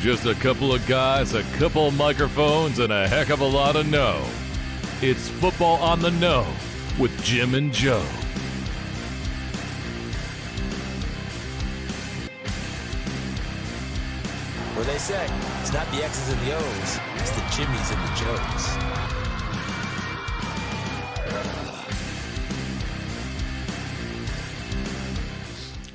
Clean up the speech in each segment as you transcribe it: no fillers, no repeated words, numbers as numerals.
Just a couple of guys, a couple of microphones, and a heck of a lot of know. It's Football on the Know with Jim and Joe. What they say, it's not the X's and the O's, it's the Jimmies and the Joes.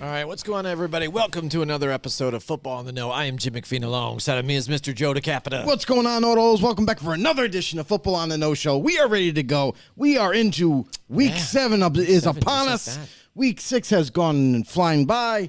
All right, what's going on, everybody? Welcome to another episode of Football on the Know. I am Jim McPhee, alongside of me is Mr. Joe DeCapita. What's going on, Autos? Welcome back for another edition of Football on the No Show. We are ready to go. We are into week 7 is upon us. Week 6 has gone flying by.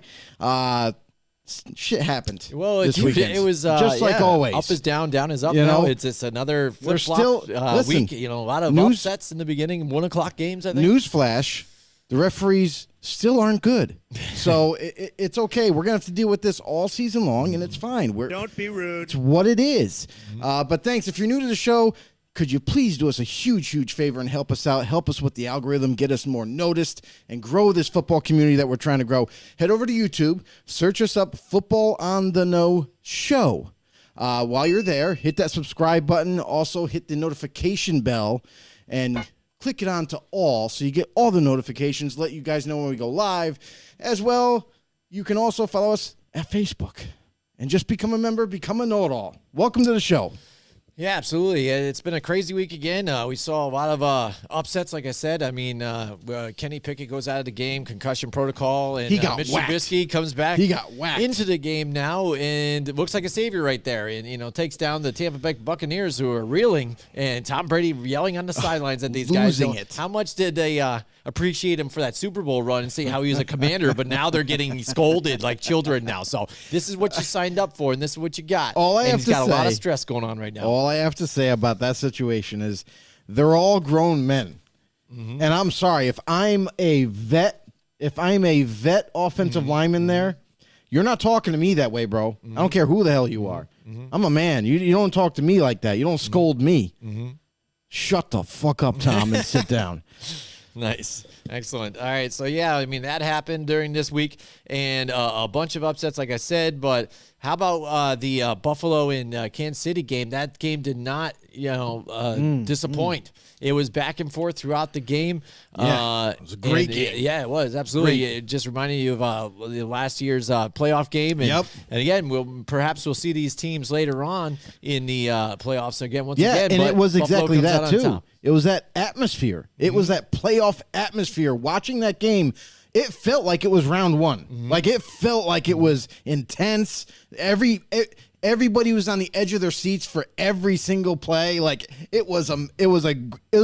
Shit happened. Well, this weekend. It was just like always. Up is down, down is up. You know, it's just another flip-flop week. You know, a lot of upsets in the beginning. 1 o'clock games, I think. Newsflash: the referees still aren't good. So it's okay. We're going to have to deal with this all season long, and it's fine. Don't be rude. It's what it is. But thanks. If you're new to the show, could you please do us a huge, huge favor and help us out? Help us with the algorithm, get us more noticed, and grow this football community that we're trying to grow. Head over to YouTube, search us up, Football on the No Show. While you're there, hit that subscribe button. Also, hit the notification bell, and click it on to all so you get all the notifications, let you guys know when we go live. As well, you can also follow us at Facebook and just become a member, become a know-it-all. Welcome to the show. Yeah, absolutely. It's been a crazy week again. We saw a lot of upsets, like I said. I mean, Kenny Pickett goes out of the game, concussion protocol, and He got Mitch whacked. Trubisky comes back He got whacked. into the game now and looks like a savior right there, and takes down the Tampa Bay Buccaneers, who are reeling, and Tom Brady yelling on the sidelines at these guys. Losing it. How much did they appreciate him for that Super Bowl run and see how he was a commander, but now they're getting scolded like children now. So this is what you signed up for, and this is what you got. All I and have he's to got a lot of say- stress going on right now. All I have to say about that situation is they're all grown men. And I'm sorry, if I'm a vet offensive lineman there, you're not talking to me that way, bro. I don't care who the hell you are. I'm a man. You don't talk to me like that. You don't scold me. Shut the fuck up, Tom, and sit down. Nice. Excellent. All right. So, yeah, I mean, that happened during this week, and a bunch of upsets, like I said. But how about the Buffalo and Kansas City game? That game did not, disappoint. It was back and forth throughout the game. Yeah, it was a great game. Yeah, it was. Absolutely. Great. It just reminded you of the last year's playoff game. And, Yep. And again, we'll see these teams later on in the playoffs again. Once Yeah, again, and but it was Buffalo exactly comes out that, on too. top. It was that atmosphere. It was that playoff atmosphere. Watching that game, it felt like it was round one. Like, it felt like it was intense. Everybody was on the edge of their seats for every single play. Like, it was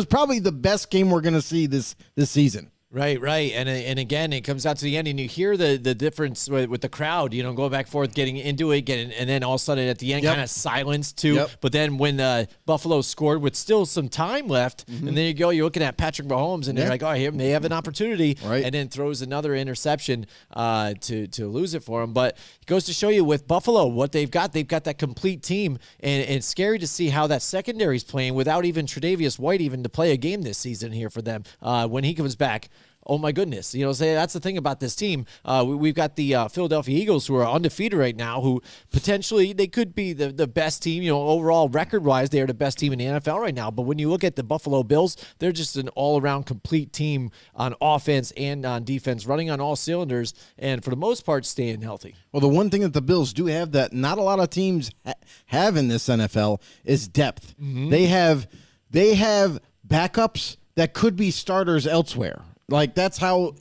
probably the best game we're going to see this season. Right. And again, it comes out to the end, and you hear the difference with the crowd, going back and forth, getting into it, and then all of a sudden at the end, kind of silence too. Yep. But then when Buffalo scored with still some time left, and then you're looking at Patrick Mahomes, and they're like, oh, here they have an opportunity, Right. and then throws another interception to lose it for him. But it goes to show you with Buffalo what they've got that complete team, and it's scary to see how that secondary is playing without even Tre'Davious White even to play a game this season here for them when he comes back. Oh, my goodness. Say that's the thing about this team. We've got the Philadelphia Eagles, who are undefeated right now, who potentially they could be the best team. Overall record-wise, they are the best team in the NFL right now. But when you look at the Buffalo Bills, they're just an all-around complete team on offense and on defense, running on all cylinders, and for the most part, staying healthy. Well, the one thing that the Bills do have that not a lot of teams have in this NFL is depth. They have backups that could be starters elsewhere. Like, that's how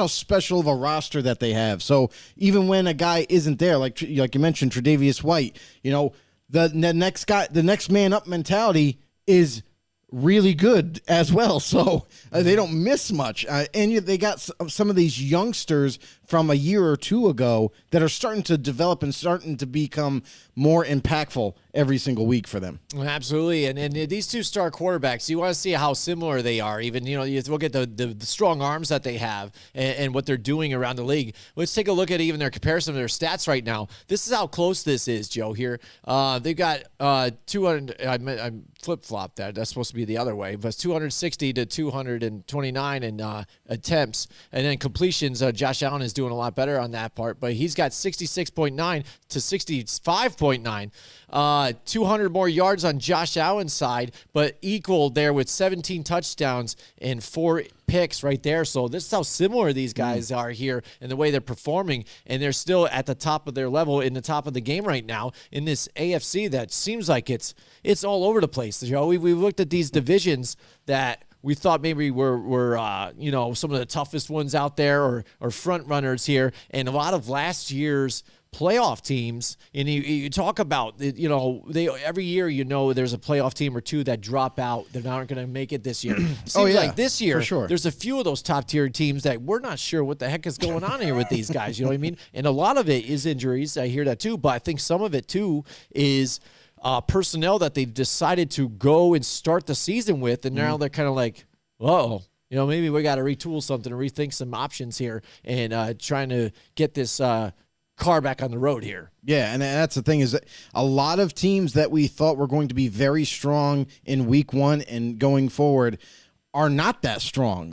special of a roster that they have. So even when a guy isn't there, like you mentioned, Tre'Davious White, the next man up mentality is really good as well. So they don't miss much. And they got some of these youngsters from a year or two ago that are starting to develop and starting to become more impactful every single week for them. Absolutely, and these two star quarterbacks, you want to see how similar they are. Even you look at the strong arms that they have and what they're doing around the league. Let's take a look at even their comparison of their stats right now. This is how close this is, Joe. Here, they've got 200. I flip flopped that. That's supposed to be the other way, but it's 260 to 229 in attempts, and then completions. Josh Allen is doing a lot better on that part, but he's got 66.9 to 65.9. 200 more yards on Josh Allen's side, but equal there with 17 touchdowns and 4 picks right there. So this is how similar these guys are here in the way they're performing, and they're still at the top of their level, in the top of the game right now in this AFC that seems like it's all over the place. Joe, we've looked at these divisions that we thought maybe were some of the toughest ones out there or front runners here, and a lot of last year's playoff teams, and you talk about, they every year, there's a playoff team or two that drop out. They're not going to make it this year. Seems like this year, for sure, there's a few of those top tier teams that we're not sure what the heck is going on here with these guys. You know what I mean? And a lot of it is injuries. I hear that too, but I think some of it too is personnel that they decided to go and start the season with, and now they're kind of like, uh-oh. Maybe we got to retool something and rethink some options here and trying to get this car back on the road here. Yeah, and that's the thing, is that a lot of teams that we thought were going to be very strong in week 1 and going forward are not that strong.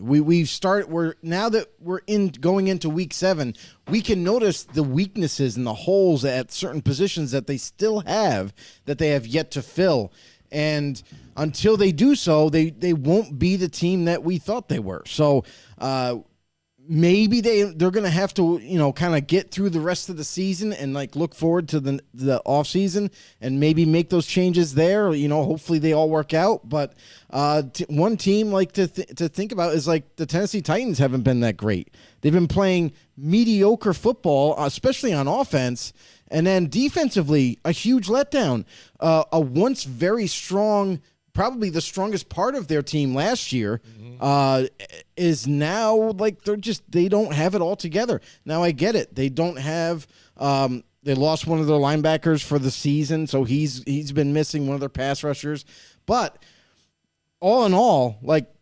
Now that we're going into week 7, we can notice the weaknesses and the holes at certain positions that they still have that they have yet to fill. And until they do so, they won't be the team that we thought they were. So maybe they're going to have to, kind of get through the rest of the season and look forward to the off season and maybe make those changes there. Hopefully they all work out. But one team to think about is the Tennessee Titans haven't been that great. They've been playing mediocre football, especially on offense. And then defensively, a huge letdown. A once very strong, probably the strongest part of their team last year, is now they don't have it all together. Now I get it. They don't have they lost one of their linebackers for the season, so he's been missing one of their pass rushers. But all in all,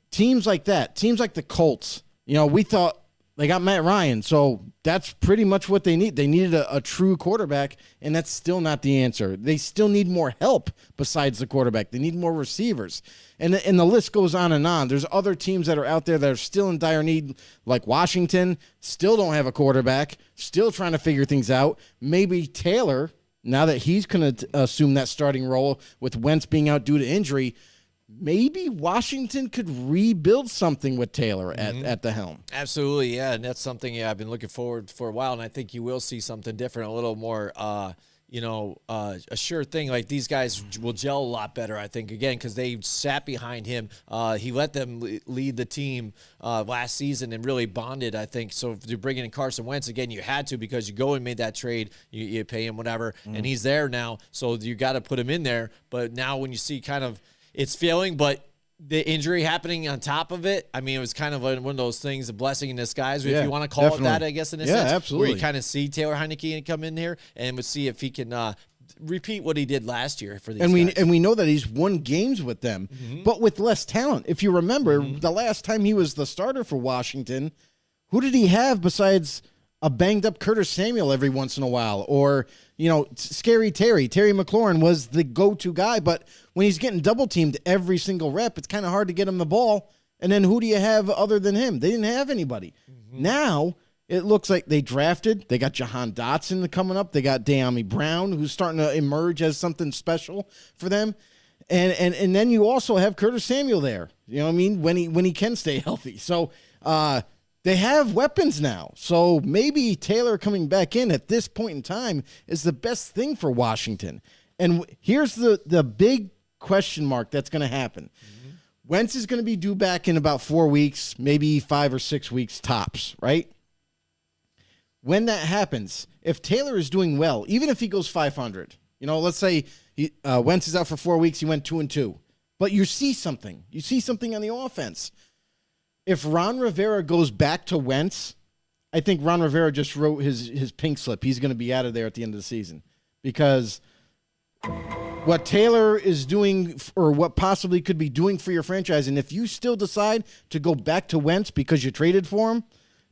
teams like that, teams like the Colts, we thought they got Matt Ryan, so that's pretty much what they need. They needed a true quarterback, and that's still not the answer. They still need more help besides the quarterback. They need more receivers. And the list goes on and on. There's other teams that are out there that are still in dire need, like Washington, still don't have a quarterback, still trying to figure things out. Maybe Taylor, now that he's going to assume that starting role with Wentz being out due to injury, maybe Washington could rebuild something with Taylor at the helm. Absolutely, yeah, and that's something I've been looking forward for a while, and I think you will see something different, a little more, a sure thing. These guys will gel a lot better, I think, again, because they sat behind him. He let them lead the team last season and really bonded, I think. So if you're bringing in Carson Wentz, again, you had to, because you go and made that trade, you pay him whatever, and he's there now, so you got to put him in there. But now when you see kind of it's failing, but the injury happening on top of it, it was kind of one of those things, a blessing in disguise, if you want to call it that, I guess, in a sense. Absolutely. Where you kind of see Taylor Heineke come in here and we'll see if he can repeat what he did last year for these guys. And we know that he's won games with them, but with less talent. If you remember, the last time he was the starter for Washington, who did he have besides a banged-up Curtis Samuel every once in a while? Or, Scary Terry McLaurin was the go-to guy, but when he's getting double-teamed every single rep, it's kind of hard to get him the ball. And then who do you have other than him? They didn't have anybody. Now, it looks like they got Jahan Dotson coming up. They got De'Ami Brown, who's starting to emerge as something special for them. And then you also have Curtis Samuel there. You know what I mean? When he can stay healthy. So they have weapons now. So maybe Taylor coming back in at this point in time is the best thing for Washington. And here's the big question mark that's going to happen. Wentz is going to be due back in about 4 weeks, maybe 5 or 6 weeks tops, right? When that happens, if Taylor is doing well, even if he goes 500, let's say Wentz is out for 4 weeks, he went 2-2, but you see something. You see something on the offense. If Ron Rivera goes back to Wentz, I think Ron Rivera just wrote his pink slip. He's going to be out of there at the end of the season because what Taylor is doing or what possibly could be doing for your franchise, and if you still decide to go back to Wentz because you traded for him,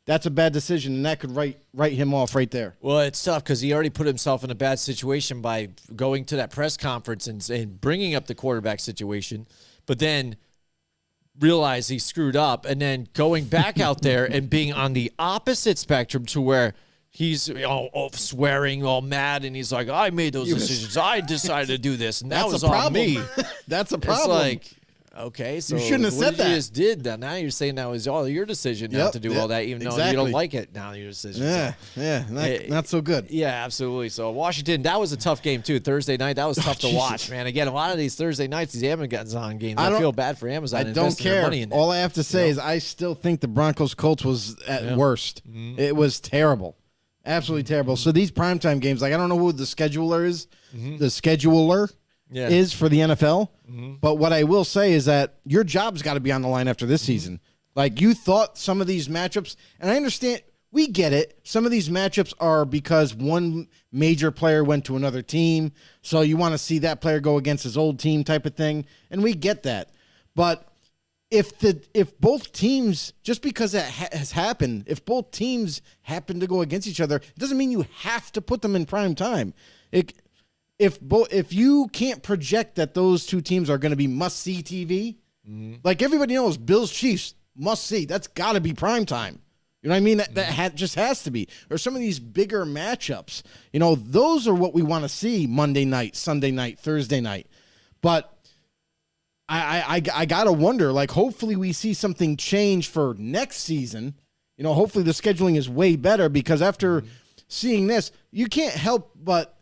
that's a bad decision, and that could write him off right there. Well, it's tough because he already put himself in a bad situation by going to that press conference and bringing up the quarterback situation, but then realize he screwed up, and then going back out there and being on the opposite spectrum to where he's all swearing, all mad, and he's like, I made those decisions. I decided to do this, and that was on me. That's a problem. It's like, okay, so you shouldn't have said that. You just did that. Now you're saying that was all your decision not to do all that, even though you don't like it. Now your decision. Yeah, not so good. Yeah, absolutely. So Washington, that was a tough game too. Thursday night, that was tough to watch, man. Again, a lot of these Thursday nights, these Amazon games, I feel bad for Amazon. I don't care. Money in all I have to say is I still think the Broncos-Colts was at worst. Mm-hmm. It was terrible. Absolutely terrible. So these primetime games, like I don't know who the scheduler is, the scheduler is for the NFL. But what I will say is that your job's got to be on the line after this season. Like you thought some of these matchups, and I understand, we get it. Some of these matchups are because one major player went to another team, so you want to see that player go against his old team type of thing, and we get that. But if both teams, just because that has happened, if both teams happen to go against each other, it doesn't mean you have to put them in prime time. If you can't project that those two teams are going to be must-see TV, like everybody knows, Bills Chiefs must-see. That's got to be prime time. You know what I mean? That just has to be. Or some of these bigger matchups. You know, those are what we want to see Monday night, Sunday night, Thursday night. But I got to wonder, like, hopefully we see something change for next season. You know, hopefully the scheduling is way better because after seeing this, you can't help but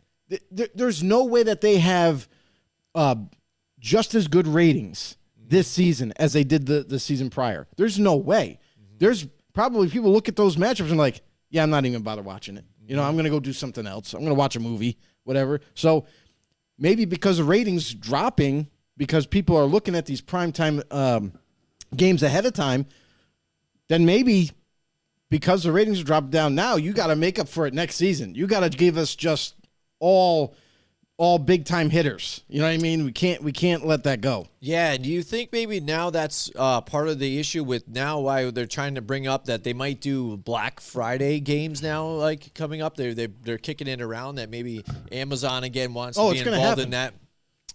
there's no way that they have just as good ratings this season as they did the season prior. There's no way. There's probably people look at those matchups and like, yeah, I'm not even bother watching it. You know, I'm going to go do something else. I'm going to watch a movie, whatever. So maybe because the ratings dropping, because people are looking at these primetime games ahead of time, then maybe because the ratings are dropped down now, you got to make up for it next season. You got to give us just all big time hitters. You know what I mean? We can't let that go. Yeah. Do you think maybe now that's part of the issue with now why they're trying to bring up that they might do Black Friday games now, like coming up? They're kicking it around that maybe Amazon again wants to be involved in that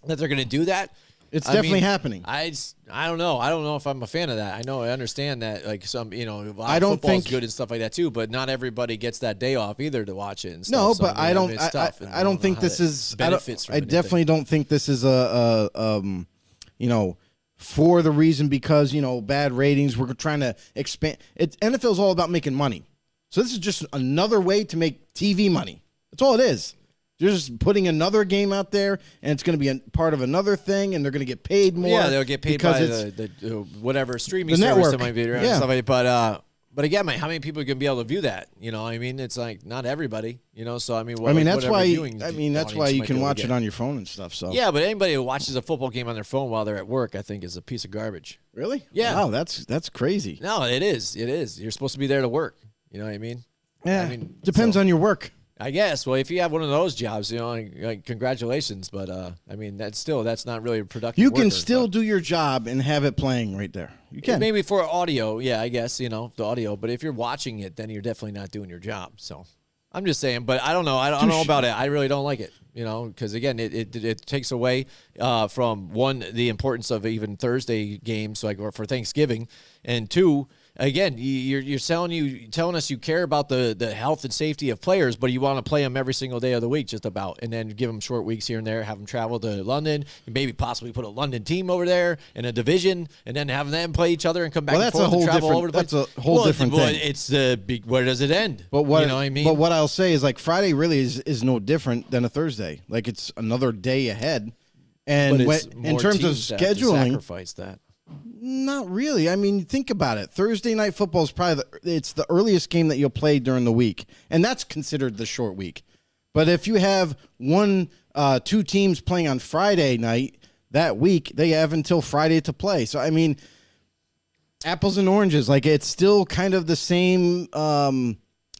they're going to do that. It's definitely happening. I don't know. I don't know if I'm a fan of that. I understand that, like some, you know, I don't football's think good and stuff like that too. But not everybody gets that day off either to watch it. And stuff. No, so, but I don't. it's tough, I don't think this is. I definitely don't think this is you know, for the reason because you know bad ratings. We're trying to expand. NFL's all about making money. So this is just another way to make TV money. That's all it is. They're just putting another game out there, and it's going to be a part of another thing, and they're going to get paid more. Yeah, they'll get paid by the whatever streaming the service network. that might be around. Stuff like that. But again, how many people are going to be able to view that? You know, I mean, it's like not everybody. You know, so I mean, that's why. That's why you can watch it on your phone and stuff. So yeah, but anybody who watches a football game on their phone while they're at work, I think, is a piece of garbage. Really? Yeah. Wow, that's crazy. No, it is. It is. You're supposed to be there to work. You know what I mean? Yeah. I mean, depends on your work. I guess. Well, if you have one of those jobs, you know, like congratulations. But I mean, that's not really productive. You can still do your job and have it playing right there. You can. Maybe for audio, yeah, I guess, you know, the audio. But if you're watching it, then you're definitely not doing your job. So I'm just saying. But I don't know. I don't know about it. I really don't like it. You know, because again, it takes away from one, the importance of even Thursday games, like or for Thanksgiving, and two. Again, you're telling us you care about the health and safety of players, but you want to play them every single day of the week, just about, and then give them short weeks here and there, have them travel to London, and maybe possibly put a London team over there in a division, and then have them play each other and come back and forth and travel over the place. That's a whole different thing. It's where does it end? But what you know what I mean? But what I'll say is like Friday really is no different than a Thursday. Like it's another day ahead, and in terms of scheduling, sacrifice that. Not really. I mean, think about it. Thursday night football is probably it's the earliest game that you'll play during the week, and that's considered the short week. But if you have two teams playing on Friday night that week, they have until Friday to play. So I mean, apples and oranges. Like it's still kind of the same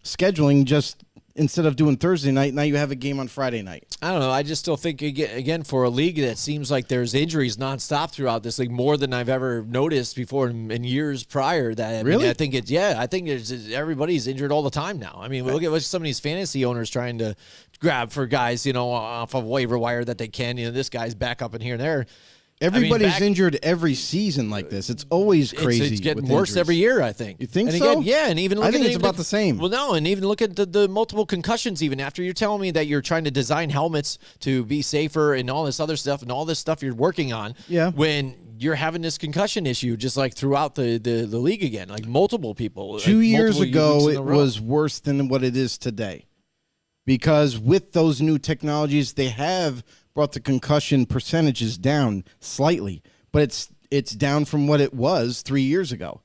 scheduling, just instead of doing Thursday night, now you have a game on Friday night. I don't know. I just still think, again, for a league that seems like there's injuries nonstop throughout this league, more than I've ever noticed before in years prior. Really? I think everybody's injured all the time now. I mean, look at what some of these fantasy owners trying to grab for guys, off of waiver wire that they can. This guy's back up in here and there. Everybody's injured every season like this. It's always crazy. It's getting with worse injuries. every year, I think. You think and so? Again, yeah, and even look I think at it's about the same. Well, no, and even look at the multiple concussions. Even after you're telling me that you're trying to design helmets to be safer and all this other stuff and all this stuff you're working on. Yeah. When you're having this concussion issue, just like throughout the league again, like multiple people. 2 years multiple ago, weeks in it a row. was worse than what it is today, because with those new technologies, they have brought the concussion percentages down slightly, but it's down from what it was 3 years ago.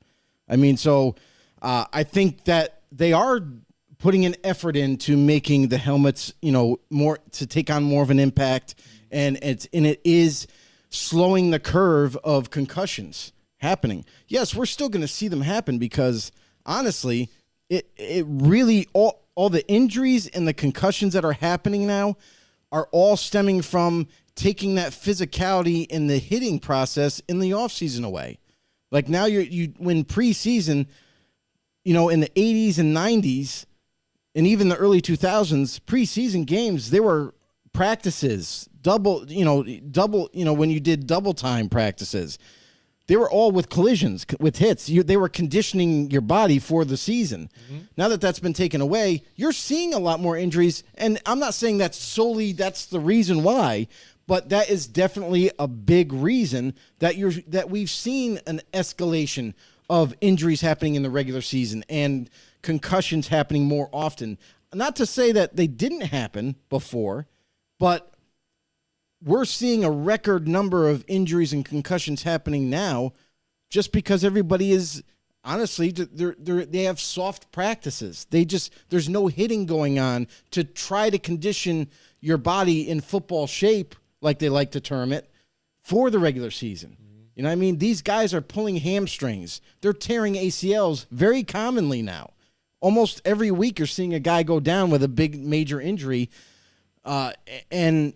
I mean, so I think that they are putting an effort into making the helmets, more to take on more of an impact, and it is slowing the curve of concussions happening. Yes, we're still going to see them happen because honestly, it really all the injuries and the concussions that are happening now are all stemming from taking that physicality in the hitting process in the offseason away. Like now you when preseason, in the 80s and 90s and even the early 2000s, preseason games, they were practices, double, when you did double time practices, they were all with collisions, with hits. They were conditioning your body for the season. Mm-hmm. Now that that's been taken away, you're seeing a lot more injuries. And I'm not saying that's the reason why, but that is definitely a big reason that we've seen an escalation of injuries happening in the regular season and concussions happening more often. Not to say that they didn't happen before, but we're seeing a record number of injuries and concussions happening now just because everybody is, honestly, they have soft practices. There's no hitting going on to try to condition your body in football shape, like they like to term it, for the regular season. You know what I mean? These guys are pulling hamstrings. They're tearing ACLs very commonly now. Almost every week you're seeing a guy go down with a big major injury. And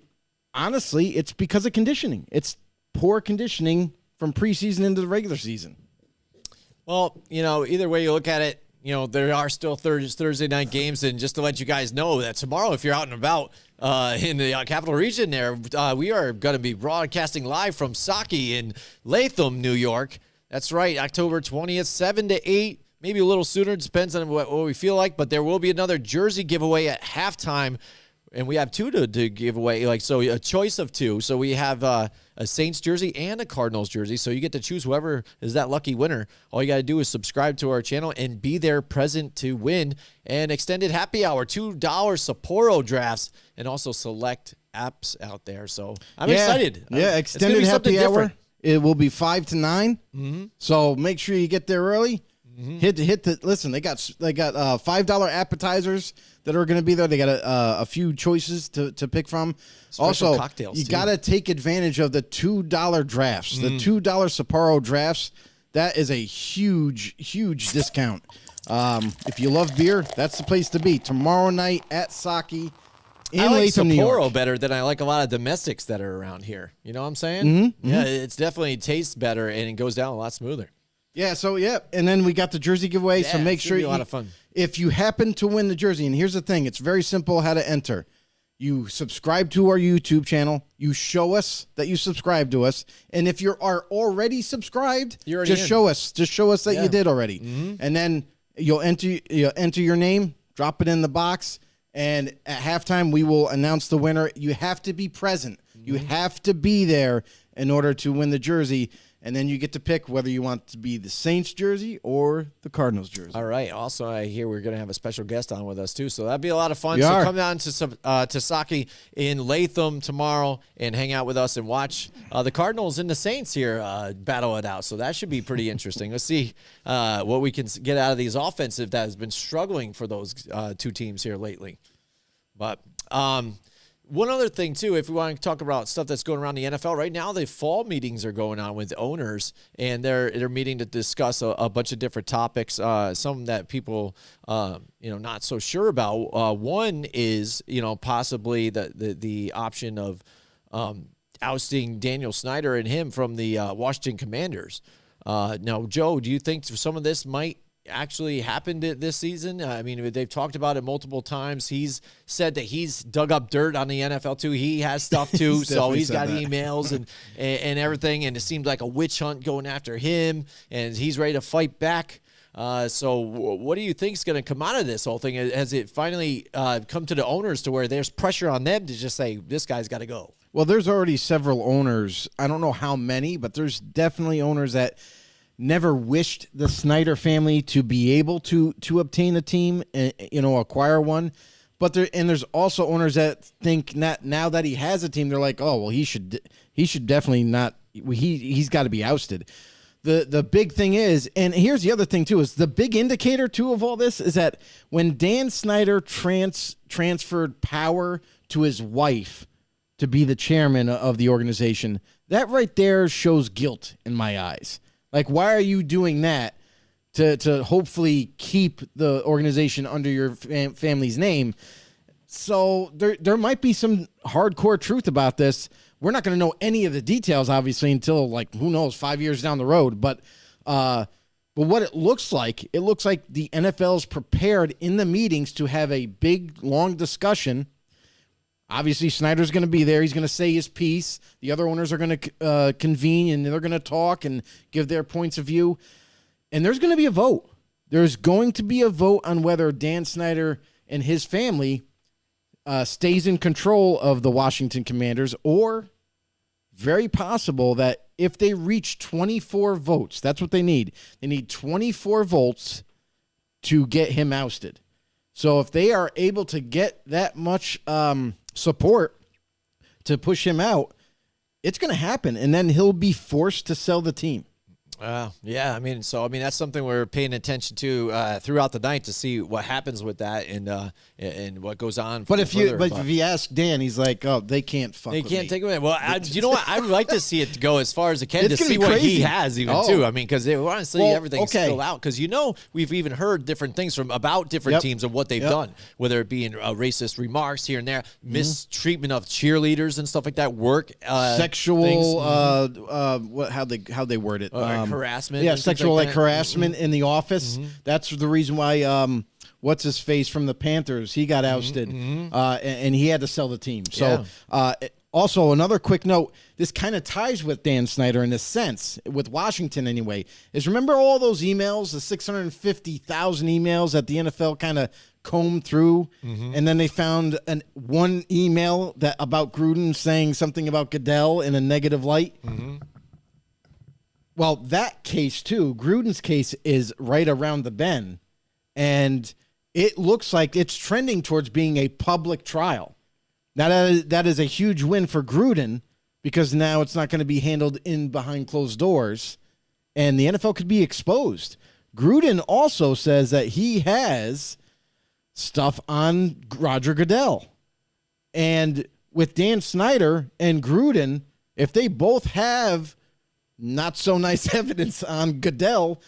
honestly, it's because of conditioning. It's poor conditioning from preseason into the regular season. Well, either way you look at it, there are still Thursday night games. And just to let you guys know that tomorrow, if you're out and about in the capital region there, we are going to be broadcasting live from Saki in Latham, New York. That's right, October 20th, 7 to 8. Maybe a little sooner, depends on what we feel like. But there will be another jersey giveaway at halftime. And we have two to give away, so a choice of two. So we have a Saints jersey and a Cardinals jersey. So you get to choose whoever is that lucky winner. All you got to do is subscribe to our channel and be there present to win. And extended happy hour, $2 Sapporo drafts, and also select apps out there. So I'm excited. Yeah, extended happy hour. It will be 5 to 9. Mm-hmm. So make sure you get there early. Mm-hmm. Listen, they got $5 appetizers that are going to be there. They got a few choices to pick from. Special also, cocktails, you too. got to take advantage of the $2 drafts. The $2 Sapporo drafts, that is a huge, huge discount. If you love beer, that's the place to be. Tomorrow night at Saki in I like Latham, New York. Sapporo better than I like a lot of domestics that are around here. You know what I'm saying? Mm-hmm. Yeah, it's definitely tastes better and it goes down a lot smoother. Yeah, and then we got the jersey giveaway, so make sure be a lot of fun. If you happen to win the jersey, and here's the thing, it's very simple how to enter. You subscribe to our YouTube channel, you show us that you subscribe to us, and if you are already subscribed, just show us that you did already. Mm-hmm. And then you'll enter your name, drop it in the box, and at halftime we will announce the winner. You have to be present. Mm-hmm. You have to be there in order to win the jersey. And then you get to pick whether you want to be the Saints jersey or the Cardinals jersey. All right. Also, I hear we're going to have a special guest on with us, too. So that'd be a lot of fun. We are. Come down to Saki in Latham tomorrow and hang out with us and watch the Cardinals and the Saints here battle it out. So that should be pretty interesting. Let's see what we can get out of these offensive that has been struggling for those two teams here lately. But One other thing, too, if we want to talk about stuff that's going around the NFL right now, the fall meetings are going on with owners, and they're meeting to discuss a bunch of different topics, some that people, not so sure about. One is, possibly the option of ousting Daniel Snyder and him from the Washington Commanders. Now, Joe, do you think some of this might actually happened this season? I mean, they've talked about it multiple times. He's said that he's dug up dirt on the NFL too. He has stuff too, so he's got emails and everything. And it seemed like a witch hunt going after him, and he's ready to fight back. So what do you think is going to come out of this whole thing? Has it finally come to the owners to where there's pressure on them to just say, this guy's got to go? Well, there's already several owners. I don't know how many, but there's definitely owners that never wished the Snyder family to be able to obtain a team and acquire one. But there's also owners that think now that he has a team, they're like, oh well, he should definitely not. He's got to be ousted. The big thing is, and here's the other thing too, is the big indicator too of all this is that when Dan Snyder transferred power to his wife to be the chairman of the organization, that right there shows guilt in my eyes. Like, why are you doing that to hopefully keep the organization under your family's name? So there might be some hardcore truth about this. We're not going to know any of the details, obviously, until, who knows, 5 years down the road. But what it looks like the NFL is prepared in the meetings to have a big, long discussion. Obviously, Snyder's going to be there. He's going to say his piece. The other owners are going to convene, and they're going to talk and give their points of view. And there's going to be a vote. There's going to be a vote on whether Dan Snyder and his family stays in control of the Washington Commanders, or very possible that if they reach 24 votes, that's what they need. They need 24 votes to get him ousted. So if they are able to get that much support to push him out, it's going to happen, and then he'll be forced to sell the team. Yeah, that's something we're paying attention to throughout the night to see what happens with that and what goes on. But if you ask Dan, he's like, "Oh, they can't fuck. They with can't me. take it away." Well, you know what? I'd like to see it go as far as it can It's to gonna see be what he crazy. has even Oh. too. I mean, because honestly, everything's okay. still out. Because we've even heard different things about different Yep. teams and what they've Yep. done, whether it be in racist remarks here and there, mistreatment of cheerleaders and stuff like that. Sexual, things. how they word it, harassment. Yeah, and things sexual like that. harassment in the office. That's the reason why what's his face from the Panthers, he got ousted, and he had to sell the team. So also another quick note, this kind of ties with Dan Snyder in a sense, with Washington anyway, is remember all those emails, the 650,000 emails that the NFL kind of combed through, and then they found one email that about Gruden saying something about Goodell in a negative light. Well, that case too, Gruden's case, is right around the bend, and it looks like it's trending towards being a public trial. Now that is a huge win for Gruden, because now it's not going to be handled in behind closed doors, and the NFL could be exposed. Gruden also says that he has stuff on Roger Goodell, and with Dan Snyder and Gruden, if they both have not so nice evidence on Goodell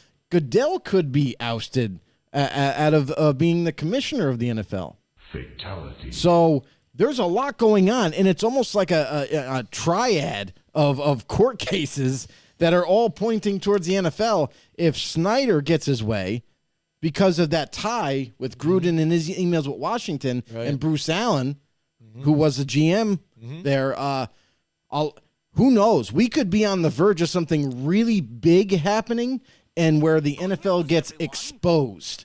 could be ousted out of being the commissioner of the NFL. Fatality. So there's a lot going on, and it's almost like a triad of court cases that are all pointing towards the NFL. If Snyder gets his way, because of that tie with Gruden and his emails with Washington and Bruce Allen, who was the GM there, who knows? We could be on the verge of something really big happening, and where the NFL gets exposed.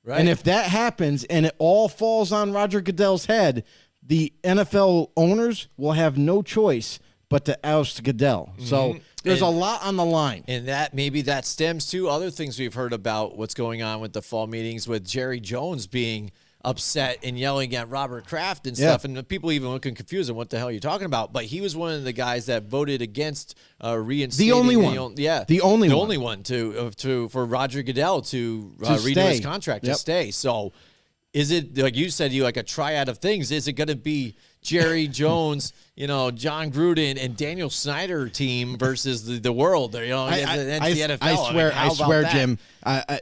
Right. And if that happens and it all falls on Roger Goodell's head, the NFL owners will have no choice but to oust Goodell. So there's a lot on the line. And that stems to other things we've heard about what's going on with the fall meetings, with Jerry Jones being upset and yelling at Robert Kraft and stuff, and people even looking confused on what the hell you're talking about. But he was one of the guys that voted against reinstating the only one for Roger Goodell to redo stay. his contract to stay. So is it, like you said, like a triad of things? Is it going to be Jerry Jones, John Gruden and Daniel Snyder team versus the world. The NFL. I swear, Jim.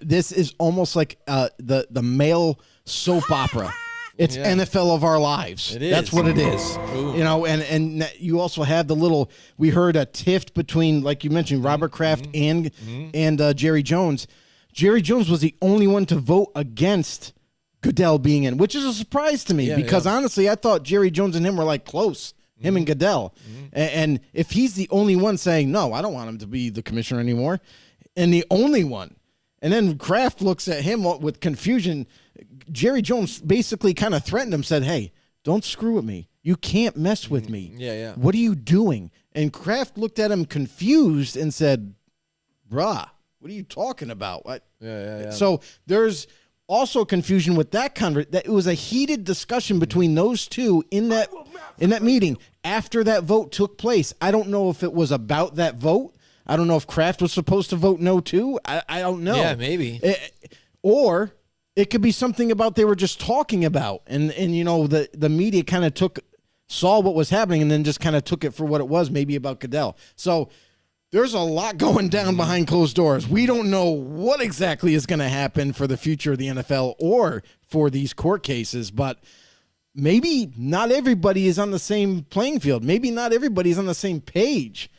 This is almost like the male soap opera. It's NFL of our lives. It is. That's what it is. Ooh. And you also have the little. We heard a tiff between, like you mentioned, Robert Kraft and Jerry Jones. Jerry Jones was the only one to vote against Goodell being in, which is a surprise to me because honestly, I thought Jerry Jones and him were like close. Him and Goodell. And if he's the only one saying, no, I don't want him to be the commissioner anymore, and the only one, and then Kraft looks at him with confusion, Jerry Jones basically kind of threatened him, said, hey, don't screw with me. You can't mess with me. Yeah. What are you doing? And Kraft looked at him confused and said, bruh, what are you talking about? What? Yeah. So there's also confusion with that that it was a heated discussion between those two in that meeting after that vote took place. I don't know if it was about that vote. I don't know if Kraft was supposed to vote no too. I don't know. Yeah, maybe. Or it could be something about they were just talking about, and the media kind of saw what was happening and then just kind of took it for what it was, maybe about Goodell. So there's a lot going down behind closed doors. We don't know what exactly is going to happen for the future of the NFL or for these court cases, but maybe not everybody is on the same playing field. Maybe not everybody is on the same page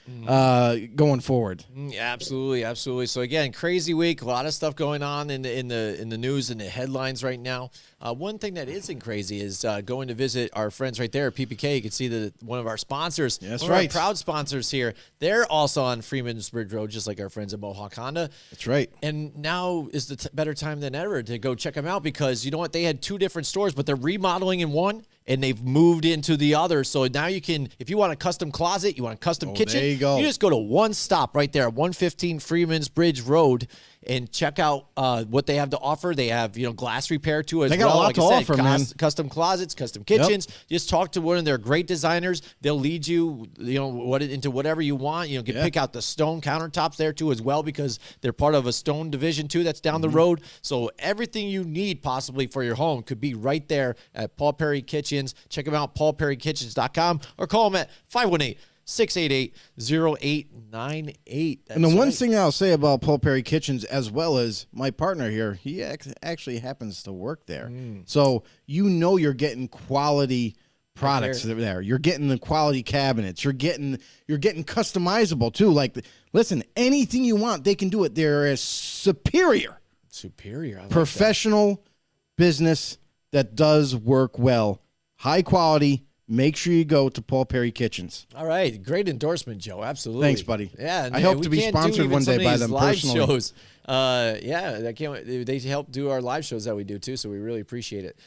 going forward. Absolutely. So again, crazy week. A lot of stuff going on in the news and the headlines right now. One thing that isn't crazy is going to visit our friends right there at PPK. You can see one of our sponsors. That's one right. Of our proud sponsors here. They're also on Freeman's Bridge Road, just like our friends at Mohawk Honda. That's right. And now is the better time than ever to go check them out because you know what? They had 2 different stores, but they're remodeling in one and they've moved into the other. So now you can, if you want a custom closet, you want a custom kitchen, there you go. You just go to one stop right there, 115 Freeman's Bridge Road, and check out what they have to offer. They have, glass repair too as well. They got a lot like to I said, offer, man. Custom closets, custom kitchens. Just talk to one of their great designers. They'll lead you, into whatever you want. You can pick out the stone countertops there too as well because they're part of a stone division too that's down the road. So everything you need possibly for your home could be right there at Paul Perry Kitchens. Check them out, paulperrykitchens.com, or call them at 518-688-0898. And the one thing I'll say about Paul Perry Kitchens, as well as my partner here, he actually happens to work there. So you're getting quality products there. You're getting the quality cabinets. You're getting customizable too. Like, listen, anything you want, they can do it. They're a superior, I like professional business that does work well, high quality. Make sure you go to Paul Perry Kitchens. All right. Great endorsement, Joe. Absolutely. Thanks, buddy. Yeah. I hope to be sponsored one day by them live personally. shows. They help do our live shows that we do too, so we really appreciate it.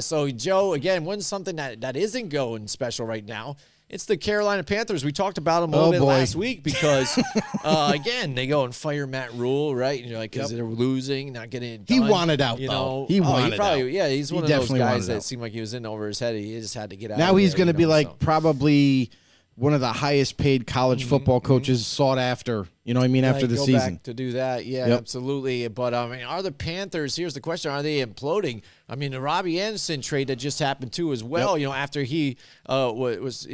So, Joe, again, something that isn't going special right now. It's the Carolina Panthers. We talked about them a little bit last week because, again, they go and fire Matt Rule, right? Because they're losing, not getting it done. He wanted out, though. He wanted out. Yeah, he's one of those guys that seemed like he was in over his head. He just had to get out. Now he's going to be probably one of the highest paid college football coaches sought after, after the season. Back to do that. Yeah, absolutely. But, are the Panthers, here's the question, are they imploding? The Robbie Anderson trade that just happened too as well, after he was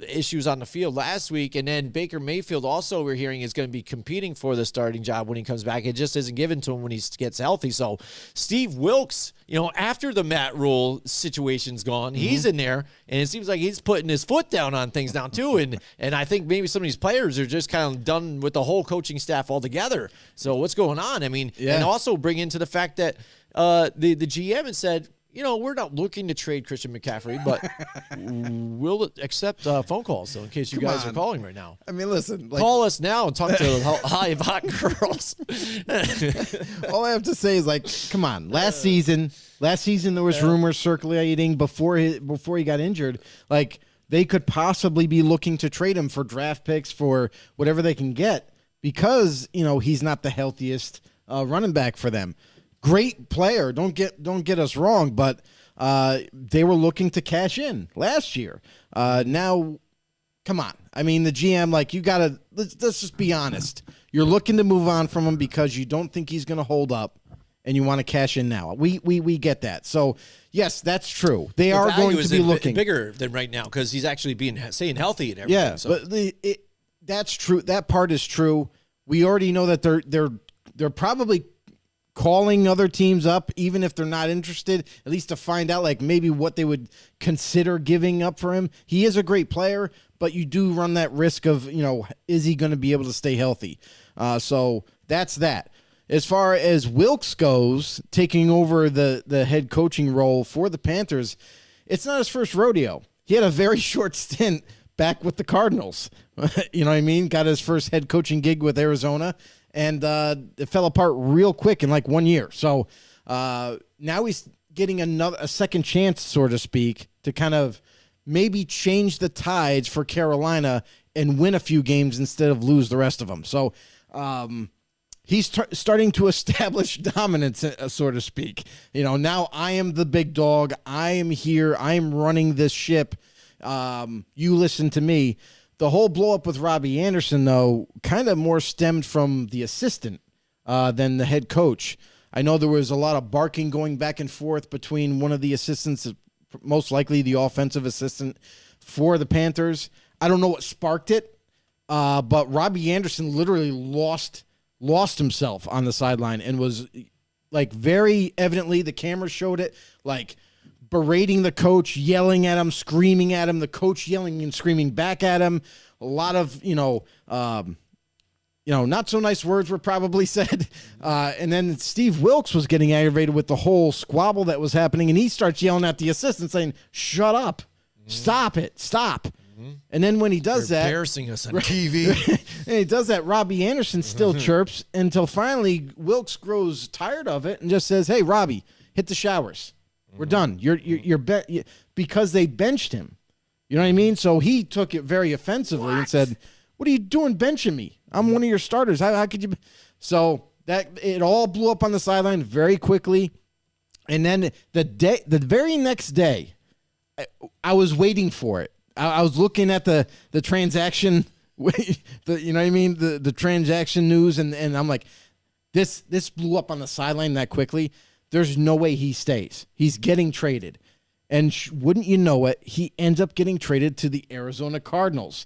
issues on the field last week. And then Baker Mayfield also we're hearing is going to be competing for the starting job when he comes back. It just isn't given to him when he gets healthy. So Steve Wilkes, after the Matt Rule situation's gone, he's in there and it seems like he's putting his foot down on things now too. And I think maybe some of these players are just kind of done with the whole coaching staff altogether. So what's going on? And also bring into the fact that the GM had said, we're not looking to trade Christian McCaffrey, but we'll accept phone calls. So in case you guys are calling right now, listen, call us now and talk to hot girls. All I have to say is come on. Last season there was rumors circulating before he got injured. They could possibly be looking to trade him for draft picks for whatever they can get because he's not the healthiest running back for them. Great player, don't get us wrong, but they were looking to cash in last year. Now, come on. The GM, you gotta let's just be honest. You're looking to move on from him because you don't think he's going to hold up, and you want to cash in now. We get that. So yes, that's true. They The are value going to is be looking bigger than right now because he's actually staying healthy and everything. Yeah, so. but that's true. That part is true. We already know that they're probably calling other teams up, even if they're not interested, at least to find out like maybe what they would consider giving up for him. He is a great player, but you do run that risk of, is he going to be able to stay healthy? So that's that. As far as Wilks goes, taking over the head coaching role for the Panthers, it's not his first rodeo. He had a very short stint back with the Cardinals. You know what I mean? Got his first head coaching gig with Arizona, and it fell apart real quick in like 1 year. So now he's getting a second chance, so to speak, to kind of maybe change the tides for Carolina and win a few games instead of lose the rest of them. So he's starting to establish dominance, so to speak. Now I am the big dog. I am here. I am running this ship. You listen to me. The whole blow up with Robbie Anderson, though, kind of more stemmed from the assistant than the head coach. I know there was a lot of barking going back and forth between one of the assistants, most likely the offensive assistant for the Panthers. I don't know what sparked it, but Robbie Anderson literally lost himself on the sideline and was like very evidently, the camera showed it, like berating the coach, yelling at him, screaming at him, the coach yelling and screaming back at him. A lot of, not so nice words were probably said. And then Steve Wilks was getting aggravated with the whole squabble that was happening. And he starts yelling at the assistant saying, shut up, stop it, stop. And then when he does that, embarrassing us on TV. and he does that, Robbie Anderson still chirps until finally Wilks grows tired of it and just says, hey, Robbie, hit the showers. We're done. Because they benched him. You know what I mean? So he took it very offensively and said, what are you doing benching me? I'm one of your starters. How could you? So that it all blew up on the sideline very quickly. And then the very next day, I was waiting for it. I was looking at the transaction, you know what I mean? The transaction news. And I'm like, this blew up on the sideline that quickly. There's no way he stays. He's getting traded. And wouldn't you know it, he ends up getting traded to the Arizona Cardinals,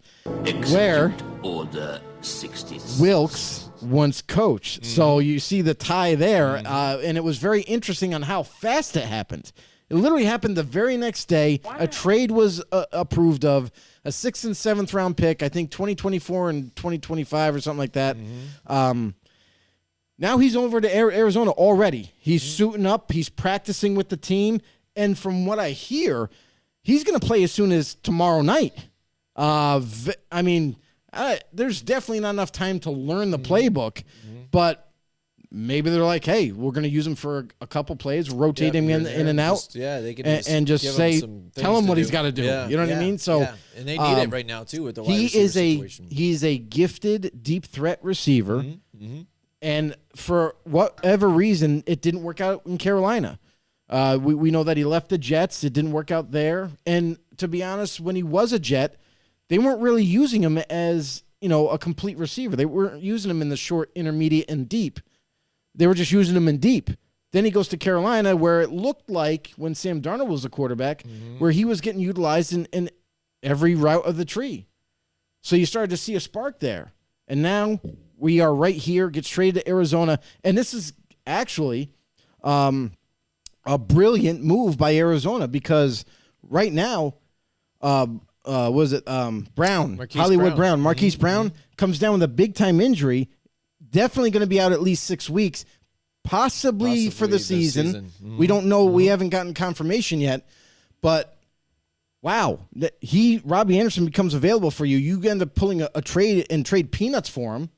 where Order 66. Wilks once coached. So you see the tie there, and it was very interesting on how fast it happened. It literally happened the very next day. A trade was approved of, a 6th and 7th round pick, I think 2024 and 2025 or something like that. Now he's over to Arizona already. He's suiting up. He's practicing with the team. And from what I hear, he's going to play as soon as tomorrow night. There's definitely not enough time to learn the playbook, but maybe they're like, hey, we're going to use him for a couple plays, rotate him in and out. They can and just say, tell him what he's got to do. Yeah, you know what I mean? So, and they need it right now too with the wide receiver situation. He's a gifted deep threat receiver. And for whatever reason, it didn't work out in Carolina. We know that he left the Jets. It didn't work out there. And to be honest, when he was a Jet, they weren't really using him as, a complete receiver. They weren't using him in the short, intermediate, and deep. They were just using him in deep. Then he goes to Carolina, where it looked like when Sam Darnold was the quarterback, where he was getting utilized in every route of the tree. So you started to see a spark there. And now we are right here, gets traded to Arizona. And this is actually a brilliant move by Arizona, because right now, Brown, Marquise Brown comes down with a big-time injury, definitely going to be out at least 6 weeks, possibly for the season. We don't know. We haven't gotten confirmation yet, but wow, Robbie Anderson becomes available for you. You end up pulling a trade and trade peanuts for him.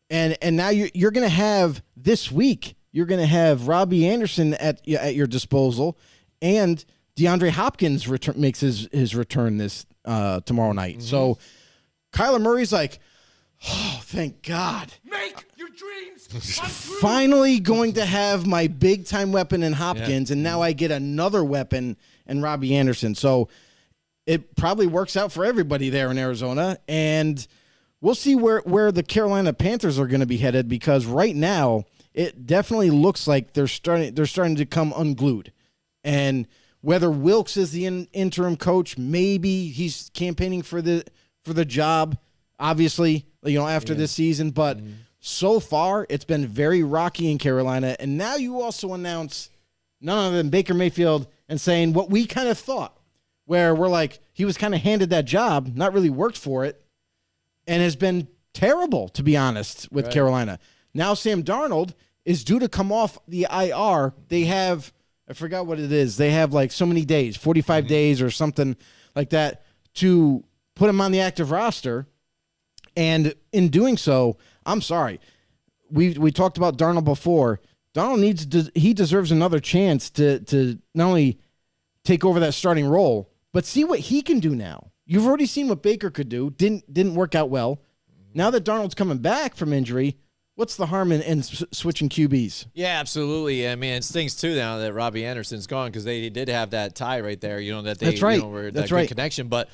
And now you're going to have this week, you're going to have Robbie Anderson at your disposal, and DeAndre Hopkins makes his return this tomorrow night. So Kyler Murray's like, oh, thank God. Make your dreams come true. Finally going to have my big-time weapon in Hopkins, and now I get another weapon in Robbie Anderson. So it probably works out for everybody there in Arizona, and we'll see where the Carolina Panthers are going to be headed, because right now it definitely looks like they're starting to come unglued. And whether Wilkes is the interim coach, maybe he's campaigning for the job, obviously, after this season. But so far, it's been very rocky in Carolina. And now you also announce none other than Baker Mayfield and saying what we kind of thought, where we're like, he was kind of handed that job, not really worked for it, and has been terrible, to be honest, with Carolina. Now Sam Darnold is due to come off the IR. They have, I forgot what it is. They have like so many days, 45 days or something like that, to put him on the active roster. And in doing so, I'm sorry, we talked about Darnold before. Darnold he deserves another chance to not only take over that starting role, but see what he can do now. You've already seen what Baker could do. Didn't work out well. Now that Darnold's coming back from injury, what's the harm in switching QBs? Yeah, absolutely. I mean, it stings too now that Robbie Anderson's gone, because they did have that tie right there. That they That's right. Were That's that right. good connection. But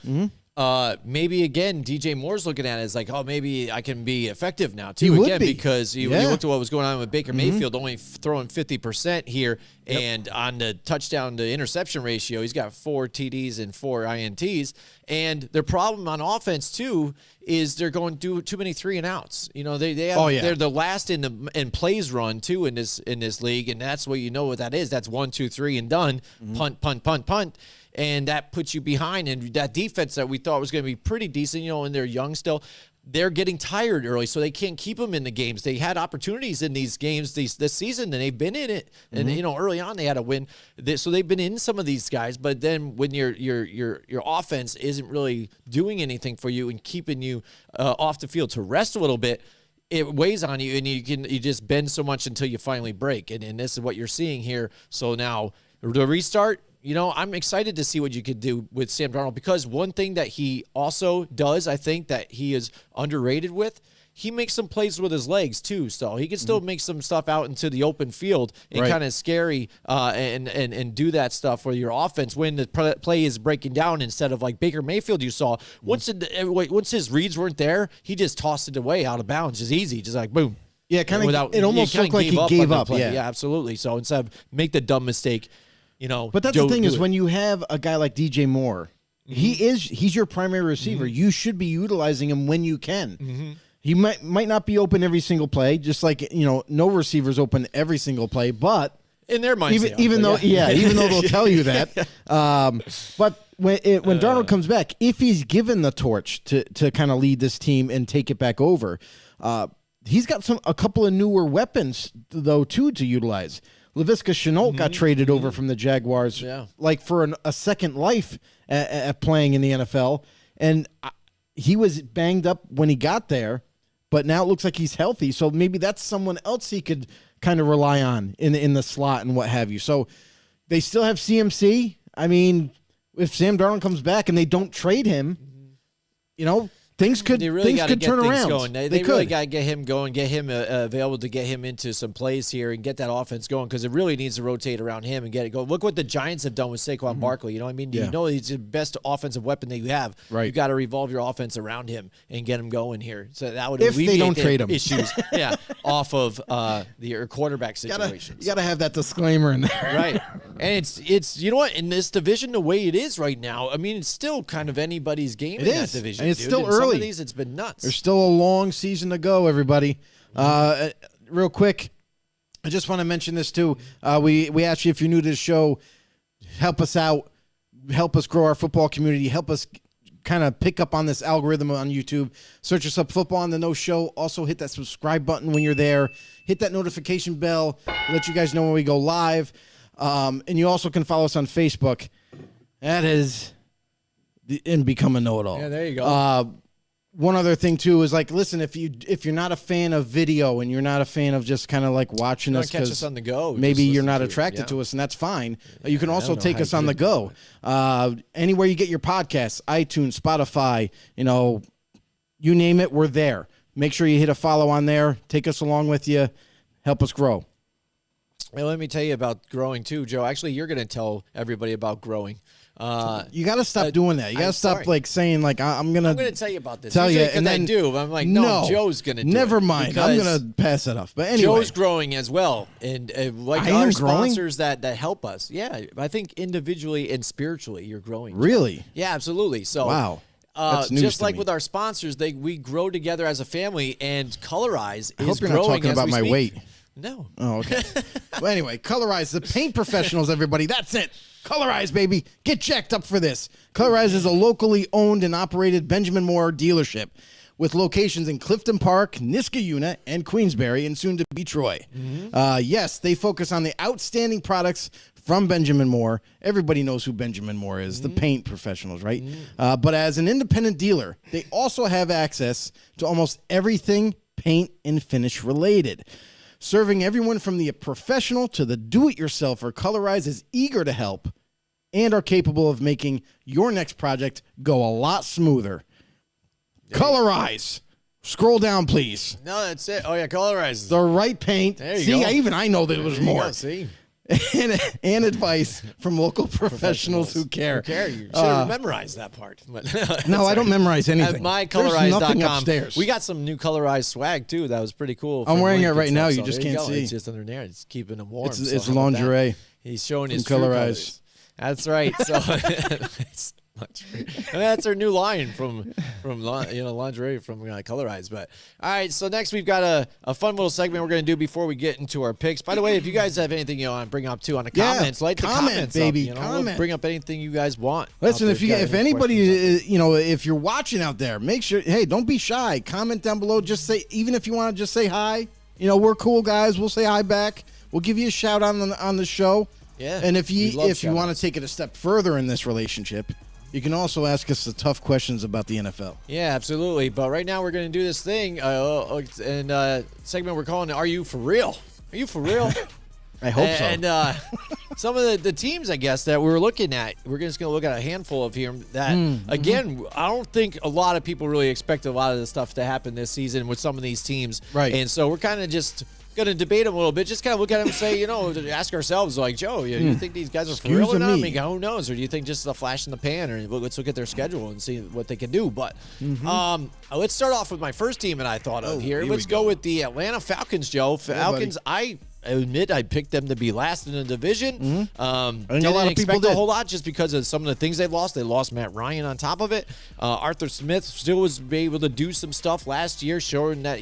maybe again, DJ Moore's looking at it as like, oh, maybe I can be effective now too. He would again, be. because you Yeah. looked at what was going on with Baker Mayfield, only throwing 50% here, and on the touchdown to interception ratio, he's got 4 TDs and 4 INTs. And their problem on offense too is they're going too many 3 and outs. They have, they're the last in plays run too in this league, and that's what that is. That's 1, 2, 3 and done. Punt, punt, punt, punt. And that puts you behind. And that defense that we thought was going to be pretty decent, and they're young still, they're getting tired early, so they can't keep them in the games. They had opportunities in these games this season, and they've been in it. And early on they had a win, so they've been in some of these guys. But then when your offense isn't really doing anything for you and keeping you off the field to rest a little bit, it weighs on you, and you just bend so much until you finally break. And this is what you're seeing here. So now the restart. I'm excited to see what you could do with Sam Darnold, because one thing that he also does, I think, that he is underrated with, he makes some plays with his legs too. So he can still make some stuff out into the open field and kind of scary and do that stuff for your offense when the play is breaking down, instead of like Baker Mayfield you saw. Once his reads weren't there, he just tossed it away out of bounds, just easy, just like boom. Yeah, kind of. It almost looked like he gave up. Yeah, absolutely. So instead of make the dumb mistake, But that's the thing is, when you have a guy like DJ Moore, he's your primary receiver. You should be utilizing him when you can. He might not be open every single play, just like no receivers open every single play. But in their minds, even though they'll tell you that. But when Darnold comes back, if he's given the torch to kind of lead this team and take it back over, he's got a couple of newer weapons though too to utilize. Laviska Shenault got traded over from the Jaguars, like for a second life at playing in the NFL, and he was banged up when he got there, but now it looks like he's healthy. So maybe that's someone else he could kind of rely on in the slot and what have you. So they still have CMC. I mean, if Sam Darnold comes back and they don't trade him, things could turn around. Going. They really got to get him going, get him available to get him into some plays here and get that offense going, because it really needs to rotate around him and get it going. Look what the Giants have done with Saquon Barkley. You know what I mean? Yeah. He's the best offensive weapon that you have. Right. You got to revolve your offense around him and get him going here. So that would If alleviate they don't trade him. issues off of the quarterback situations. You gotta have that disclaimer in there. Right. And it's you know what, in this division, the way it is right now, I mean, it's still kind of anybody's game in that division. And it's dude. still In early. Some of these, it's been nuts. There's still a long season to go, everybody. Real quick, I just want to mention this too. We asked you, if you're new to the show, help us out, help us grow our football community, help us kind of pick up on this algorithm on YouTube. Search us up, Football on the No Show. Also hit that subscribe button when you're there. Hit that notification bell, let you guys know when we go live. And you also can follow us on Facebook. That is and become a know-it-all. Yeah, there you go. One other thing too is, like, listen, if you're not a fan of video and you're not a fan of just kind of like watching us, catch us on the go. maybe Just you're listen not to it. attracted to us, and that's fine. You can also don't know take how us you on the do go. Anywhere you get your podcasts, iTunes, Spotify, you name it, we're there. Make sure you hit a follow on there. Take us along with you. Help us grow. Well, let me tell you about growing too, Joe. Actually, you're going to tell everybody about growing. You got to stop doing that. You got to stop sorry. like saying like I'm gonna tell you about this. tell you, Usually and 'cause then I do. I'm like, no, Joe's going to do Never it mind. I'm because gonna pass it off. But anyway, Joe's growing as well, and like I am our growing? sponsors that help us. Yeah, I think individually and spiritually, you're growing. Joe. really, Yeah, absolutely. So wow. That's news just to like me. with our sponsors, we grow together as a family, and Colorize I is hope you're not growing talking as about we my speak. weight. No. Oh, okay. Well, anyway, Colorize, the paint professionals, everybody. That's it. Colorize, baby. Get jacked up for this. Colorize is a locally owned and operated Benjamin Moore dealership with locations in Clifton Park, Niskayuna, and Queensbury, and soon to be Troy. Yes, they focus on the outstanding products from Benjamin Moore. Everybody knows who Benjamin Moore is, the paint professionals, right? But as an independent dealer, they also have access to almost everything paint and finish related. Serving everyone from the professional to the do-it-yourselfer, Colorize is eager to help and are capable of making your next project go a lot smoother. Colorize. Scroll down, please. No, that's it. Oh yeah, Colorize. The right paint. There you See, go. I know there was There you more. go, see, and advice from local professionals who care. Who care? You should have memorized that part. But No, I don't memorize anything. At There's nothing mycolorize.com. upstairs. We got some new Colorized swag too. That was pretty cool. I'm from wearing it Link and right now. stuff, You so just there can't go. see. It's just under there. It's keeping them warm. It's so how about that? lingerie. He's showing his from true Colorize. colors. That's right. So it's lingerie. And that's our new line from lingerie from Colorize. But all right, so next we've got a fun little segment we're going to do before we get into our picks. By the way, if you guys have anything you want to bring up too on the Yeah, comments, light the comment, comments baby, up, comment. We'll bring up anything you guys want. Listen, out there got if any anybody, questions out there. if you're watching out there, make sure, hey, don't be shy. Comment down below. Just say, even if you want to just say hi, we're cool guys. We'll say hi back. We'll give you a shout out on the show. Yeah, And if we you love want shout-outs. to take it a step further in this relationship, you can also ask us the tough questions about the NFL. Yeah, absolutely. But right now we're going to do this thing, and segment we're calling "Are You For Real?" Are you for real? I hope so. And some of the teams, I guess, that we were looking at, we're just going to look at a handful of here. That again, I don't think a lot of people really expect a lot of the stuff to happen this season with some of these teams. Right. And so we're kind of just going to debate them a little bit, just kind of look at them and say, ask ourselves, like, Joe, you think these guys are for Excuse real or not? I me. mean, who knows? Or do you think just a flash in the pan? Or let's look at their schedule and see what they can do. But let's start off with my first team that I thought of here. here Let's we go go. with the Atlanta Falcons, Joe. Falcons, I admit I picked them to be last in the division. think a lot Didn't of people expect did. a whole lot just because of some of the things they lost. They lost Matt Ryan on top of it. Arthur Smith still was able to do some stuff last year, showing that,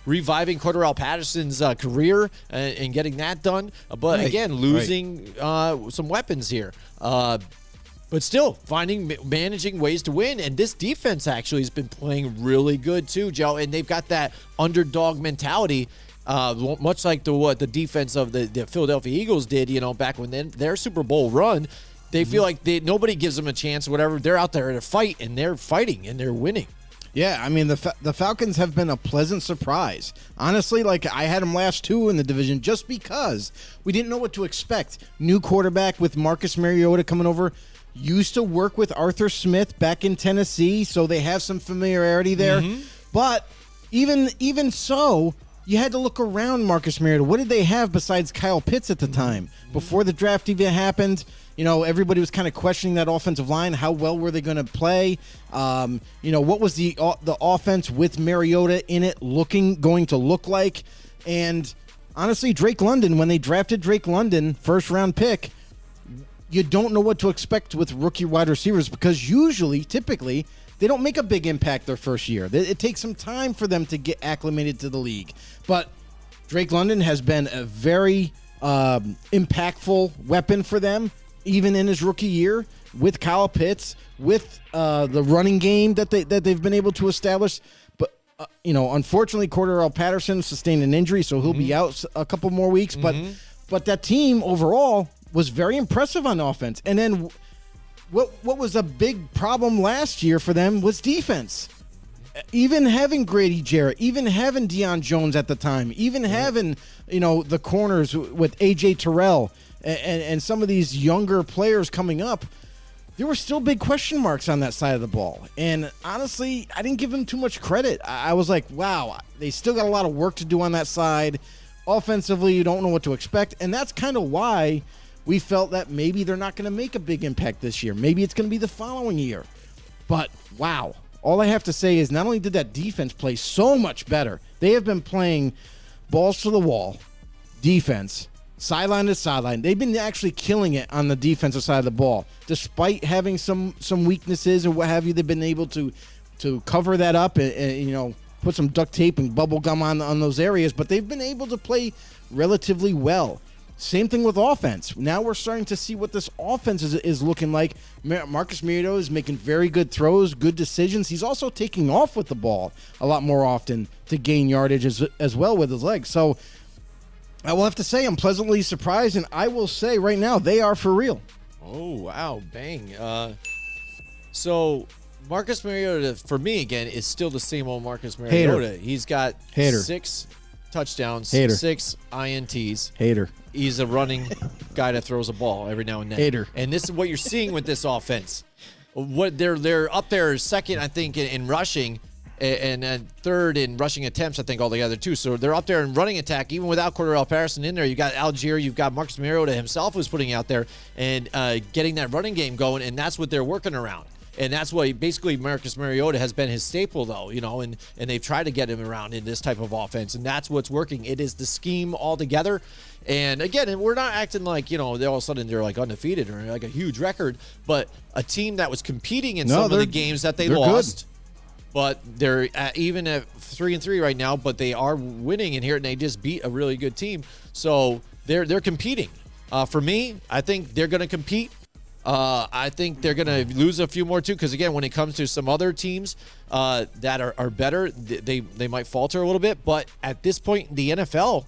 reviving Cordarrelle Patterson's career and getting that done. But Right, again, losing some weapons here. But still, managing ways to win. And this defense actually has been playing really good too, Joe. And they've got that underdog mentality, much like what the defense of the Philadelphia Eagles did, back when their Super Bowl run. They feel like nobody gives them a chance or whatever. They're out there to fight, and they're fighting, and they're winning. Yeah, I mean, the Falcons have been a pleasant surprise. Honestly, like, I had them last two in the division just because we didn't know what to expect. New quarterback with Marcus Mariota coming over. Used to work with Arthur Smith back in Tennessee, so they have some familiarity there. But even so, you had to look around Marcus Mariota. What did they have besides Kyle Pitts at the time? Before the draft even happened, everybody was kind of questioning that offensive line. How well were they going to play? What was the offense with Mariota in it going to look like? And honestly, Drake London, when they drafted Drake London, first-round pick, you don't know what to expect with rookie wide receivers because typically, they don't make a big impact their first year. It takes some time for them to get acclimated to the league. But Drake London has been a very impactful weapon for them, even in his rookie year, with Kyle Pitts, with the running game that they've been able to establish. But unfortunately, Cordarrelle Patterson sustained an injury, so he'll be out a couple more weeks. But that team overall was very impressive on offense. And then what was a big problem last year for them was defense. Even having Grady Jarrett, even having Deion Jones at the time, even having, the corners with A.J. Terrell and some of these younger players coming up, there were still big question marks on that side of the ball. And honestly, I didn't give them too much credit. I was like, wow, they still got a lot of work to do on that side. offensively, you don't know what to expect, and that's kind of why we felt that maybe they're not going to make a big impact this year. Maybe it's going to be the following year. But, wow. All I have to say is not only did that defense play so much better, they have been playing balls to the wall, defense, sideline to sideline. They've been actually killing it on the defensive side of the ball. Despite having some weaknesses or what have you, they've been able to cover that up and put some duct tape and bubble gum on those areas. But they've been able to play relatively well. Same thing with offense. Now we're starting to see what this offense is looking like. Marcus Mariota is making very good throws, good decisions. He's also taking off with the ball a lot more often to gain yardage as well with his legs. So I will have to say I'm pleasantly surprised, and I will say right now they are for real. Oh, wow. Bang. So Marcus Mariota, for me, again, is still the same old Marcus Mariota. He's got 6 touchdowns, 6 INTs. Hater. He's a running guy that throws a ball every now and then. Hater. And this is what you're seeing with this offense. What they're up there second, I think, in rushing, and third in rushing attempts, I think, altogether, too. So they're up there in running attack, even without Cordarrelle Patterson in there. You got Algier, you've got Marcus Mariota himself who's putting out there and getting that running game going, and that's what they're working around. And that's what basically Marcus Mariota has been his staple, though, and they've tried to get him around in this type of offense, and that's what's working. It is the scheme altogether. And again, we're not acting like, all of a sudden they're like undefeated or like a huge record, but a team that was competing in some of the games that they lost. Good. But they're even at 3-3 right now, but they are winning in here, and they just beat a really good team. So they're competing. For me, I think they're going to compete. I think they're going to lose a few more, too, because, again, when it comes to some other teams that are better, they might falter a little bit. But at this point in the NFL,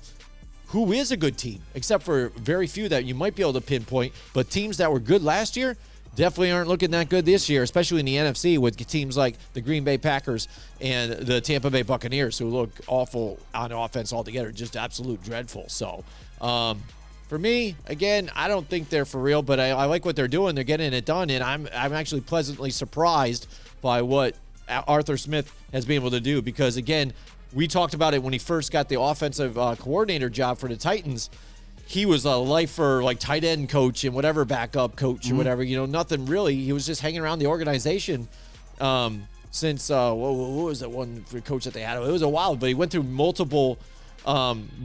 who is a good team, except for very few that you might be able to pinpoint, but teams that were good last year definitely aren't looking that good this year, especially in the NFC with teams like the Green Bay Packers and the Tampa Bay Buccaneers, who look awful on offense altogether, just absolute dreadful. So, for me, again, I don't think they're for real, but I like what they're doing. They're getting it done, and I'm actually pleasantly surprised by what Arthur Smith has been able to do because, again, we talked about it when he first got the offensive coordinator job for the Titans. He was a lifer, like tight end coach and whatever backup coach or whatever, nothing really. He was just hanging around the organization since, what was that one coach that they had? It was a while, but he went through multiple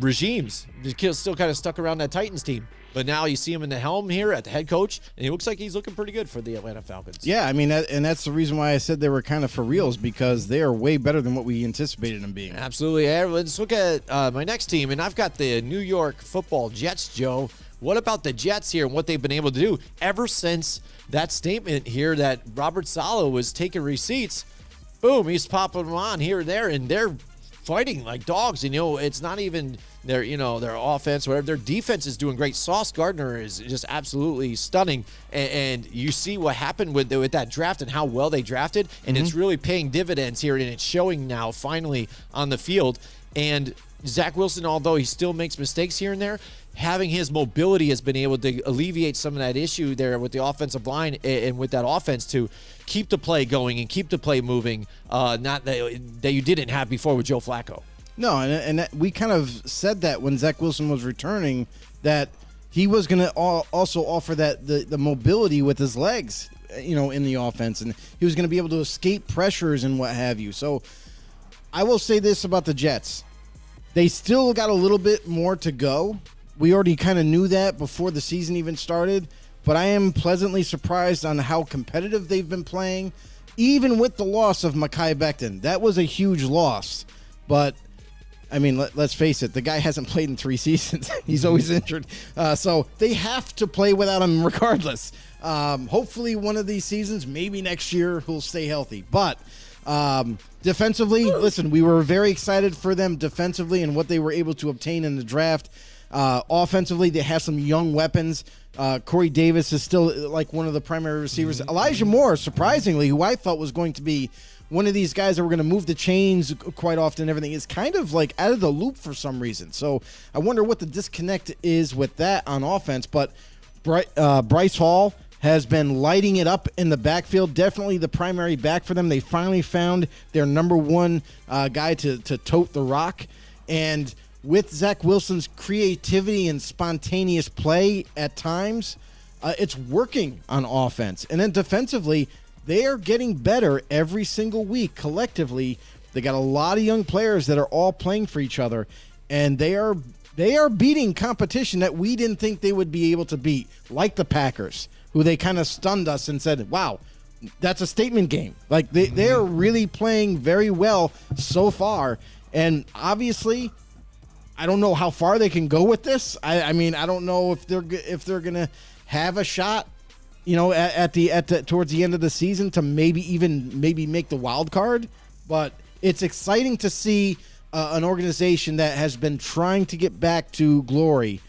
regimes. He's still kind of stuck around that Titans team. But now you see him in the helm here at the head coach, and he looks like he's looking pretty good for the Atlanta Falcons. Yeah, I mean, and that's the reason why I said they were kind of for reals, because they are way better than what we anticipated them being. Absolutely. Let's look at my next team, and I've got the New York Football Jets, Joe. What about the Jets here and what they've been able to do ever since that statement here that Robert Saleh was taking receipts? Boom, he's popping them on here and there, and they're fighting like dogs. It's not even their offense, whatever. Their defense is doing great. Sauce Gardner is just absolutely stunning. And you see what happened with that draft and how well they drafted. And it's really paying dividends here, and it's showing now finally on the field. And Zach Wilson, although he still makes mistakes here and there, having his mobility has been able to alleviate some of that issue there with the offensive line and with that offense to keep the play going and keep the play moving, not that you didn't have before with Joe Flacco. No, and we kind of said that when Zach Wilson was returning, that he was going to also offer that the mobility with his legs, in the offense, and he was going to be able to escape pressures and what have you. So I will say this about the Jets. They still got a little bit more to go. We already kind of knew that before the season even started, but I am pleasantly surprised on how competitive they've been playing, even with the loss of Mekhi Becton. That was a huge loss, but I mean, let's face it, the guy hasn't played in 3 seasons. He's always injured. So they have to play without him regardless. Hopefully one of these seasons, maybe next year, he'll stay healthy. But defensively, listen, we were very excited for them defensively and what they were able to obtain in the draft. Offensively, they have some young weapons. Corey Davis is still like one of the primary receivers. Elijah Moore, surprisingly, who I thought was going to be one of these guys that were going to move the chains quite often and everything, is kind of like out of the loop for some reason. So I wonder what the disconnect is with that on offense. But Bryce Hall has been lighting it up in the backfield, definitely the primary back for them. They finally found their number one guy to tote the rock. And with Zach Wilson's creativity and spontaneous play at times, it's working on offense. And then defensively, they are getting better every single week collectively. They got a lot of young players that are all playing for each other, and they are beating competition that we didn't think they would be able to beat, like the Packers, who they kind of stunned us and said, wow, that's a statement game. Like they are really playing very well so far. And obviously, I don't know how far they can go with this. I mean, I don't know if they're gonna have a shot, at the towards the end of the season to maybe make the wild card. But it's exciting to see an organization that has been trying to get back to glory,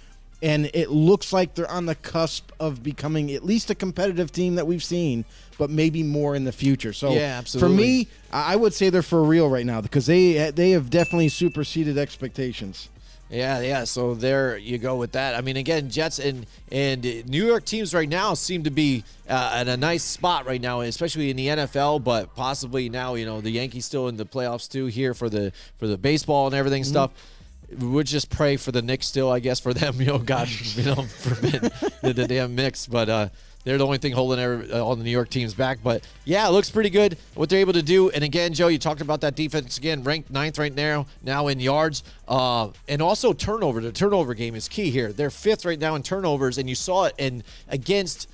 and it looks like they're on the cusp of becoming at least a competitive team that we've seen, but maybe more in the future. So Yeah, absolutely. for me, I would say they're for real right now because they have definitely superseded expectations. Yeah. So there you go with that. I mean, again, Jets and New York teams right now seem to be at a nice spot right now, especially in the NFL. But possibly now, the Yankees still in the playoffs too here for the baseball and everything stuff. We'll just pray for the Knicks still, I guess, for them. God, forbid the damn Knicks. But they're the only thing holding all the New York teams back. But, yeah, it looks pretty good what they're able to do. And, again, Joe, you talked about that defense again, ranked 9th right now in yards. And also turnover. The turnover game is key here. They're 5th right now in turnovers, and you saw it against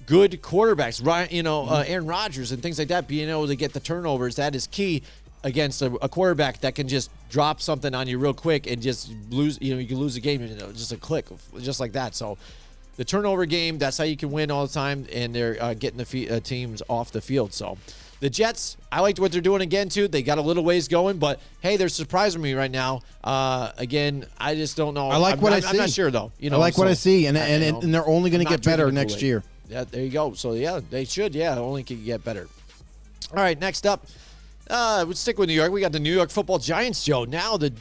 good quarterbacks, Aaron Rodgers and things like that, being able to get the turnovers. That is key against a quarterback that can just drop something on you real quick and just lose. You can lose a game in just a click, just like that. So the turnover game, that's how you can win all the time, and they're getting the teams off the field. So the Jets, I liked what they're doing again, too. They got a little ways going, but, hey, they're surprising me right now. Again, I just don't know. I like what I see. I'm not sure, though. I like what I see, and they're only going to get better next year. Yeah, there you go. So, yeah, they should. Yeah, only can get better. All right, next up. We'll stick with New York. We got the New York Football Giants, Joe. Now the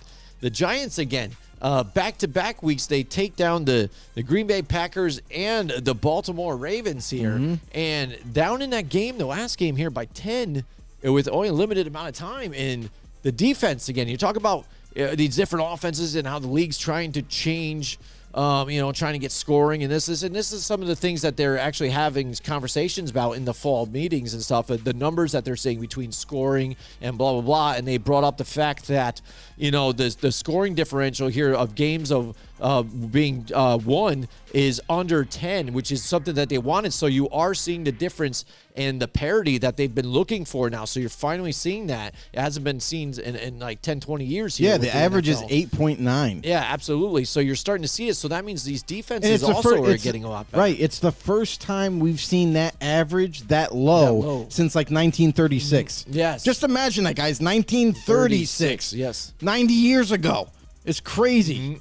Giants again. Back-to-back weeks, they take down the Green Bay Packers and the Baltimore Ravens here. And down in that game, the last game here, by 10 with only a limited amount of time. And the defense, again, you talk about these different offenses and how the league's trying to change, trying to get scoring. And this is some of the things that they're actually having conversations about in the fall meetings and stuff, the numbers that they're seeing between scoring and blah, blah, blah. And they brought up the fact that, the scoring differential here of games of being won is under 10, which is something that they wanted. So you are seeing the difference and the parity that they've been looking for now. So you're finally seeing that. It hasn't been seen in like 10, 20 years here. Yeah, the average is 8.9. Yeah, absolutely. So you're starting to see it. So that means these defenses also are getting a lot better. Right. It's the first time we've seen that average that low since like 1936. Yes. Just imagine that, guys. 1936. Yes. 90 years ago. It's crazy.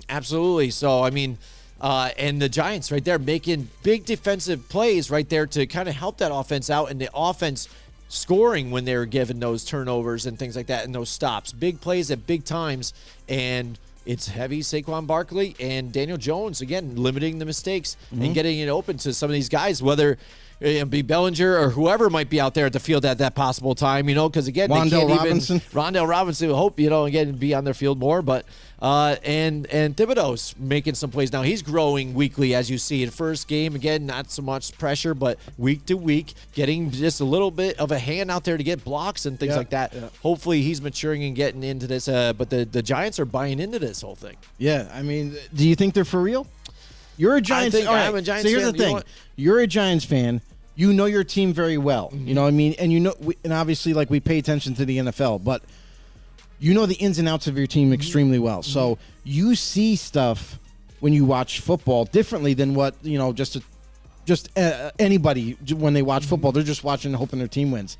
Absolutely. So, I mean, and the Giants right there making big defensive plays right there to kind of help that offense out, and the offense scoring when they were given those turnovers and things like that and those stops. Big plays at big times, and it's heavy Saquon Barkley and Daniel Jones, again, limiting the mistakes and getting it open to some of these guys, whether it be Bellinger or whoever might be out there at the field at that possible time, because, again, Rondell Robinson. Rondell Robinson will hope, again, be on their field more, but and Thibodeau's making some plays now. He's growing weekly, as you see. In first game, again, not so much pressure, but week to week, getting just a little bit of a hand out there to get blocks and things like that. Yeah. Hopefully he's maturing and getting into this, but the Giants are buying into this whole thing. Yeah, I mean, do you think they're for real? You're a Giants fan. I'm a Giants fan. So here's the thing. You're a Giants fan. You know your team very well. You know what I mean? And and obviously, like, we pay attention to the NFL, but you know the ins and outs of your team extremely well. So you see stuff when you watch football differently than what, just anybody when they watch football. They're just watching and hoping their team wins.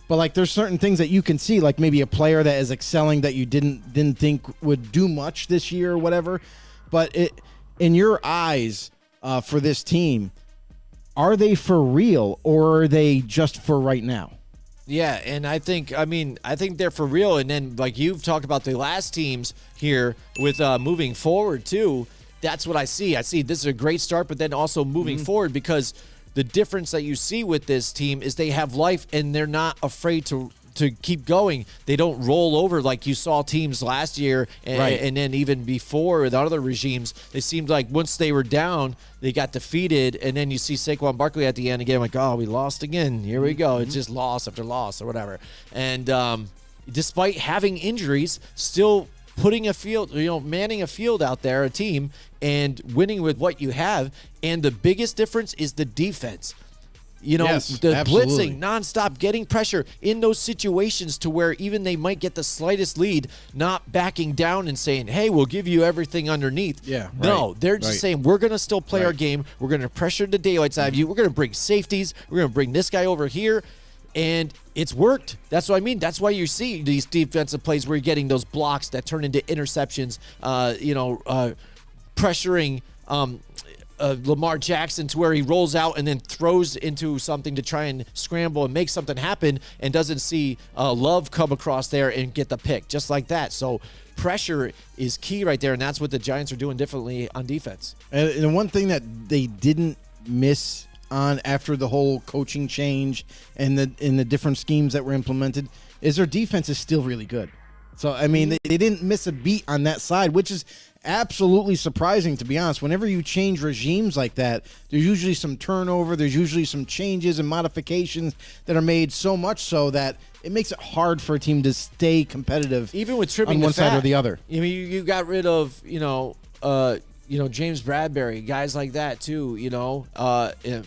But, like, there's certain things that you can see, like maybe a player that is excelling that you didn't think would do much this year or whatever. But in your eyes, for this team, are they for real or are they just for right now? Yeah, and I think they're for real. And then, like you've talked about the last teams here with moving forward too, that's what I see. I see this is a great start, but then also moving forward, because the difference that you see with this team is they have life and they're not afraid to to keep going. They don't roll over like you saw teams last year, and then even before with other regimes. They seemed like once they were down, they got defeated, and then you see Saquon Barkley at the end again, like, oh, we lost again. Here we go. It's just loss after loss or whatever. And despite having injuries, still putting a field, manning a field out there, a team, and winning with what you have. And the biggest difference is the defense. Yes, the absolutely. blitzing nonstop, getting pressure in those situations to where even they might get the slightest lead, not backing down and saying, hey, we'll give you everything underneath. Yeah, No, right, they're just saying, we're going to still play our game. We're going to pressure the daylights out of you. We're going to bring safeties. We're going to bring this guy over here. And it's worked. That's what I mean. That's why you see these defensive plays where you're getting those blocks that turn into interceptions, pressuring Lamar Jackson to where he rolls out and then throws into something to try and scramble and make something happen, and doesn't see Love come across there and get the pick, just like that. So pressure is key right there, and that's what the Giants are doing differently on defense. And one thing that they didn't miss on after the whole coaching change and the different schemes that were implemented is their defense is still really good. So, I mean, they didn't miss a beat on that side, which is absolutely surprising, to be honest. Whenever you change regimes like that, there's usually some turnover. There's usually some changes and modifications that are made, so much so that it makes it hard for a team to stay competitive, even with trimming on one the fat, side or the other. I mean, you got rid of, James Bradbury, guys like that too,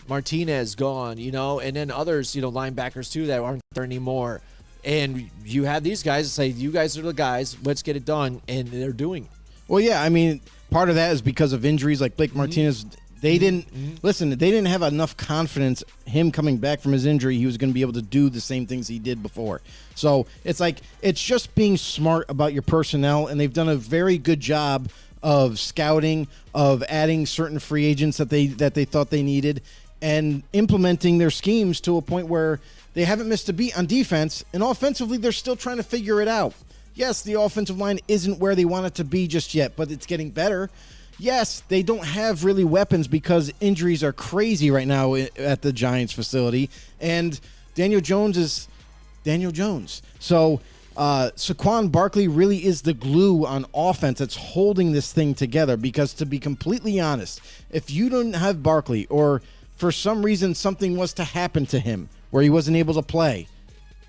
Martinez gone, and then others, linebackers too that aren't there anymore. And you have these guys say, you guys are the guys, let's get it done, and they're doing it. Well, yeah, I mean, part of that is because of injuries like Blake Martinez. They didn't listen. They didn't have enough confidence. Him coming back from his injury, he was going to be able to do the same things he did before. So it's just being smart about your personnel, and they've done a very good job of scouting, of adding certain free agents that they thought they needed, and implementing their schemes to a point where they haven't missed a beat on defense, and offensively they're still trying to figure it out. Yes, the offensive line isn't where they want it to be just yet, but it's getting better. Yes, they don't have really weapons because injuries are crazy right now at the Giants facility, and Daniel Jones is Daniel Jones. So Saquon Barkley really is the glue on offense that's holding this thing together, because to be completely honest, if you don't have Barkley, or for some reason something was to happen to him where he wasn't able to play,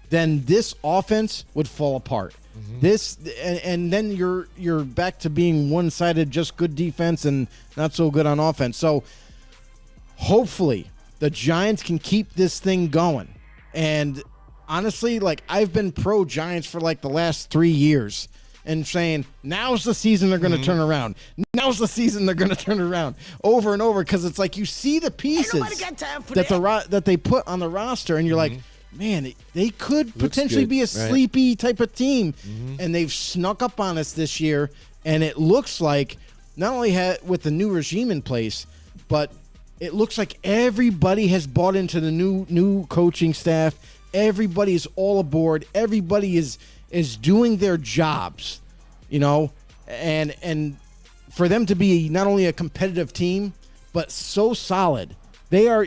then this offense would fall apart. This and then you're back to being one-sided, just good defense and not so good on offense. So hopefully the Giants can keep this thing going. And honestly, I've been pro Giants for the last 3 years and saying, now's the season they're going to turn around. Now's the season they're going to turn around, over and over, because it's you see the pieces that they put on the roster, and you're like, man, they could potentially good, be a right? sleepy type of team, and they've snuck up on us this year, and it looks like not only with the new regime in place, but it looks like everybody has bought into the new coaching staff. Everybody is all aboard. Everybody is doing their jobs, and for them to be not only a competitive team, but so solid. They are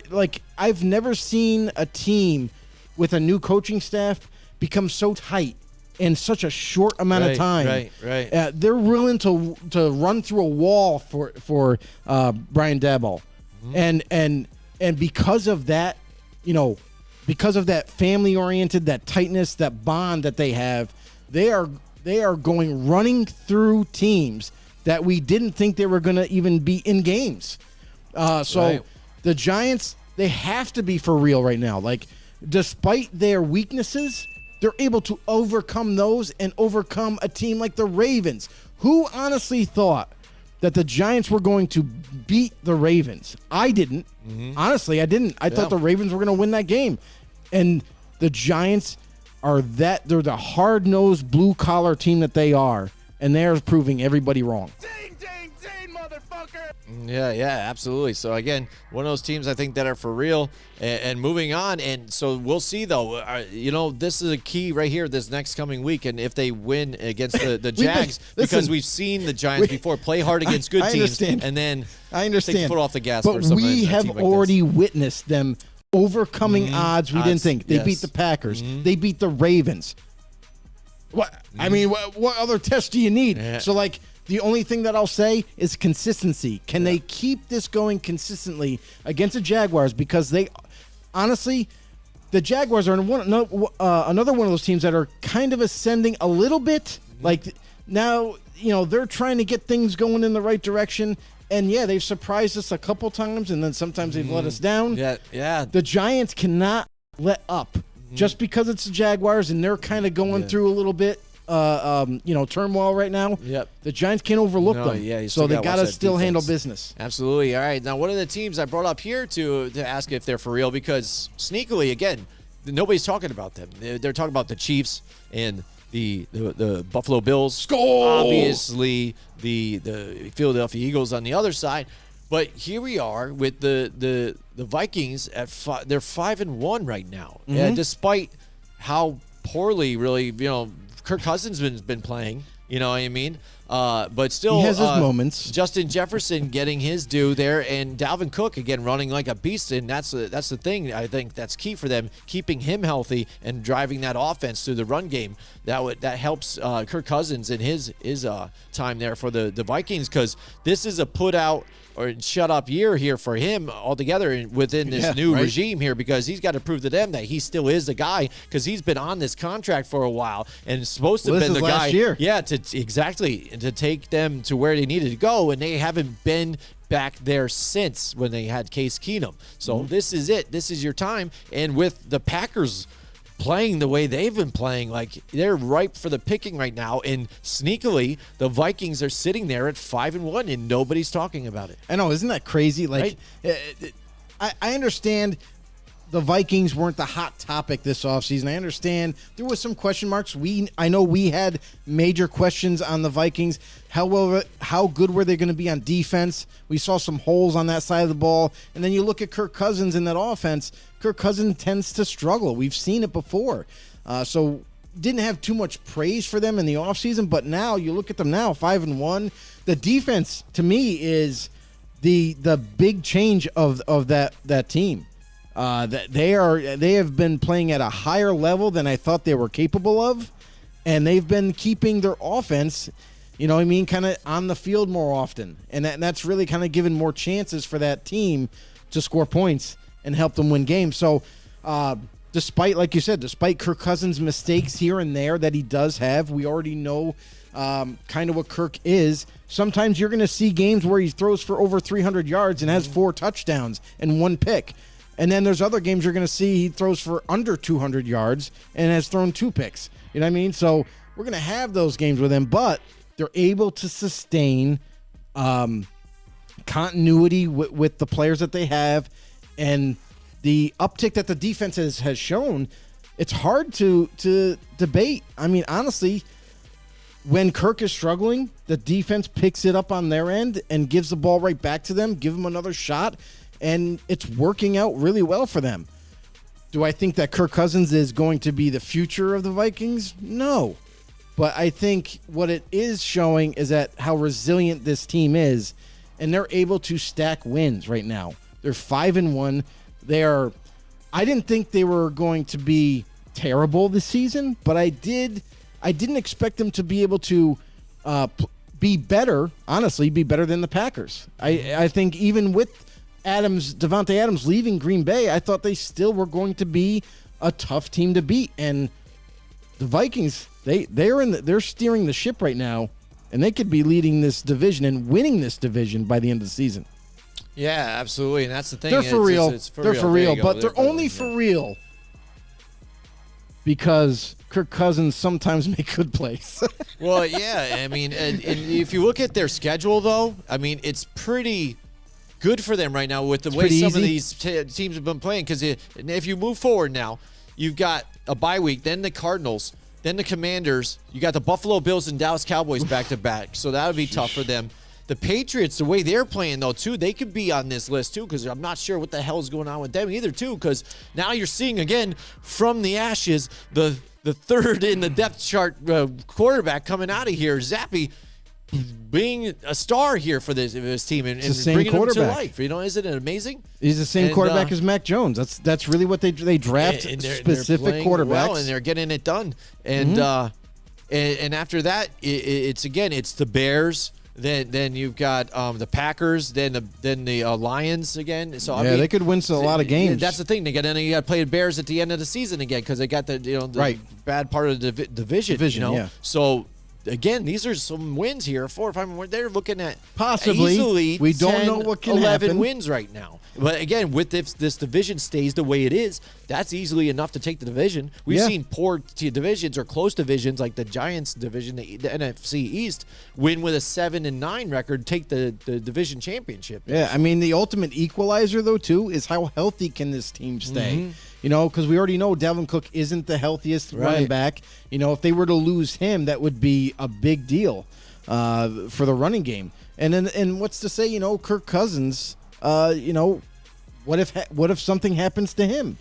I've never seen a team with a new coaching staff become so tight in such a short amount of time. Right. They're willing to run through a wall for Brian Daboll, and because of that, because of that family oriented, that tightness, that bond that they have, they are going running through teams that we didn't think they were going to even be in games. So the Giants, they have to be for real right now. Despite their weaknesses, they're able to overcome those and overcome a team like the Ravens. Who honestly thought that the Giants were going to beat the Ravens? I didn't. Honestly, I didn't. I thought the Ravens were going to win that game. And the Giants they're the hard-nosed, blue-collar team that they are, and they're proving everybody wrong. Yeah, absolutely. So, again, one of those teams I think that are for real and moving on. And so we'll see, though. This is a key right here this next coming week. And if they win against the Jags, because we've seen the Giants before play hard against good teams and then I understand. take the foot off the gas. But we have already witnessed them overcoming odds we didn't Odds, think. They yes. beat the Packers. They beat the Ravens. What I mean, what other test do you need? Yeah. So like the only thing that I'll say is consistency. Can they keep this going consistently against the Jaguars? Because they honestly, the Jaguars are another one of those teams that are kind of ascending a little bit. Like now, they're trying to get things going in the right direction. And yeah, they've surprised us a couple times, and then sometimes they've let us down. Yeah. The Giants cannot let up just because it's the Jaguars and they're kind of going through a little bit, turmoil right now. Yep. The Giants can't overlook No, them. yeah, you so still they gotta got watch to that still handle defense. business. Absolutely. All right. Now, one of the teams I brought up here to ask if they're for real, because sneakily, again, nobody's talking about them. They're talking about the Chiefs and the Buffalo Bills. Skol! Obviously, the Philadelphia Eagles on the other side. But here we are with the Vikings at they're 5-1 right now, despite how poorly really Kirk Cousins has been playing. You know what I mean? But still, He has his moments. Justin Jefferson getting his due there, and Dalvin Cook again running like a beast, and that's the thing. I think that's key for them, keeping him healthy and driving that offense through the run game. That helps Kirk Cousins in his time there for the Vikings, because this is a put out or shut up year here for him altogether within this new regime here, because he's got to prove to them that he still is the guy, because he's been on this contract for a while and supposed to have This been is the last guy. year. Yeah, to take them to where they needed to go, and they haven't been back there since when they had Case Keenum. So this is it. This is your time. And with the Packers playing the way they've been playing, like they're ripe for the picking right now. And sneakily, the Vikings are sitting there at 5-1, and nobody's talking about it. I know, isn't that crazy? Like, I understand the Vikings weren't the hot topic this offseason. I understand there was some question marks. I know we had major questions on the Vikings. How good were they going to be on defense? We saw some holes on that side of the ball. And then you look at Kirk Cousins in that offense. Kirk Cousins tends to struggle. We've seen it before. So didn't have too much praise for them in the offseason, but now you look at them now, 5-1. The defense, to me, is the big change of that team. That they have been playing at a higher level than I thought they were capable of, and they've been keeping their offense, kind of on the field more often, and that's really kind of given more chances for that team to score points and help them win games. So, despite, like you said, despite Kirk Cousins' mistakes here and there that he does have, we already know kind of what Kirk is. Sometimes you're going to see games where he throws for over 300 yards and has 4 touchdowns and 1 pick. And then there's other games you're going to see he throws for under 200 yards and has thrown 2 picks. You know what I mean? So we're going to have those games with him, but they're able to sustain continuity with the players that they have, and the uptick that the defense has shown. It's hard to debate. I mean, honestly, when Kirk is struggling, the defense picks it up on their end and gives the ball right back to them, give them another shot, and it's working out really well for them. Do I think that Kirk Cousins is going to be the future of the Vikings? No. But I think what it is showing is that how resilient this team is, and they're able to stack wins right now. They're 5-1. I didn't think they were going to be terrible this season, but I didn't expect them to be able to be better, honestly, be better than the Packers. I think even with Devontae Adams leaving Green Bay, I thought they still were going to be a tough team to beat. And the Vikings, they're steering the ship right now, and they could be leading this division and winning this division by the end of the season. Yeah, absolutely, and that's the thing. They're for real. It's They're for There real, you go. but they're only for real because Kirk Cousins sometimes make good plays. Well, yeah, I mean, and if you look at their schedule, though, I mean, it's pretty good for them right now with the way pretty some of easy. these teams have been playing. Because if you move forward now, you've got a bye week, then the Cardinals, then the Commanders. You got the Buffalo Bills and Dallas Cowboys back to back, so that would be tough for them. The Patriots, the way they're playing, though, too, they could be on this list, too, because I'm not sure what the hell is going on with them either, too, because now you're seeing, again, from the ashes, the third in the depth chart quarterback coming out of here, Zappy. being a star here for this team and the same bringing them to quarterback. life. Isn't it amazing? He's the same And, quarterback as Mac Jones. That's really what they draft and they're specific playing quarterbacks. well, and they're getting it done. And and after that, it's the Bears. Then you've got the Packers. Then the Lions again. So they could win a lot of games. That's the thing. You got to play the Bears at the end of the season again because they got the bad part of the division. Yeah. So. Again, these are some wins here. 4 or 5. They're looking at possibly. Easily We don't 10, know what can 11 happen. wins right now. But again, with this division stays the way it is, that's easily enough to take the division. We've seen poor divisions or close divisions like the Giants division, the NFC East, win with a 7-9 record, take the division championship. Yeah, I mean the ultimate equalizer though too is how healthy can this team stay. Because we already know Dalvin Cook isn't the healthiest running back. If they were to lose him, that would be a big deal for the running game. And what's to say, Kirk Cousins, what if something happens to him?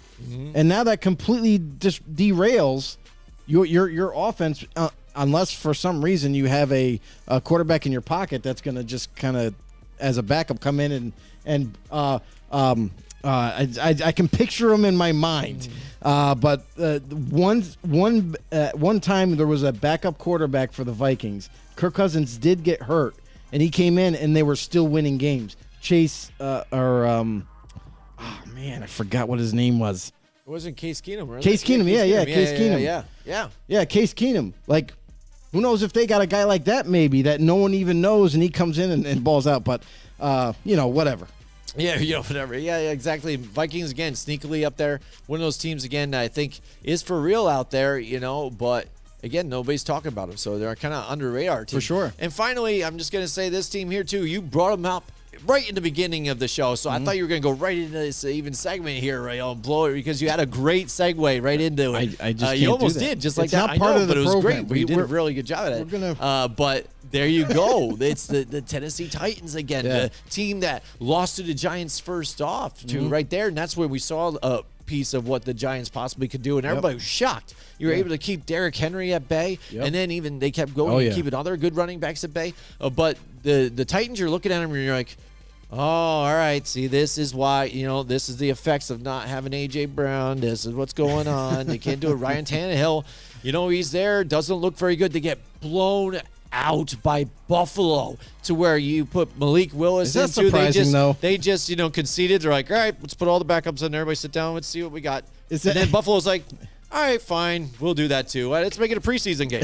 And now that completely just derails your offense, unless for some reason you have a quarterback in your pocket that's going to just kind of as a backup come in and I can picture him in my mind, but one time there was a backup quarterback for the Vikings. Kirk Cousins did get hurt, and he came in, and they were still winning games. Chase, I forgot what his name was. It wasn't Case Keenum, right? Case Keenum, Case Keenum. Yeah, Case Keenum. Like, who knows if they got a guy like that maybe that no one even knows, and he comes in and balls out. But whatever. Yeah, whatever. Yeah, exactly. Vikings, again, sneakily up there. One of those teams, again, I think is for real out there, but, again, nobody's talking about them. So they're kind of under radar team. For sure. And finally, I'm just going to say this team here, too. You brought them up right in the beginning of the show. So I thought you were going to go right into this even segment here, right? I'll blow it because you had a great segue right into it. I just you can't almost do that. did, just It's like not that. part I know, of the but it was program. great. You did a really good job at it. But there you go. It's the Tennessee Titans again, the team that lost to the Giants first off right there. And that's where we saw a piece of what the Giants possibly could do. And everybody was shocked. You were able to keep Derrick Henry at bay. And then even they kept going and keeping other good running backs at bay. But the Titans, you're looking at them and you're like, oh, all right. See, this is why, this is the effects of not having A.J. Brown. This is what's going on. They can't do it. Ryan Tannehill, he's there. Doesn't look very good. They get blown out by Buffalo to where you put Malik Willis Is that into. surprising, though? They just, conceded. They're like, all right, let's put all the backups in there. Everybody sit down. Let's see what we got. Is and that- then Buffalo's like, all right, fine. We'll do that too. Let's make it a preseason game.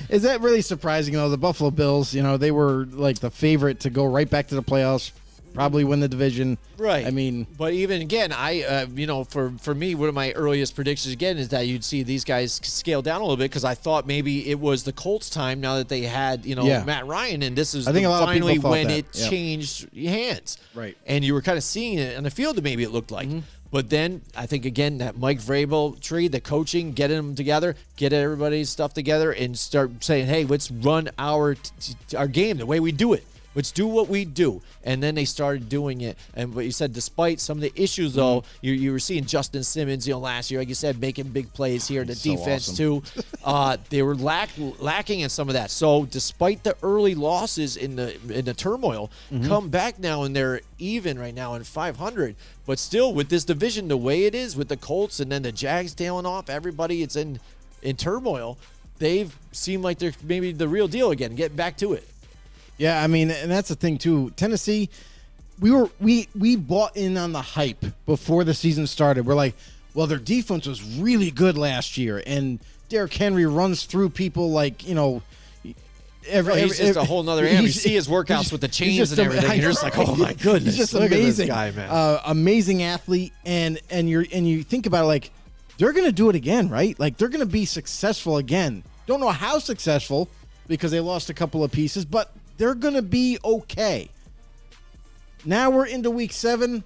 Is that really surprising, though? The Buffalo Bills, they were like the favorite to go right back to the playoffs, probably win the division. Right. I mean, but even again, I for me, one of my earliest predictions again is that you'd see these guys scale down a little bit because I thought maybe it was the Colts' time now that they had Matt Ryan, and this is I think a lot of finally people thought when that. it changed hands. Right. And you were kind of seeing it on the field. Maybe it looked like. But then I think, again, that Mike Vrabel tree, the coaching, getting them together, get everybody's stuff together, and start saying, hey, let's run our game the way we do it. Let's do what we do. And then they started doing it. And what you said, despite some of the issues, though, you were seeing Justin Simmons, last year, like you said, making big plays here. The defense, too. They were lacking in some of that. So despite the early losses in the turmoil, come back now, and they're even right now in 500. But still, with this division the way it is, with the Colts and then the Jags tailing off, everybody, it's in turmoil. They've seemed like they're maybe the real deal again, getting back to it. yeah, I mean, and that's the thing too. Tennessee, we bought in on the hype before the season started. We're like, well, their defense was really good last year, and Derrick Henry runs through people like He's just a whole nother animal. You see his workouts with the chains and everything, and you're just like, oh my goodness, he's just look amazing, at this guy, man. Amazing athlete, and you think about it, like they're gonna do it again, right? Like they're gonna be successful again. Don't know how successful because they lost a couple of pieces, but they're gonna be okay. Now we're into week 7.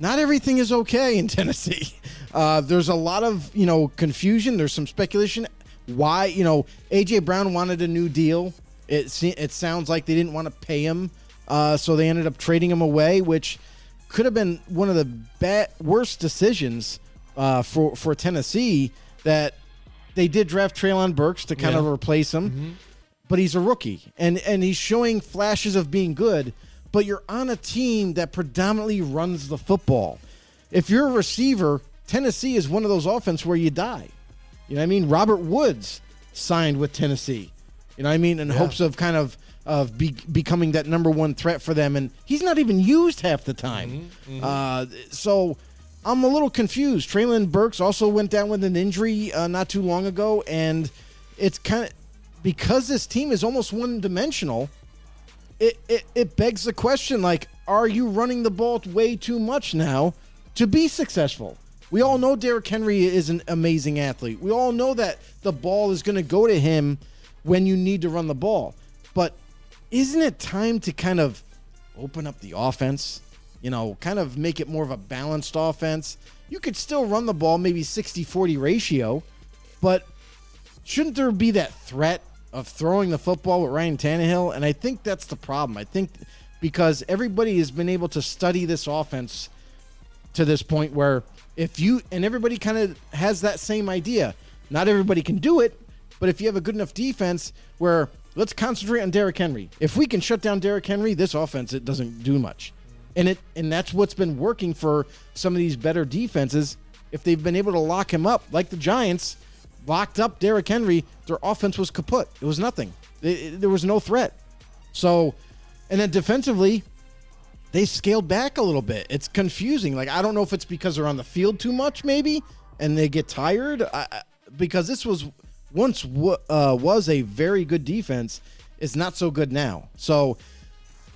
Not everything is okay in Tennessee. There's a lot of confusion. There's some speculation. Why A.J. Brown wanted a new deal. It sounds like they didn't want to pay him, so they ended up trading him away, which could have been one of the worst decisions for Tennessee. That they did draft Treylon Burks to kind of replace him. but he's a rookie, and he's showing flashes of being good, but you're on a team that predominantly runs the football. If you're a receiver, Tennessee is one of those offenses where you die. You know what I mean? Robert Woods signed with Tennessee, you know what I mean, in hopes of kind of becoming that number one threat for them, and he's not even used half the time. So I'm a little confused. Traylon Burks also went down with an injury not too long ago, and it's kind of because this team is almost one-dimensional. It begs the question, like, are you running the ball way too much now to be successful? We all know Derrick Henry is an amazing athlete. We all know that the ball is going to go to him when you need to run the ball. But isn't it time to kind of open up the offense? You know, kind of make it more of a balanced offense. You could still run the ball, maybe 60-40 ratio, but shouldn't there be that threat of throwing the football with Ryan Tannehill? And I think that's the problem. I think because everybody has been able to study this offense to this point where everybody kind of has that same idea. Not everybody can do it, but if you have a good enough defense where let's concentrate on Derrick Henry. If we can shut down Derrick Henry, this offense, it doesn't do much. And that's what's been working for some of these better defenses. If they've been able to lock him up, like the Giants locked up Derrick Henry, their offense was kaput. It was nothing. There was no threat. So, and then defensively, they scaled back a little bit. It's confusing. Like, I don't know if it's because they're on the field too much, maybe, and they get tired. Because this was once was a very good defense. It's not so good now. So,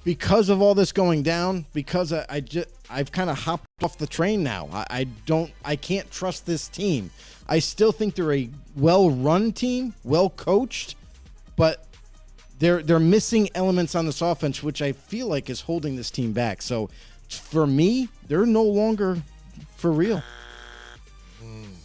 because of all this going down, because I've kind of hopped off the train now. I can't trust this team. I still think they're a well-run team, well-coached, but they're missing elements on this offense, which I feel like is holding this team back. So, for me, they're no longer for real.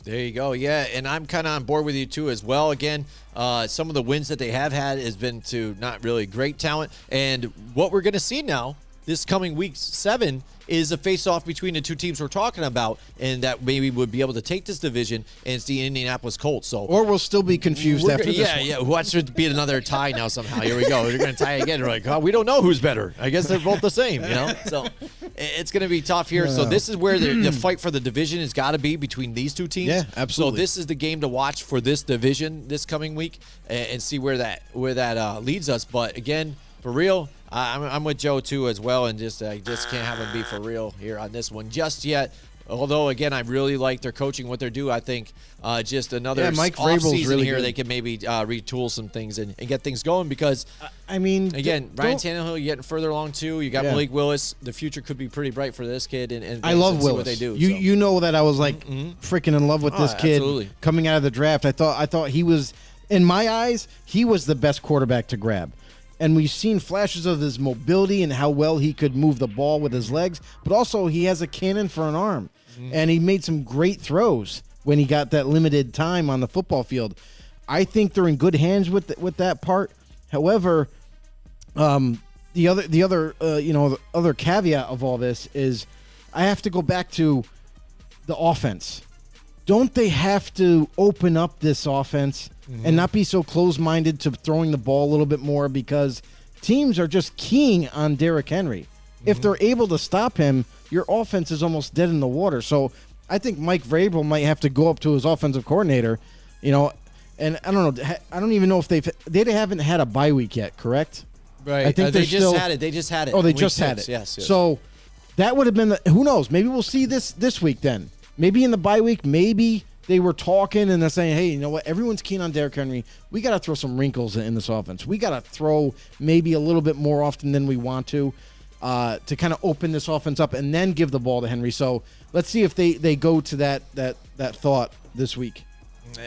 There you go. Yeah, and I'm kind of on board with you, too, as well. Again, some of the wins that they have had has been to not really great talent. And what we're going to see now, this coming week 7, is a face-off between the two teams we're talking about, and that maybe would be able to take this division, and it's the Indianapolis Colts. So, or we'll still be confused after this one. Yeah. Watch it be another tie now somehow. Here we go. They're going to tie again. We're like, oh, we don't know who's better. I guess they're both the same, you know? So it's going to be tough here. So this is where the fight for the division has got to be between these two teams. Yeah, absolutely. So this is the game to watch for this division this coming week and see where that leads us. But again, for real, I'm with Joe too as well, and just can't have them be for real here on this one just yet. Although again, I really like their coaching, what they're doing. I think just another Mike off Vrabel's season really here, good. they can maybe retool some things and get things going because I mean, again, Ryan Tannehill, you're getting further along too. You got Malik Willis. The future could be pretty bright for this kid, and I love see Willis. what they do. You know that I was like freaking in love with this kid absolutely. coming out of the draft. I thought he was, in my eyes, he was the best quarterback to grab. And we've seen flashes of his mobility and how well he could move the ball with his legs, but also he has a cannon for an arm. And he made some great throws when he got that limited time on the football field. I think they're in good hands with that part. However, the other caveat of all this is I have to go back to the offense. Don't they have to open up this offense and not be so close-minded to throwing the ball a little bit more, because teams are just keying on Derrick Henry. If they're able to stop him, your offense is almost dead in the water. So I think Mike Vrabel might have to go up to his offensive coordinator, and I don't know. I don't even know if they haven't had a bye week yet, correct? right. I think they still had it. They just had it. Oh, they Week just 6. had it. Yes. So that would have been who knows? Maybe we'll see this week then. Maybe in the bye week, maybe they were talking and they're saying, hey, you know what? Everyone's keen on Derrick Henry. We got to throw some wrinkles in this offense. We got to throw maybe a little bit more often than we want to kind of open this offense up and then give the ball to Henry. So let's see if they go to that thought this week.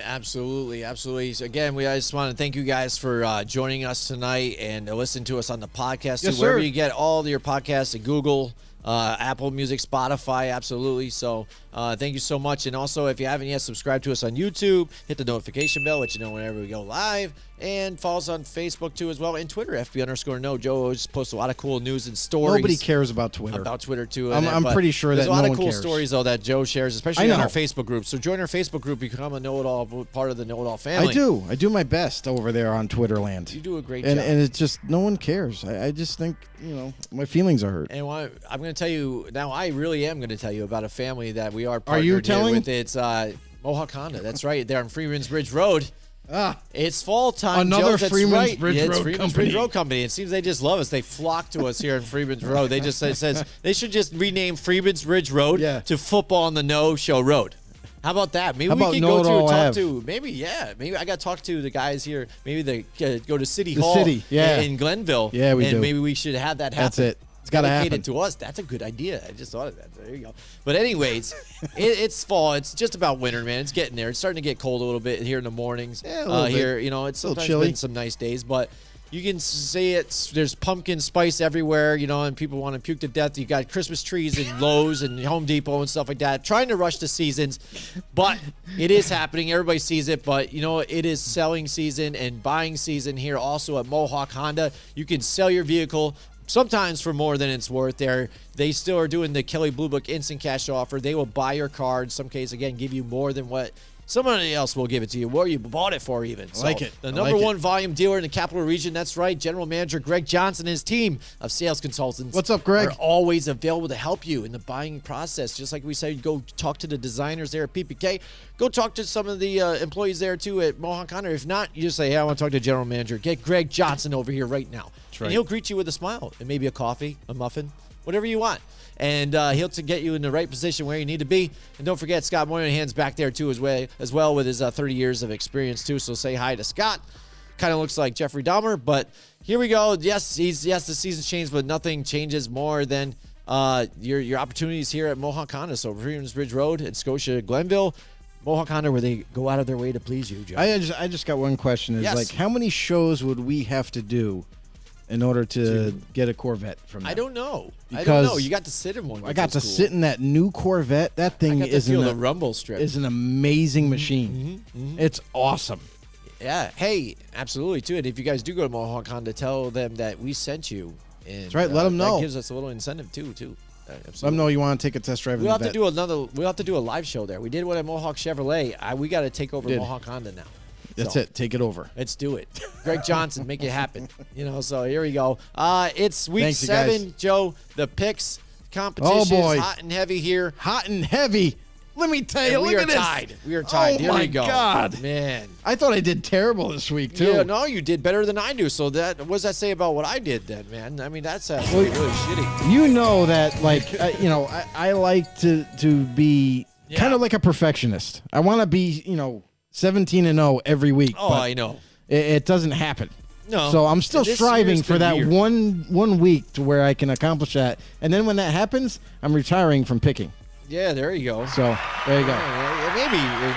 Absolutely. So again, I just want to thank you guys for joining us tonight and listen to us on the podcast. Yes, wherever sir. you get all your podcasts at Google, Apple Music, Spotify, absolutely. So Thank you so much. And also, if you haven't yet, subscribe to us on YouTube. Hit the notification bell, let you know whenever we go live. And follow us on Facebook, too, as well. And Twitter, FB_no. Joe always posts a lot of cool news and stories. Nobody cares about Twitter. About Twitter, too. I'm pretty sure that there's a lot no of one cool cares. stories, though, that Joe shares, I especially know. on our Facebook group. So join our Facebook group. Become a know-it-all, part of the know-it-all family. I do my best over there on Twitter land. You do a great and job. And it's just, no one cares. I just think, my feelings are hurt. And I'm going to tell you now. I really am going to tell you about a family that we are Are partnered you here telling? with. It's Mohawk Honda. That's right. They're on Freeman's Bridge Road. It's fall time. Another Joe, that's Freeman's right. Bridge it's Road Freeman's company. Bridge Road Company. It seems they just love us. They flock to us here in Freeman's Road. They just it says they should just rename Freeman's Bridge Road to Football on the No Show Road. How about that? Maybe How we about can Know go It to All talk Ave? to maybe I got to talk to the guys here. Maybe they go to City The Hall city, yeah. in Glenville. Yeah, we and do. maybe we should have that happen. That's it. It's got to Dedicated happen. to us. That's a good idea. I just thought of that. There you go. But anyways, it's fall. It's just about winter, man. It's getting there. It's starting to get cold a little bit here in the mornings. Yeah, a little bit. Here, it's A little sometimes chilly. been some nice days, but you can see it. There's pumpkin spice everywhere, and people want to puke to death. You got Christmas trees and Lowe's and Home Depot and stuff like that. Trying to rush the seasons, but it is happening. Everybody sees it, but it is selling season and buying season here also at Mohawk Honda. You can sell your vehicle sometimes for more than it's worth. They still are doing the Kelley Blue Book instant cash offer. They will buy your car. In some cases, again, give you more than what somebody else will give it to you, what you bought it for even. I like it. The I number like it. one volume dealer in the Capital Region, that's right, General Manager Greg Johnson and his team of sales consultants. What's up, Greg? Are always available to help you in the buying process. Just like we said, go talk to the designers there at PPK. Go talk to some of the employees there, too, at Mohawk Honda. If not, you just say, hey, I want to talk to General Manager. Get Greg Johnson over here right now. That's right. And he'll greet you with a smile and maybe a coffee, a muffin, whatever you want. And he'll get you in the right position where you need to be. And don't forget, Scott Moynihan's back there, too, as well with his 30 years of experience, too. So say hi to Scott. Kind of looks like Jeffrey Dahmer, but here we go. Yes, the season's changed, but nothing changes more than your opportunities here at Mohawk Honda. So Freeman's Bridge Road in Scotia, Glenville, Mohawk Honda, where they go out of their way to please you, Joe. I just got one question. Is Yes. how many shows would we have to do in order to get a Corvette from them? I don't know. Because You got to sit in one. I got to sit in that new Corvette. That thing I got to is feel the rumble strip. is an amazing machine. It's awesome. Yeah. Hey, absolutely, too. And if you guys do go to Mohawk Honda, tell them that we sent you. And, That's right. Let them know. That gives us a little incentive, too. Let them Absolutely. know you want to take a test drive. We'll in have the to vet. do We'll have to do a live show there. We did one at Mohawk Chevrolet. We got to take over Did. Mohawk Honda now. That's So, it. Take it over. Let's do it. Greg Johnson, make it happen. So here we go. It's week Thanks, you guys. 7, Joe. The picks competition boy. is hot and heavy here. Hot and heavy. Let me tell you. And we look are at this. tied. We are tied. Oh Here my we go. God. Man. I thought I did terrible this week too. Yeah, no, you did better than I do. So what does that say about what I did then, man? I mean, that's really shitty. You know that, like, I like to be kind of like a perfectionist. I want to be, 17-0 every week. Oh, but I know. it doesn't happen. No. So I'm still This striving year's for been that weird. one week to where I can accomplish that. And then when that happens, I'm retiring from picking. Yeah, there you go. So there you go. Yeah,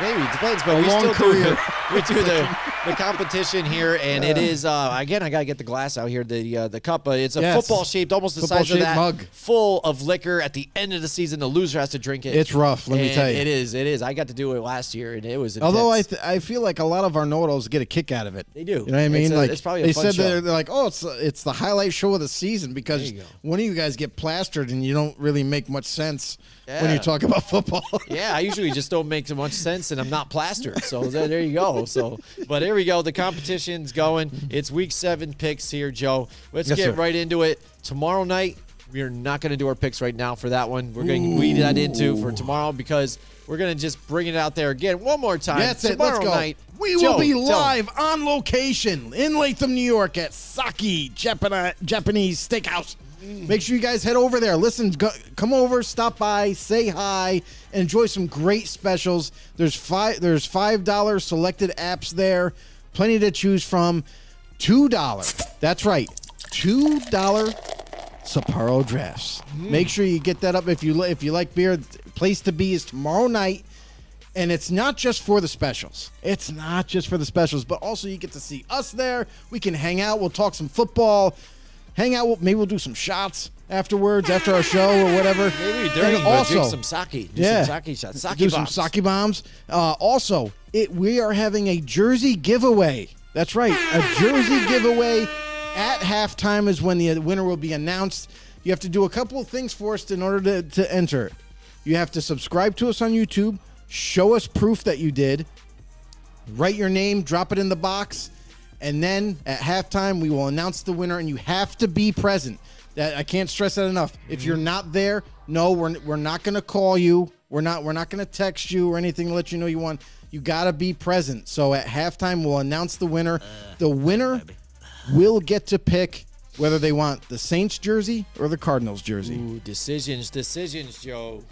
maybe it depends, but A we long still career. do the competition here, and it is again. I gotta get the glass out here, the cup. It's a Yes. football shaped, almost the size of Football-shaped that, mug. full of liquor. At the end of the season, the loser has to drink it. It's rough, let me And tell you. It is. I got to do it last year, and it was intense. Although I feel like a lot of our know-it-alls get a kick out of it. They do. You know what I mean? It's probably a they fun said show. they're like, oh, it's the highlight show of the season because There you go. one of you guys get plastered and you don't really make much sense when Yeah. you talk about football. Yeah, I usually just don't make too much sense, and I'm not plastered. So there you go. But here we go. The competition's going. It's week 7 picks here, Joe. Let's Yes, get sir. right into it. Tomorrow night, we are not going to do our picks right now for that one. We're going to weed that into for tomorrow because we're going to just bring it out there again one more time. That's it. Tomorrow Let's go. night, We Joe, will be tell 'em. live on location in Latham, New York at Saki Japanese Steakhouse. Make sure you guys head over there. Listen, come over, stop by, say hi, enjoy some great specials. There's $5 selected apps there, plenty to choose from. $2. That's right, $2 Sapporo drafts. Make sure you get that up if you like beer. The place to be is tomorrow night. And it's not just for the specials. It's not just for the specials, but also you get to see us there. We can hang out. We'll talk some football. Hang out. Maybe we'll do some shots. afterwards, after our show or whatever. Maybe during, And but drink some sake. Do Yeah. some sake shots. Sake do bombs. some sake bombs. Also, we are having a jersey giveaway. That's right, a jersey giveaway at halftime is when the winner will be announced. You have to do a couple of things for us in order to enter. You have to subscribe to us on YouTube, show us proof that you did, write your name, drop it in the box, and then at halftime we will announce the winner, and you have to be present. That I can't stress that enough. If you're not there, no, we're not going to call you. We're not going to text you or anything to let you know you won. You got to be present. So at halftime we'll announce the winner. The winner will get to pick whether they want the Saints jersey or the Cardinals jersey. Ooh, decisions, Joe.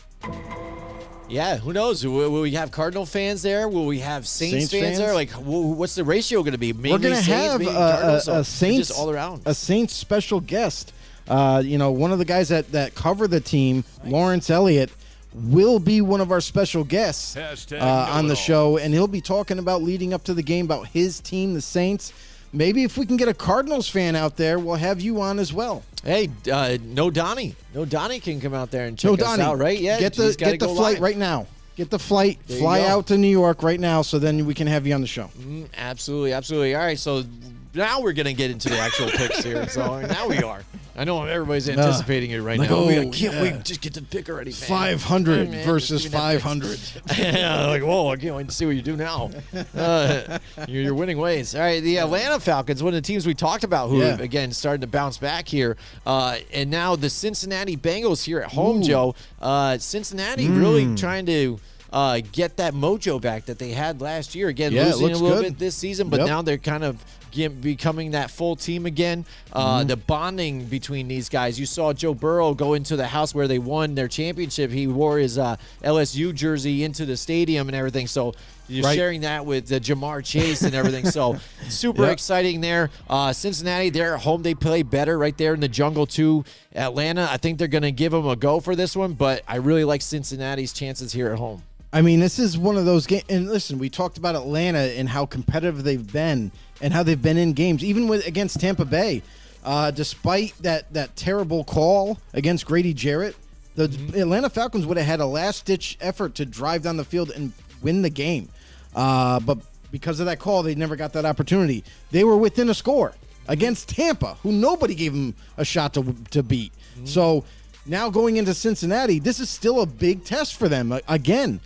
Yeah, who knows? Will we have Cardinal fans there? Will we have Saints fans there? Like, what's the ratio going to be? Mainly We're going to Saints, have mainly Cardinals, a Saints just all around. a Saints special guest. One of the guys that cover the team, Lawrence Elliott, will be one of our special guests Hashtag on the know-it-all. show, and he'll be talking about leading up to the game, about his team, the Saints. Maybe if we can get a Cardinals fan out there, we'll have you on as well. Hey, no Donnie. No Donnie can come out there and check No, us Donnie, out, right? Yeah, get he's gotta the go flight live. right now. Get the flight, There you fly go. out to New York right now, so then we can have you on the show. Absolutely, absolutely. All right, so now we're going to get into the actual picks here. So now we are. I know everybody's anticipating it right like, now. oh, I can't yeah. wait. Just get the pick already, man. 500 Man, versus just give me that 500. Yeah, like, whoa, I can't wait to see what you do now. You're winning ways. All right, the Atlanta Falcons, one of the teams we talked about who, Yeah. again, started to bounce back here. And now the Cincinnati Bengals here at home, Joe. Cincinnati really trying to get that mojo back that they had last year. Again, Yeah, it losing a looks little good. bit this season, but Yep. now they're kind of becoming that full team again. The bonding between these guys. You saw Joe Burrow go into the house where they won their championship. He wore his LSU jersey into the stadium and everything. So you're Right. sharing that with Jamar Chase and everything. So super Yep. exciting there. Cincinnati, they're at home. They play better right there in the jungle too. Atlanta, I think they're going to give them a go for this one, but I really like Cincinnati's chances here at home. I mean, this is one of those games. And listen, we talked about Atlanta and how competitive they've been and how they've been in games, even against Tampa Bay. Despite that terrible call against Grady Jarrett, the Atlanta Falcons would have had a last-ditch effort to drive down the field and win the game. But because of that call, they never got that opportunity. They were within a score against Tampa, who nobody gave them a shot to beat. So now going into Cincinnati, this is still a big test for them. Again,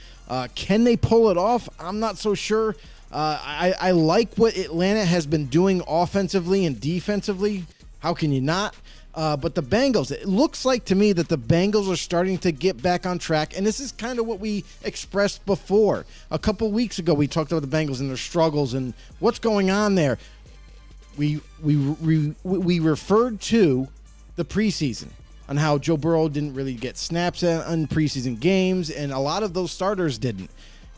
can they pull it off? I'm not so sure. I like what Atlanta has been doing offensively and defensively. How can you not? But the Bengals, it looks like to me that the Bengals are starting to get back on track. And this is kind of what we expressed before. A couple weeks ago, we talked about the Bengals and their struggles and what's going on there. We referred to the preseason on how Joe Burrow didn't really get snaps on preseason games, and a lot of those starters didn't.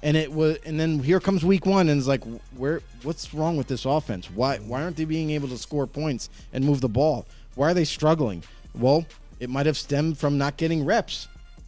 And then here comes week one, and it's like, what's wrong with this offense? Why aren't they being able to score points and move the ball? Why are they struggling? Well, it might have stemmed from not getting reps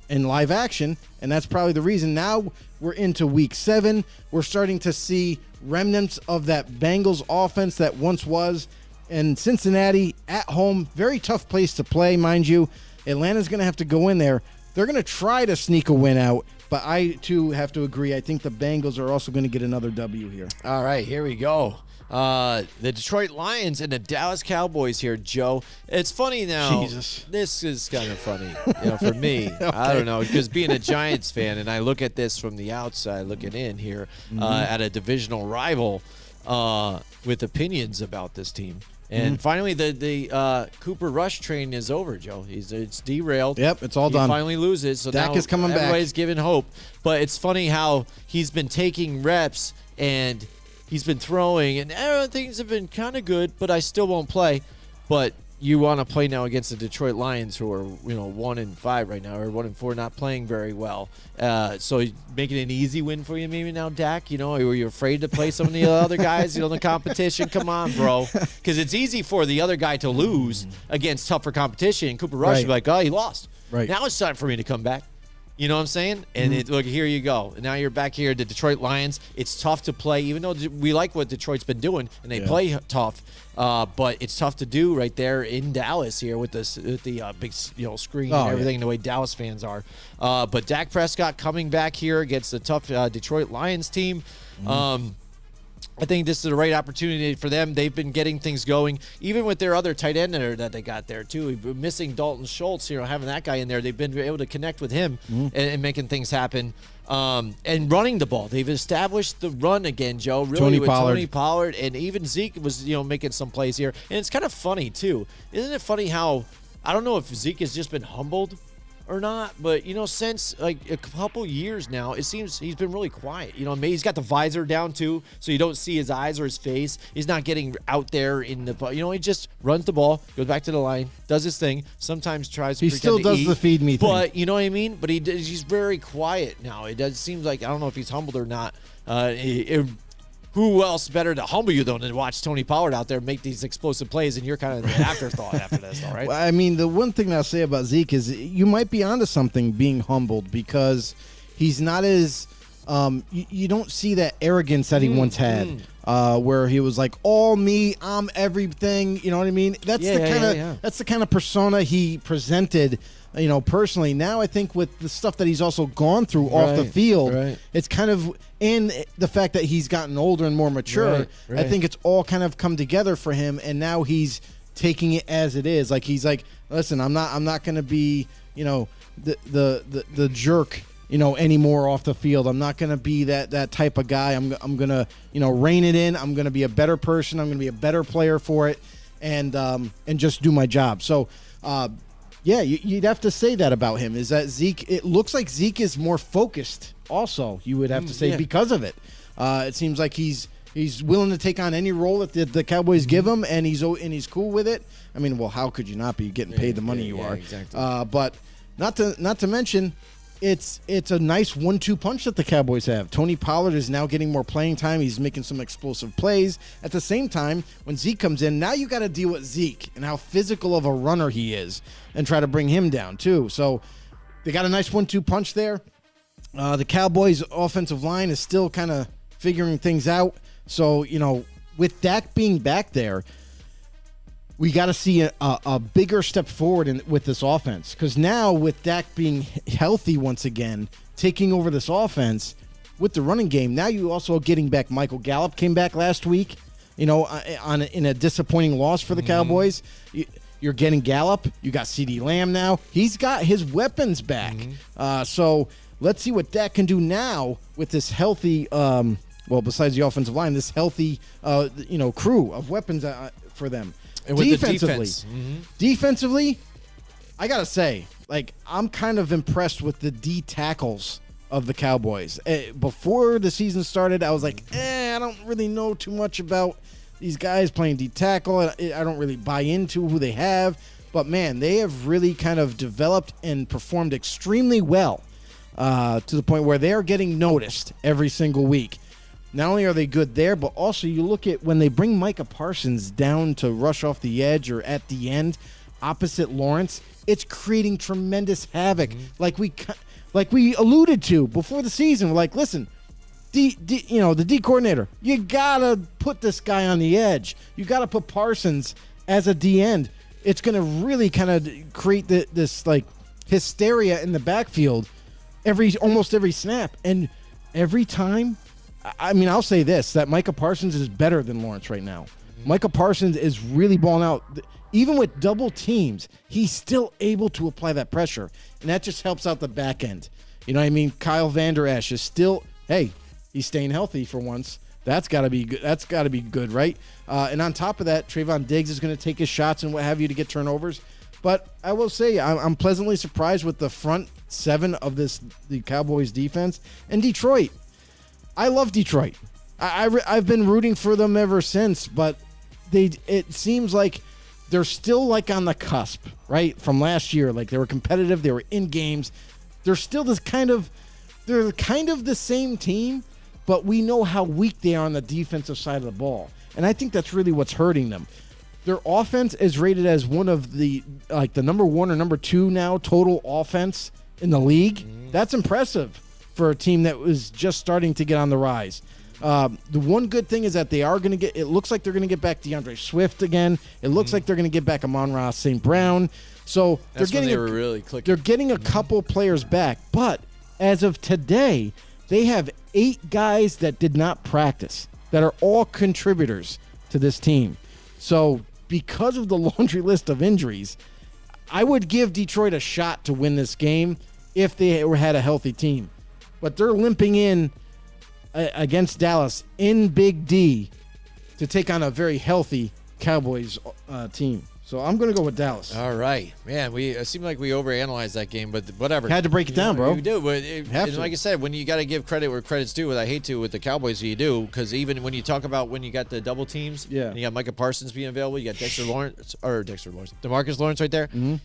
in live action, and that's probably the reason. Now we're into week 7. We're starting to see remnants of that Bengals offense that once was. And Cincinnati at home, very tough place to play, mind you. Atlanta's going to have to go in there. They're going to try to sneak a win out, but I, too, have to agree. I think the Bengals are also going to get another W here. All right, here we go. The Detroit Lions and the Dallas Cowboys here, Joe. It's funny now. Jesus. This is kind of funny, for me. I don't know, because being a Giants fan, and I look at this from the outside, looking in here at a divisional rival with opinions about this team. And finally, the Cooper Rush train is over, Joe. It's derailed. Yep, it's all he done. Finally loses. So Dak now is coming back. everybody's giving hope. But it's funny how he's been taking reps and he's been throwing, and things have been kind of good, but I still won't play. But you want to play now against the Detroit Lions, who are 1-5 right now, or 1-4, not playing very well. So making an easy win for you, maybe now, Dak. Were you afraid to play some of the other guys? In the competition. Come on, bro, because it's easy for the other guy to lose against tougher competition. Cooper Rush Right. would be like, oh, he lost. Right. Now it's time for me to come back. You know what I'm saying? And look, here you go. And now you're back here at the Detroit Lions. It's tough to play, even though we like what Detroit's been doing, and they play tough. But it's tough to do right there in Dallas here with the big screen and everything, the way Dallas fans are. But Dak Prescott coming back here against the tough Detroit Lions team. I think this is the right opportunity for them. They've been getting things going, even with their other tight end that they got there too. Missing Dalton Schultz, having that guy in there, they've been able to connect with him and making things happen. And running the ball, they've established the run again, Joe. Really, Tony Pollard, and even Zeke was making some plays here. And it's kind of funny too, isn't it? Funny how I don't know if Zeke has just been humbled or not, but since like a couple years now, it seems he's been really quiet. He's got the visor down too, so you don't see his eyes or his face. He's not getting out there in the, he just runs the ball, goes back to the line, does his thing. Sometimes tries to. He still does the feed me thing, but you know what I mean. But he's very quiet now. It does seems like I don't know if he's humbled or not. Who else better to humble you, though, than to watch Tony Pollard out there make these explosive plays, and you're kind of the afterthought after this, all right? Well, I mean, the one thing I'll say about Zeke is you might be onto something being humbled because he's not as you don't see that arrogance that he once had, where he was like, all me, I'm everything, you know what I mean? That's that's the kind of persona he presented, personally. Now I think with the stuff that he's also gone through off the field, it's kind of in the fact that he's gotten older and more mature. I think it's all kind of come together for him, and now he's taking it as it is. Like he's like, listen, I'm not going to be, the jerk, anymore off the field. I'm not going to be that type of guy. I'm going to, rein it in. I'm going to be a better person. I'm going to be a better player for it, and just do my job. So, yeah, you'd have to say that about him. Is that Zeke? It looks like Zeke is more focused. Also, you would have to say because of it. It seems like he's willing to take on any role that the Cowboys give him, and he's cool with it. I mean, well, how could you not be getting paid the money you are? Exactly. But not to mention, it's a nice 1-2 punch that the Cowboys have. Tony Pollard is now getting more playing time. He's making some explosive plays. At the same time, when Zeke comes in, now you got to deal with Zeke and how physical of a runner he is and try to bring him down too. So they got a nice 1-2 punch there. The Cowboys' offensive line is still kind of figuring things out. So, with Dak being back there, we got to see a bigger step forward with this offense. Because now with Dak being healthy once again, taking over this offense with the running game, now you also getting back Michael Gallup came back last week, in a disappointing loss for the Cowboys. You're getting Gallup. You got CeeDee Lamb now. He's got his weapons back. So let's see what Dak can do now with this healthy, besides the offensive line, this healthy, crew of weapons for them. And with defensively, I got to say, I'm kind of impressed with the D tackles of the Cowboys. Before the season started, I was like, I don't really know too much about these guys playing D tackle. I don't really buy into who they have. But, man, they have really kind of developed and performed extremely well to the point where they are getting noticed every single week. Not only are they good there, but also you look at when they bring Micah Parsons down to rush off the edge or at the end opposite Lawrence, it's creating tremendous havoc. Like we alluded to before the season. We're like, listen, the D coordinator, you got to put this guy on the edge. You got to put Parsons as a D end. It's going to really kind of create this like hysteria in the backfield almost every snap. And every time, I mean, I'll say this, that Micah Parsons is better than Lawrence right now. Micah Parsons is really balling out. Even with double teams, he's still able to apply that pressure. And that just helps out the back end. You know what I mean? Kyle Vander Esch is still, he's staying healthy for once. That's got to be good. That's got to be good, right? And on top of that, Trayvon Diggs is going to take his shots and what have you to get turnovers. But I will say I'm pleasantly surprised with the front seven of the Cowboys defense. And Detroit. I love Detroit. I've been rooting for them ever since, but it seems like they're still like on the cusp, right? From last year, like they were competitive, they were in games. They're still they're kind of the same team, but we know how weak they are on the defensive side of the ball. And I think that's really what's hurting them. Their offense is rated as one of the number one or number two now total offense in the league. That's impressive for a team that was just starting to get on the rise. The one good thing is that they are going to get. It looks like they're going to get back DeAndre Swift again. It looks like they're going to get back Amon-Ra St. Brown. So That's they're when getting they were really clicking. they're getting a couple players back, but as of today, they have 8 guys that did not practice that are all contributors to this team. So because of the laundry list of injuries, I would give Detroit a shot to win this game if they had a healthy team. But they're limping in against Dallas in Big D to take on a very healthy Cowboys team. So I'm going to go with Dallas. All right, man. It seemed like we overanalyzed that game, but whatever. Had to break it down, bro. You do, but Have and to. like I said, when you got to give credit where credit's due, what I hate to with the Cowboys, you do, because even when you talk about when you got the double teams, Yeah. and you got Micah Parsons being available, you got Demarcus Lawrence right there. Mm-hmm.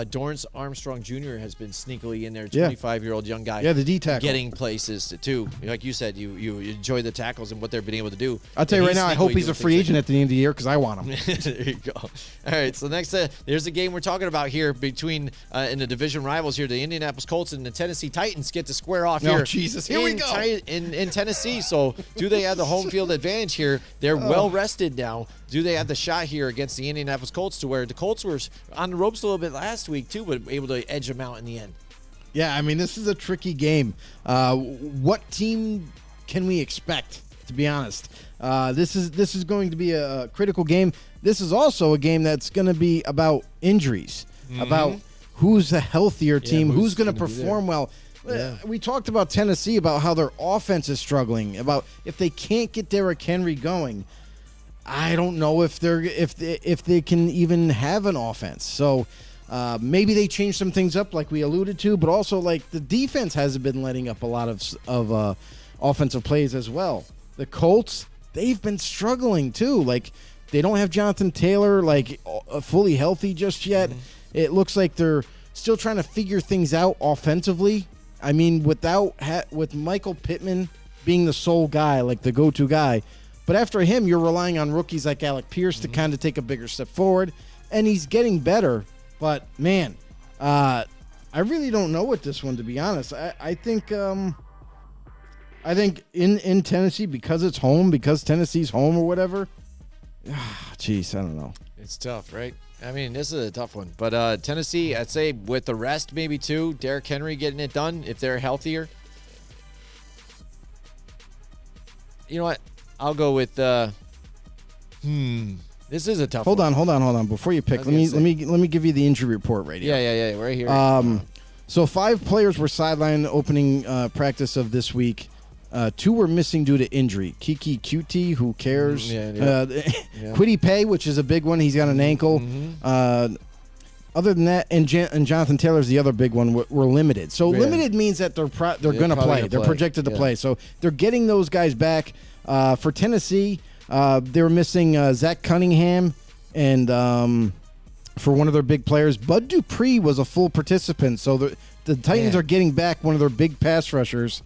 Dorrance Armstrong Jr. has been sneakily in there, Yeah. 25-year-old young guy. Yeah, the D tackle. Getting places too. Like you said, you enjoy the tackles and what they've been able to do. I'll tell you And right now, I hope sneakily he's a doing free things agent at the end of the year because I want him. there you go. All right, so next, there's a game we're talking about here between in the division rivals here. The Indianapolis Colts and the Tennessee Titans get to square off Oh, here. Jesus, here we go. In Tennessee. So do they have the home field advantage here? They're well rested now. Do they have the shot here against the Indianapolis Colts to where the Colts were on the ropes a little bit last week too, but able to edge them out in the end? Yeah, I mean, this is a tricky game. What team can we expect, to be honest? This is going to be a critical game. This is also a game that's going to be about injuries, about who's the healthier team, who's going to perform well. Yeah. We talked about Tennessee, about how their offense is struggling, about if they can't get Derrick Henry going. I don't know if they can even have an offense. So maybe they change some things up, like we alluded to, but also like the defense hasn't been letting up a lot of offensive plays as well. The Colts, they've been struggling too. Like they don't have Jonathan Taylor like fully healthy just yet. It looks like they're still trying to figure things out offensively. I mean, with Michael Pittman being the sole guy, like the go-to guy. But after him, you're relying on rookies like Alec Pierce to kind of take a bigger step forward, and he's getting better. But man, I really don't know with this one, to be honest. I think in Tennessee, because it's home, because Tennessee's home or whatever. Jeez, I don't know. It's tough, right? I mean, this is a tough one. But Tennessee, I'd say with the rest, maybe too. Derrick Henry getting it done if they're healthier. You know what? I'll go with. This is a tough. Hold one. on. Before you pick, I let was me gonna let me give you the injury report right here. Yeah, right here. So 5 players were sidelined opening practice of this week. 2 were missing due to injury. Kiki Cutie, who cares? Yeah. Kwity Paye, which is a big one. He's got an ankle. Other than that, and Jonathan Taylor's the other big one. Were limited. So limited means that they're going to probably play. gonna They're play. projected to Yeah. play. So they're getting those guys back. For Tennessee, they were missing Zach Cunningham and for one of their big players. Bud Dupree was a full participant. So the Titans Man. are getting back one of their big pass rushers.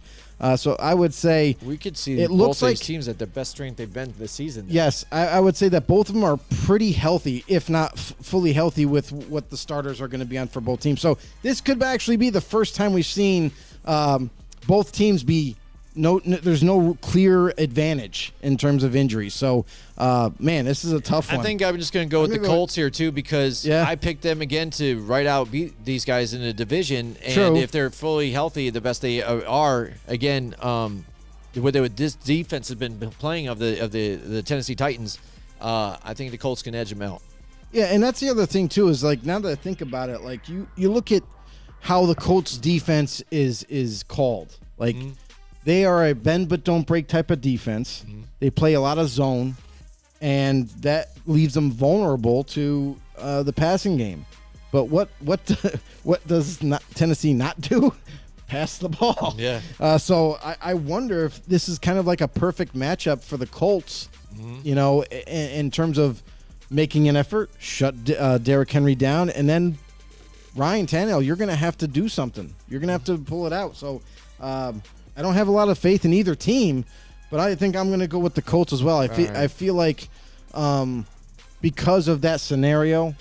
So I would say We could see it both looks these like- teams at the best strength they've been this season. yes, I would say that both of them are pretty healthy, if not fully healthy, with what the starters are going to be on for both teams. So this could actually be the first time we've seen both teams be there's no clear advantage in terms of injuries. So, man, this is a tough one. I think I'm just going to go with the gonna go- Colts here, too, because Yeah. I picked them again to beat these guys in the division. And True. if they're fully healthy, the best they are, again, with this defense has been playing of the Tennessee Titans, I think the Colts can edge them out. Yeah, and that's the other thing too, is like now that I think about it, like you look at how the Colts defense is called. Like they are a bend but don't break type of defense. They play a lot of zone, and that leaves them vulnerable to the passing game. But what does Tennessee not do? Pass the ball. Yeah. So I wonder if this is kind of like a perfect matchup for the Colts, you know, in terms of making an effort, shut Derrick Henry down, and then Ryan Tannehill, you're going to have to do something. You're going to have to pull it out. So I don't have a lot of faith in either team, but I think I'm going to go with the Colts as well. I feel like because of that scenario,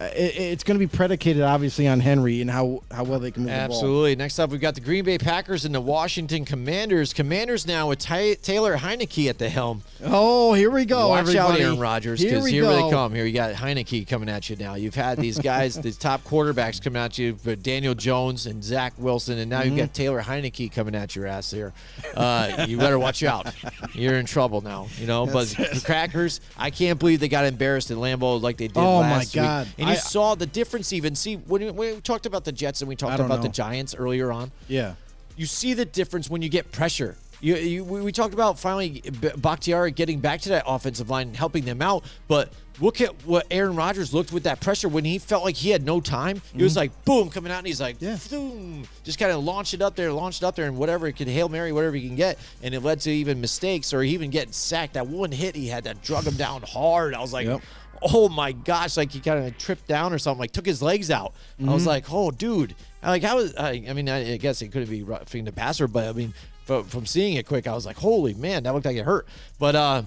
it's going to be predicated, obviously, on Henry and how well they can move the ball. Absolutely. Next up, we've got the Green Bay Packers and the Washington Commanders. Commanders now with Taylor Heineke at the helm. Oh, here we go, Watch everybody. out, Aaron Rodgers, because here they come. Here you got Heineke coming at you now. You've had these guys, these top quarterbacks coming at you, but Daniel Jones and Zach Wilson, and now you've got Taylor Heineke coming at your ass here. You better watch out. You're in trouble now, But the Crackers, I can't believe they got embarrassed in Lambeau like they did last week. Oh, my God. And you saw the difference even. See, when we talked about the Jets and we talked about the Giants earlier on, Yeah. you see the difference when you get pressure. We talked about finally Bakhtiari getting back to that offensive line and helping them out, but look at what Aaron Rodgers looked with that pressure when he felt like he had no time. He was like, boom, coming out, and he's like, boom, just kind of launched it up there, and whatever he could, Hail Mary, whatever he can get, and it led to even mistakes or even getting sacked. That one hit he had that drug him down hard. I was like, oh my gosh, like he kind of tripped down or something, like took his legs out. I was like, oh, dude. I guess it couldn't be roughing the passer, but I mean, from seeing it quick, I was like, holy man, that looked like it hurt. But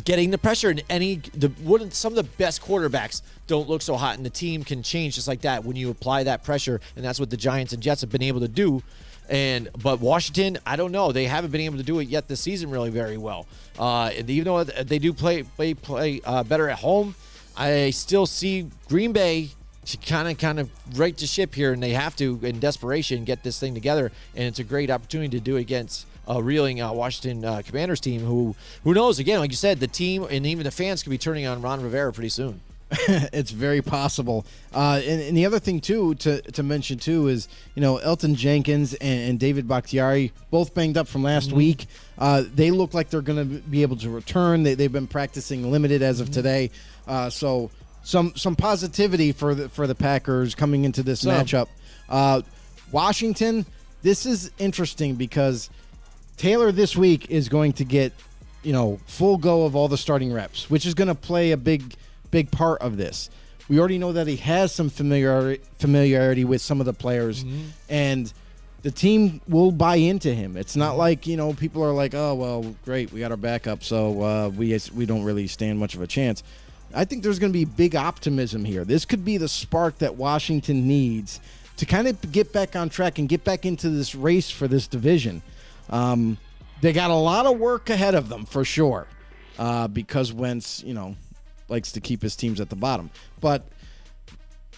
getting the pressure and some of the best quarterbacks don't look so hot, and the team can change just like that when you apply that pressure, and that's what the Giants and Jets have been able to do. But Washington, I don't know. They haven't been able to do it yet this season really very well. And even though they do play better at home, I still see Green Bay to kind of right the ship here, and they have to, in desperation, get this thing together. And it's a great opportunity to do it against a reeling Washington Commanders team who knows, again, like you said, the team and even the fans could be turning on Ron Rivera pretty soon. It's very possible. And the other thing, too, to mention, too, is, Elton Jenkins and David Bakhtiari, both banged up from last week. They look like they're going to be able to return. They've been practicing limited as of today. So some positivity for the Packers coming into this matchup. Washington, this is interesting because Taylor this week is going to get, full go of all the starting reps, which is going to play a big part of this. We already know that he has some familiarity with some of the players, and the team will buy into him. It's not like, people are like, oh, well, great, we got our backup, so we don't really stand much of a chance. I think there's going to be big optimism here. This could be the spark that Washington needs to kind of get back on track and get back into this race for this division. They got a lot of work ahead of them for sure, because Wentz, likes to keep his teams at the bottom. But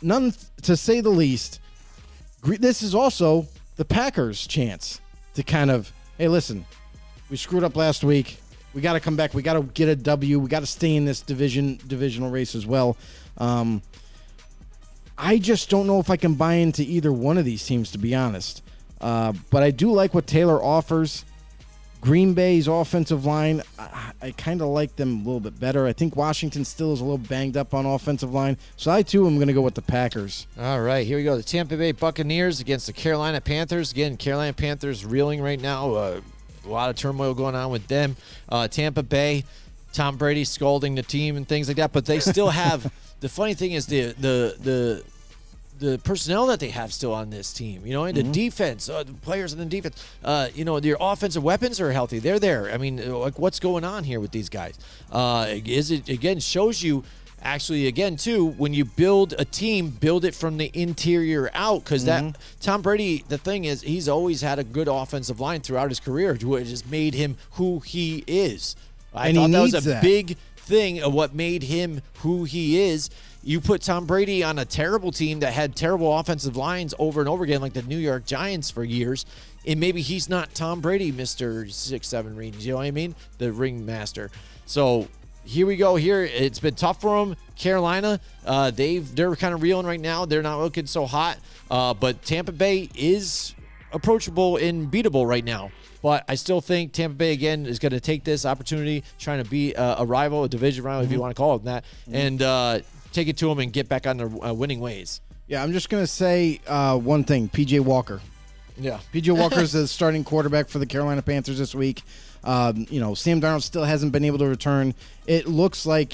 none, to say the least, this is also the Packers' chance to kind of, hey, listen, we screwed up last week. We got to come back. We got to get a W. We got to stay in this divisional race as well. I just don't know if I can buy into either one of these teams, to be honest. But I do like what Taylor offers. Green Bay's offensive line, I kind of like them a little bit better. I think Washington still is a little banged up on offensive line. So I, too, am going to go with the Packers. All right, here we go. The Tampa Bay Buccaneers against the Carolina Panthers. Again, Carolina Panthers reeling right now. A lot of turmoil going on with them. Tampa Bay, Tom Brady scolding the team and things like that. But they still have – the funny thing is the personnel that they have still on this team, and the defense, the players in the defense, their offensive weapons are healthy. They're there. I mean, like, what's going on here with these guys? Shows you actually, again, too, when you build a team, build it from the interior out, because that Tom Brady, the thing is, he's always had a good offensive line throughout his career, which has made him who he is. I thought that was a big thing of what made him who he is. You put Tom Brady on a terrible team that had terrible offensive lines over and over again, like the New York Giants for years, and maybe he's not Tom Brady, Mr. 6'7" rings, you know what I mean? The ringmaster. So here we go. Here, it's been tough for them. Carolina, they're kind of reeling right now. They're not looking so hot, but Tampa Bay is approachable and beatable right now. But I still think Tampa Bay, again, is going to take this opportunity, trying to be a rival, a division rival, if you want to call it that, and take it to them and get back on their winning ways. Yeah, I'm just going to say one thing. P.J. Walker. Yeah. P.J. Walker is the starting quarterback for the Carolina Panthers this week. Sam Darnold still hasn't been able to return. It looks like,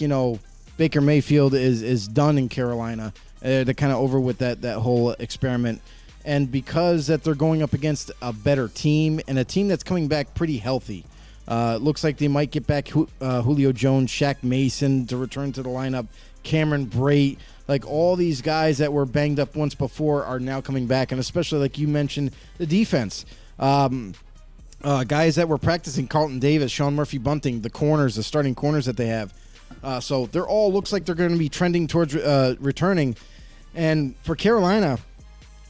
Baker Mayfield is done in Carolina. They're kind of over with that whole experiment. And because that they're going up against a better team and a team that's coming back pretty healthy. It looks like they might get back Julio Jones, Shaq Mason to return to the lineup, Cameron Brate, Like all these guys that were banged up once before are now coming back, and especially like you mentioned, the defense. Guys that were practicing, Carlton Davis, Sean Murphy-Bunting, the corners, the starting corners that they have. So they're all looks like they're going to be trending towards returning. And for Carolina,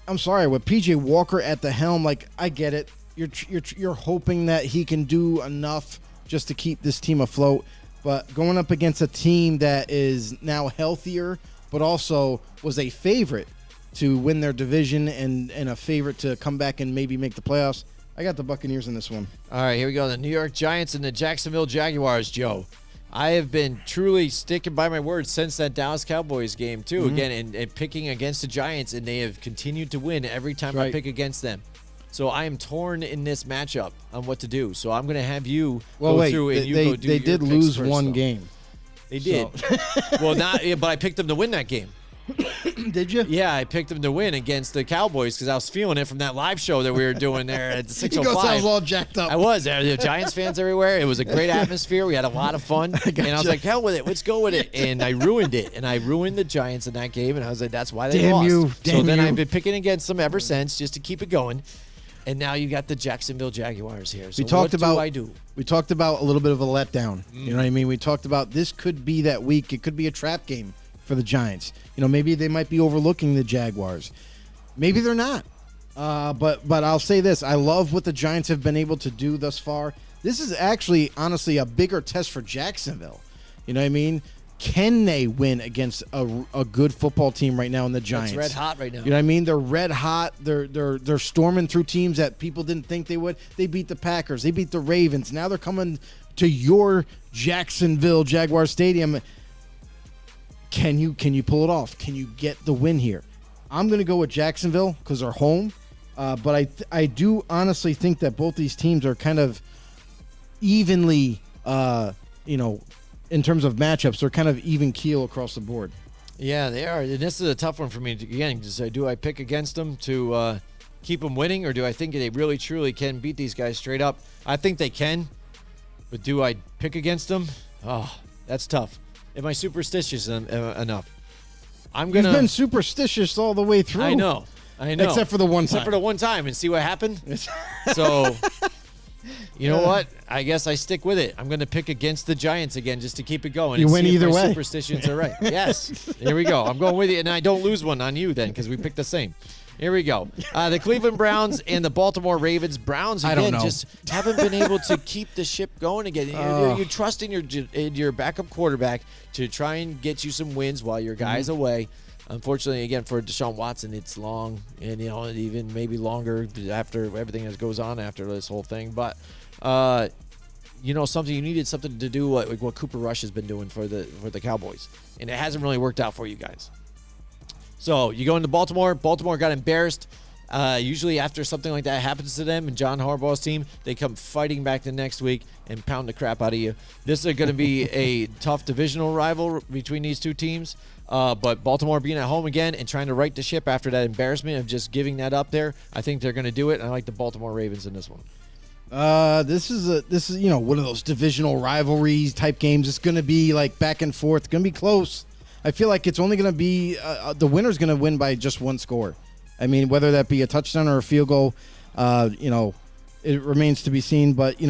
I'm sorry, with PJ Walker at the helm, like I get it. You're hoping that he can do enough just to keep this team afloat. But going up against a team that is now healthier, but also was a favorite to win their division and a favorite to come back and maybe make the playoffs, I got the Buccaneers in this one. All right, here we go. The New York Giants and the Jacksonville Jaguars, Joe. I have been truly sticking by my word since that Dallas Cowboys game, too. Again, and picking against the Giants, and they have continued to win every time I pick against them. So I am torn in this matchup on what to do. So I'm going to have you go through and go do They your did picks lose first, one though. game. They did. Well, but I picked them to win that game. Did you? Yeah, I picked them to win against the Cowboys because I was feeling it from that live show that we were doing there at the 6:05. Because I was all jacked up. I was. There were Giants fans everywhere. It was a great atmosphere. We had a lot of fun. And I was like, hell with it. Let's go with it. And I ruined it. And I ruined the Giants in that game. And I was like, that's why they lost. So then I've been picking against them ever since just to keep it going. And now you got the Jacksonville Jaguars here. So what do I do? We talked about a little bit of a letdown. You know what I mean? We talked about this could be that week. It could be a trap game for the Giants. You know, maybe they might be overlooking the Jaguars. Maybe they're not. But I'll say this. I love what the Giants have been able to do thus far. This is actually, honestly, a bigger test for Jacksonville. You know what I mean? Can they win against a good football team right now in the Giants? It's red hot right now. You know what I mean? They're red hot. They're storming through teams that people didn't think they would. They beat the Packers. They beat the Ravens. Now they're coming to your Jacksonville Jaguar Stadium. Can you pull it off? Can you get the win here? I'm going to go with Jacksonville because they're home. But I do honestly think that both these teams are kind of evenly, in terms of matchups, they're kind of even keel across the board. Yeah, they are. And this is a tough one for me. Again, to say, do I pick against them to keep them winning, or do I think they really, truly can beat these guys straight up? I think they can, but do I pick against them? Oh, that's tough. Am I superstitious enough? You've been superstitious all the way through. I know. Except for the one time. Except for the one time, and see what happened. So, you know what? I guess I stick with it. I'm going to pick against the Giants again just to keep it going. You and win see if either my way. Superstitions are right. Yes. Here we go. I'm going with you, and I don't lose one on you then because we picked the same. Here we go. The Cleveland Browns and the Baltimore Ravens. Browns, again, I don't know. just haven't been able to keep the ship going again. You trust in your backup quarterback to try and get you some wins while your guy's away. Unfortunately, again, for Deshaun Watson, it's long and, even maybe longer after everything that goes on after this whole thing. But, you needed something to do like what Cooper Rush has been doing for the Cowboys. And it hasn't really worked out for you guys. So you go into Baltimore. Baltimore got embarrassed. Usually after something like that happens to them and John Harbaugh's team, they come fighting back the next week and pound the crap out of you. This is going to be a tough divisional rival between these two teams. But Baltimore being at home again and trying to right the ship after that embarrassment of just giving that up there, I think they're going to do it. And I like the Baltimore Ravens in this one. This is one of those divisional rivalries type games. It's going to be like back and forth. It's going to be close. I feel like it's only going to be the winner's going to win by just one score. I mean, whether that be a touchdown or a field goal, it remains to be seen. But,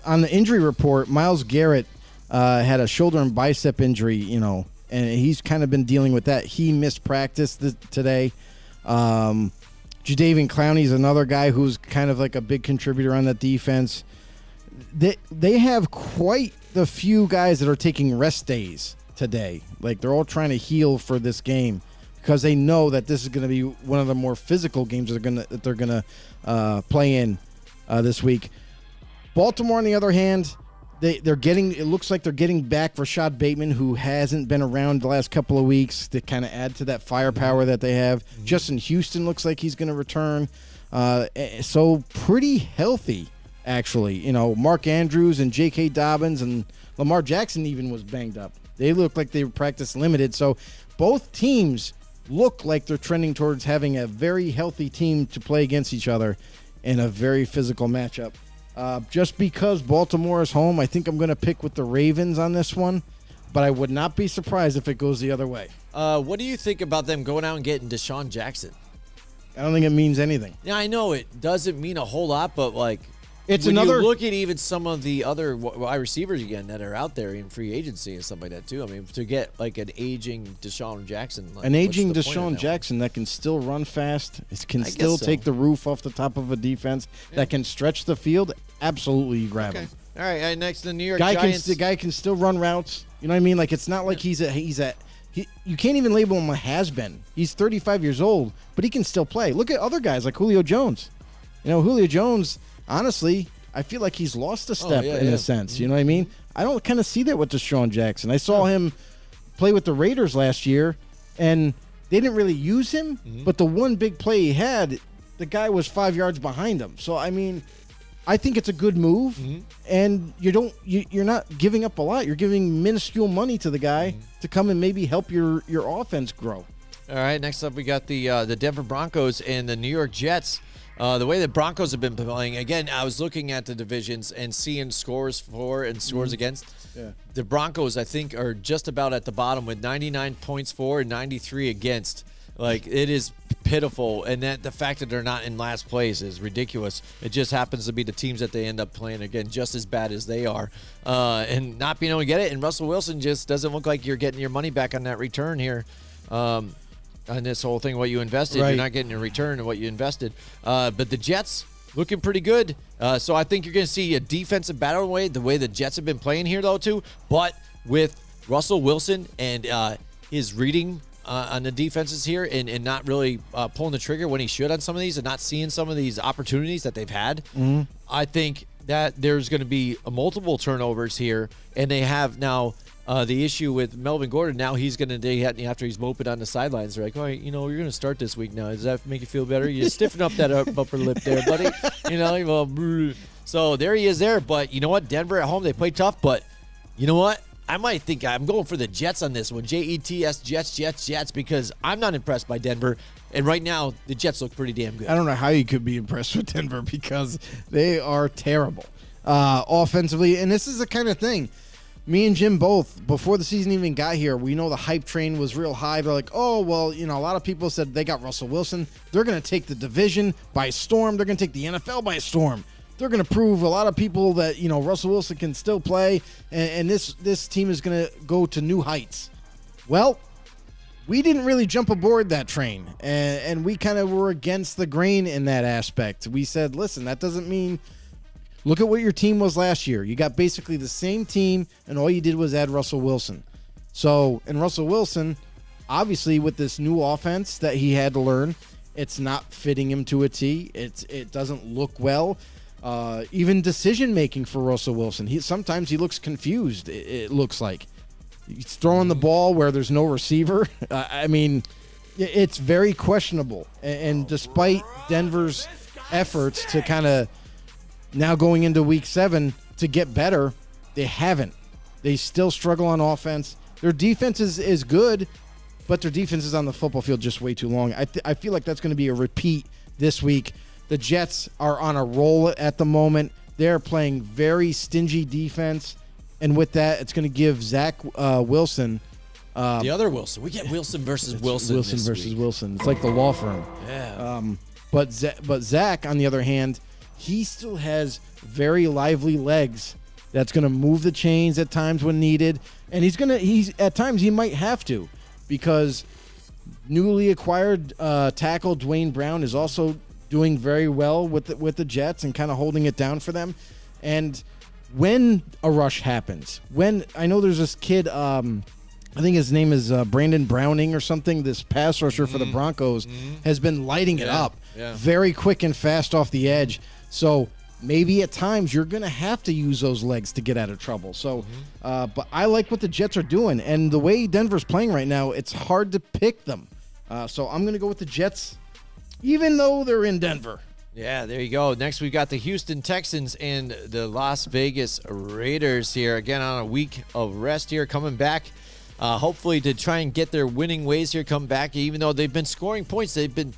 on the injury report, Myles Garrett had a shoulder and bicep injury, and he's kind of been dealing with that. He missed practice today. Jadeveon Clowney is another guy who's kind of like a big contributor on that defense. They have quite the few guys that are taking rest days today. Like, they're all trying to heal for this game because they know that this is going to be one of the more physical games that they're gonna play in this week. Baltimore, on the other hand, they're getting. It looks like they're getting back Rashad Bateman, who hasn't been around the last couple of weeks, to kind of add to that firepower that they have. Justin Houston looks like he's going to return. So pretty healthy, actually. Mark Andrews and J.K. Dobbins and Lamar Jackson even was banged up. They look like they were practice limited. So both teams look like they're trending towards having a very healthy team to play against each other in a very physical matchup. Just because Baltimore is home, I think I'm going to pick with the Ravens on this one. but I would not be surprised if it goes the other way. What do you think about them going out and getting Deshaun Jackson? I don't think it means anything. Yeah, I know it doesn't mean a whole lot, but like It's when another. you look at even some of the other wide receivers again that are out there in free agency and stuff like that too. I mean, to get like an aging Deshaun Jackson, like, An what's aging the point of Deshaun that Jackson that can still run fast, can I guess still so. take the roof off the top of a defense, that can stretch the field. Absolutely, you grab one? him. Okay. All right. Next, the New York The Giants. guy can still run routes. You know what I mean? Like it's not like you can't even label him a has-been. He's 35 years old, but he can still play. Look at other guys like Julio Jones. You know, Julio Jones, honestly, I feel like he's lost a step in a sense. You know what I mean? I don't kind of see that with Deshaun Jackson. I saw him play with the Raiders last year, and they didn't really use him, but the one big play he had, the guy was 5 yards behind him. So, I mean, I think it's a good move, and you're not giving up a lot. You're giving minuscule money to the guy to come and maybe help your offense grow. All right. Next up, we got the Denver Broncos and the New York Jets. The way the Broncos have been playing, again, I was looking at the divisions and seeing scores for and scores against. Yeah. The Broncos, I think, are just about at the bottom with 99 points for and 93 against. Like, it is pitiful, and that the fact that they're not in last place is ridiculous. It just happens to be the teams that they end up playing, again, just as bad as they are, and not being able to get it. And Russell Wilson just doesn't look like you're getting your money back on that return here. On this whole thing, what you invested, Right. you're not getting a return of what you invested. But the Jets looking pretty good. So I think you're going to see a defensive battle the way the Jets have been playing here, though, too. But with Russell Wilson and his reading on the defenses here and not really pulling the trigger when he should on some of these and not seeing some of these opportunities that they've had, I think that there's going to be multiple turnovers here. And they have now the issue with Melvin Gordon. Now he's going to, after he's moping on the sidelines, they're like, all right, you're going to start this week now. Does that make you feel better? You stiffen up that upper lip there, buddy. So there he is there. But you know what? Denver at home, they play tough. But you know what? I might think I'm going for the Jets on this one. Jets, Jets, because I'm not impressed by Denver. And right now, the Jets look pretty damn good. I don't know how you could be impressed with Denver because they are terrible offensively. And this is the kind of thing. Me and Jim both, before the season even got here, we know the hype train was real high. They're like, oh, well, a lot of people said they got Russell Wilson. They're going to take the division by storm. They're going to take the NFL by storm. They're going to prove a lot of people that, Russell Wilson can still play, and this team is going to go to new heights. Well, we didn't really jump aboard that train, and we kind of were against the grain in that aspect. We said, listen, that doesn't mean... Look at what your team was last year. You got basically the same team, and all you did was add Russell Wilson. So, and Russell Wilson, obviously with this new offense that he had to learn, it's not fitting him to a T. It doesn't look well. Even decision-making for Russell Wilson. Sometimes he looks confused, it looks like. He's throwing the ball where there's no receiver. I mean, it's very questionable. And despite Denver's efforts to kind of... Now going into week 7 to get better, they haven't. They still struggle on offense. Their defense is good, but their defense is on the football field just way too long. I feel like that's going to be a repeat this week. The Jets are on a roll at the moment. They're playing very stingy defense, and with that, it's going to give Zach Wilson. The other Wilson. We get Wilson versus Wilson. Wilson this versus week. Wilson. It's like the law firm. Yeah. But Zach, on the other hand, he still has very lively legs. That's going to move the chains at times when needed, and he's at times he might have to, because newly acquired tackle Dwayne Brown is also doing very well with the Jets and kind of holding it down for them. And when a rush happens, when I know there's this kid, I think his name is Brandon Browning or something, this pass rusher for the Broncos, has been lighting it up. Yeah. Very quick and fast off the edge. So maybe at times you're going to have to use those legs to get out of trouble. So, but I like what the Jets are doing. And the way Denver's playing right now, it's hard to pick them. So I'm going to go with the Jets, even though they're in Denver. Yeah, there you go. Next, we've got the Houston Texans and the Las Vegas Raiders here. Again, on a week of rest here, coming back. Hopefully to try and get their winning ways here, come back. Even though they've been scoring points, they've been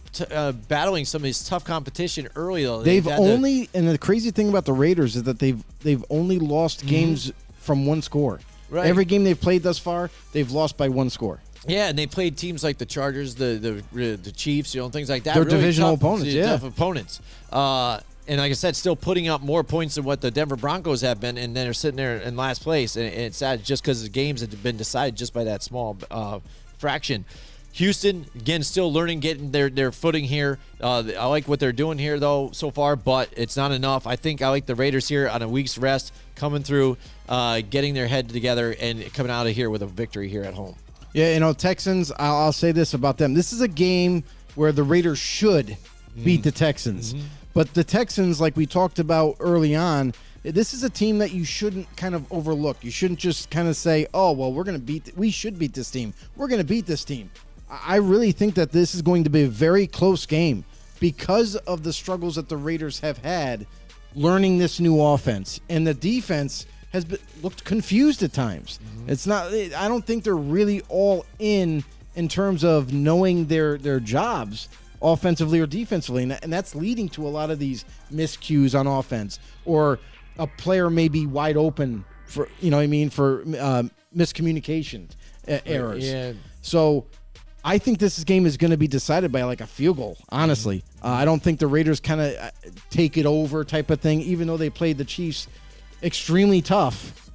battling some of this tough competition early, though. And the crazy thing about the Raiders is that they've only lost games from one score. Right. Every game they've played thus far, they've lost by 1 score. Yeah, and they played teams like the Chargers, the Chiefs, things like that. They're really divisional tough, opponents, yeah. tough opponents. And like I said, still putting up more points than what the Denver Broncos have been, and then they're sitting there in last place. And it's sad just because the games have been decided just by that small fraction. Houston, again, still learning, getting their footing here. I like what they're doing here, though, so far, but it's not enough. I think I like the Raiders here on a week's rest, coming through, getting their head together, and coming out of here with a victory here at home. Yeah, Texans, I'll say this about them. This is a game where the Raiders should beat the Texans. Mm-hmm. But the Texans, like we talked about early on, this is a team that you shouldn't kind of overlook. You shouldn't just kind of say, oh, well, we should beat this team. We're going to beat this team. I really think that this is going to be a very close game because of the struggles that the Raiders have had learning this new offense. And the defense has looked confused at times. It's not. I don't think they're really all in terms of knowing their jobs offensively or defensively, and that's leading to a lot of these miscues on offense, or a player may be wide open for for miscommunication errors. Yeah. So I think this game is going to be decided by like a field goal, honestly. I don't think the Raiders kind of take it over type of thing, even though they played the Chiefs extremely tough.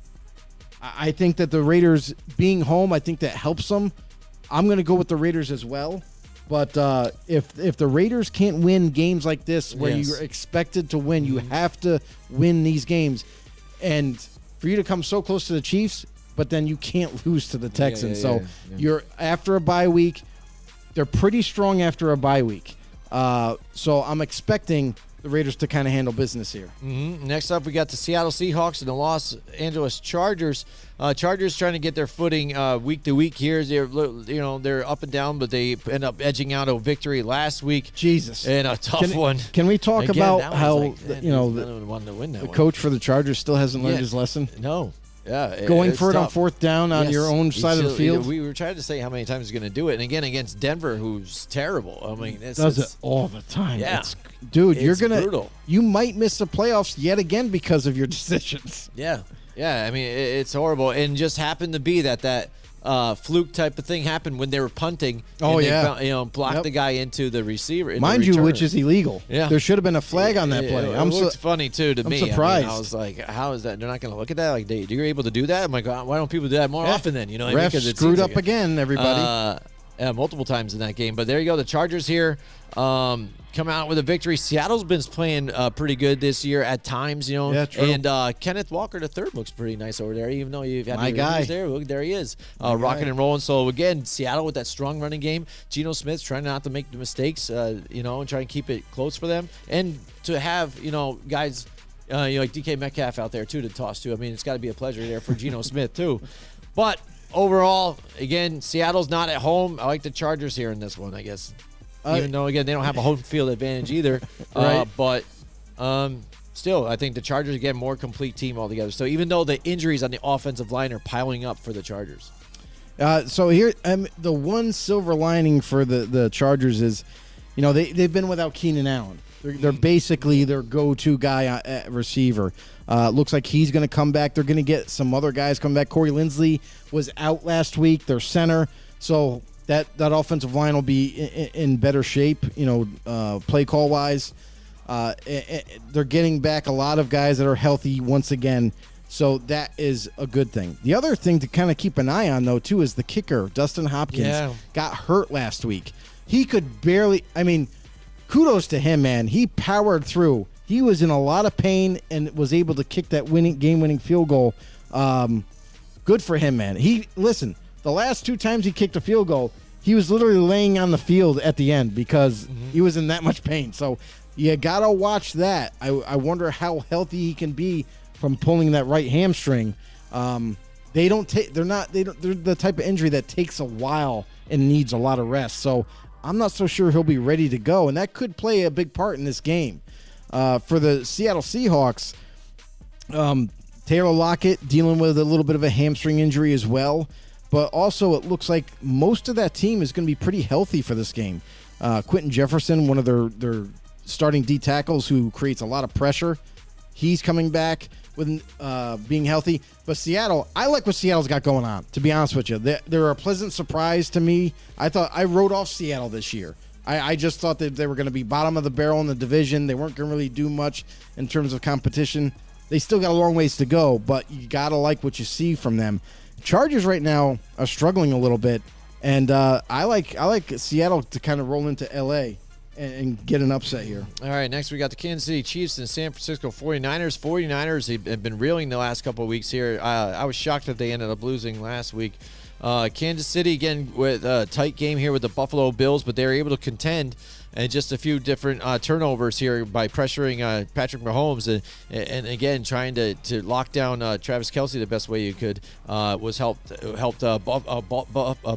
I think that the Raiders being home, I think that helps them. I'm going to go with the Raiders as well. But if the Raiders can't win games like this where Yes. you're expected to win, you have to win these games. And for you to come so close to the Chiefs, but then you can't lose to the Texans. So you're after a bye week. They're pretty strong after a bye week. So I'm expecting the Raiders to kind of handle business here. Next up, we got the Seattle Seahawks and the Los Angeles Chargers. Chargers trying to get their footing week to week here. They're up and down, but they end up edging out a victory last week. Jesus. And a tough one. Can we talk Again, about that one's how like, man, the wanted to win that one. coach for the Chargers still hasn't learned his lesson? No. Yeah, Going it's for it on tough. fourth down on Yes. your own He's side of the still- field? We were trying to say how many times he's going to do it, and again against Denver, who's terrible. I mean, Does it all the time. Yeah. Dude, you're It's going to brutal. you might miss the playoffs yet again because of your decisions. Yeah. I mean, it's horrible, and just happened to be that fluke type of thing happened when they were punting. Oh, and they yeah. blocked Yep. the guy into the receiver. in the Mind you, return. which is illegal. Yeah. There should have been a flag on that play. It looked funny too to I'm me. surprised. I was like, "How is that? They're not going to look at that? Like, you're able to do that? I'm like, why don't people do that more often? Then what I mean? Refs 'Cause it screwed seems up like again, everybody. multiple times in that game. But there you go. The Chargers here come out with a victory. Seattle's been playing pretty good this year at times, Yeah, true. And Kenneth Walker III looks pretty nice over there, even though you've had My your guy. injuries there. Look, there he is, rocking and rolling. So again, Seattle with that strong running game. Geno Smith's trying not to make the mistakes, and try and keep it close for them, and to have guys. Like DK Metcalf out there too to toss to. I mean, it's got to be a pleasure there for Geno Smith too. But overall, again, Seattle's not at home. I like the Chargers here in this one, I guess. Even though, again, they don't have a home field advantage either. Right. But still, I think the Chargers, again, more complete team altogether. So even though the injuries on the offensive line are piling up for the Chargers. So here, the one silver lining for the Chargers is, they've been without Keenan Allen. They're basically their go-to guy at receiver. Looks like he's going to come back. They're going to get some other guys come back. Corey Linsley was out last week, their center. So that offensive line will be in better shape, play call-wise. They're getting back a lot of guys that are healthy once again. So that is a good thing. The other thing to kind of keep an eye on, though, too, is the kicker. Dustin Hopkins got hurt last week. He could barely – I mean, kudos to him, man. He powered through. He was in a lot of pain and was able to kick that game-winning field goal. Good for him, man. Listen, the last 2 times he kicked a field goal, he was literally laying on the field at the end because he was in that much pain. So you got to watch that. I wonder how healthy he can be from pulling that right hamstring. They're the type of injury that takes a while and needs a lot of rest. So I'm not so sure he'll be ready to go, and that could play a big part in this game. For the Seattle Seahawks, Taylor Lockett dealing with a little bit of a hamstring injury as well, but also it looks like most of that team is going to be pretty healthy for this game. Quentin Jefferson, one of their starting D tackles who creates a lot of pressure, he's coming back. with being healthy. But Seattle, I like what Seattle's got going on, to be honest with you. They're a pleasant surprise to me. I wrote off Seattle this year. I just thought that they were going to be bottom of the barrel in the division. They weren't going to really do much in terms of competition. They still got a long ways to go, but you got to like what you see from them. Chargers right now are struggling a little bit, and I like Seattle to kind of roll into L.A. and get an upset here. All right, next we got the Kansas City Chiefs and San Francisco 49ers. 49ers have been reeling the last couple of weeks here. I was shocked that they ended up losing last week. Kansas City, again, with a tight game here with the Buffalo Bills, but they were able to contend, and just a few different turnovers here by pressuring Patrick Mahomes and again trying to lock down Travis Kelce the best way you could was helped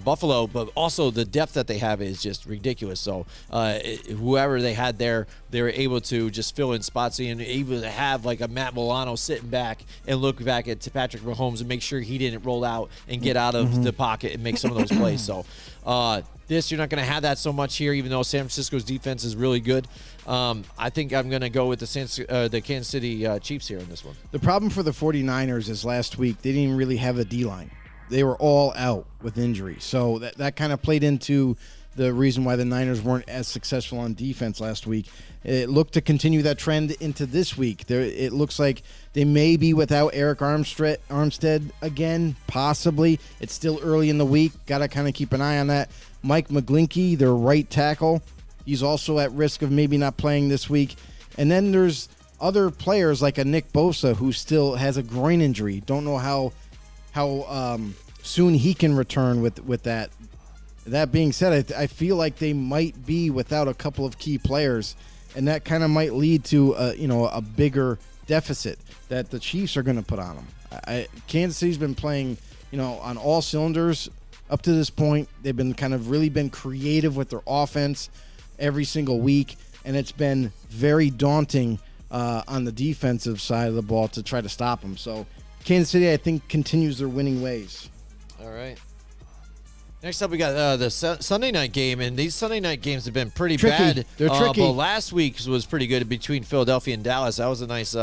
Buffalo, but also the depth that they have is just ridiculous. So whoever they had there, they were able to just fill in spots and able to have like a Matt Milano sitting back and look back at Patrick Mahomes and make sure he didn't roll out and get out of the pocket and make some of those plays. So you're not going to have that so much here, even though San Francisco's defense is really good. I think I'm going to go with the Kansas City Chiefs here in this one. The problem for the 49ers is last week they didn't really have a D-line. They were all out with injury. So that kind of played into the reason why the Niners weren't as successful on defense last week. It looked to continue that trend into this week. It looks like they may be without Eric Armstead again, possibly. It's still early in the week. Got to kind of keep an eye on that. Mike McGlinchey, their right tackle, he's also at risk of maybe not playing this week. And then there's other players like a Nick Bosa who still has a groin injury. Don't know how soon he can return with that. That being said, I feel like they might be without a couple of key players, and that kind of might lead to a bigger deficit that the Chiefs are going to put on them. Kansas City's been playing on all cylinders up to this point. They've been really been creative with their offense every single week, and it's been very daunting on the defensive side of the ball to try to stop them. So Kansas City, I think, continues their winning ways. All right. Next up, we got the Sunday night game, and these Sunday night games have been pretty tricky. bad. They're tricky. But last week's was pretty good between Philadelphia and Dallas. That was a nice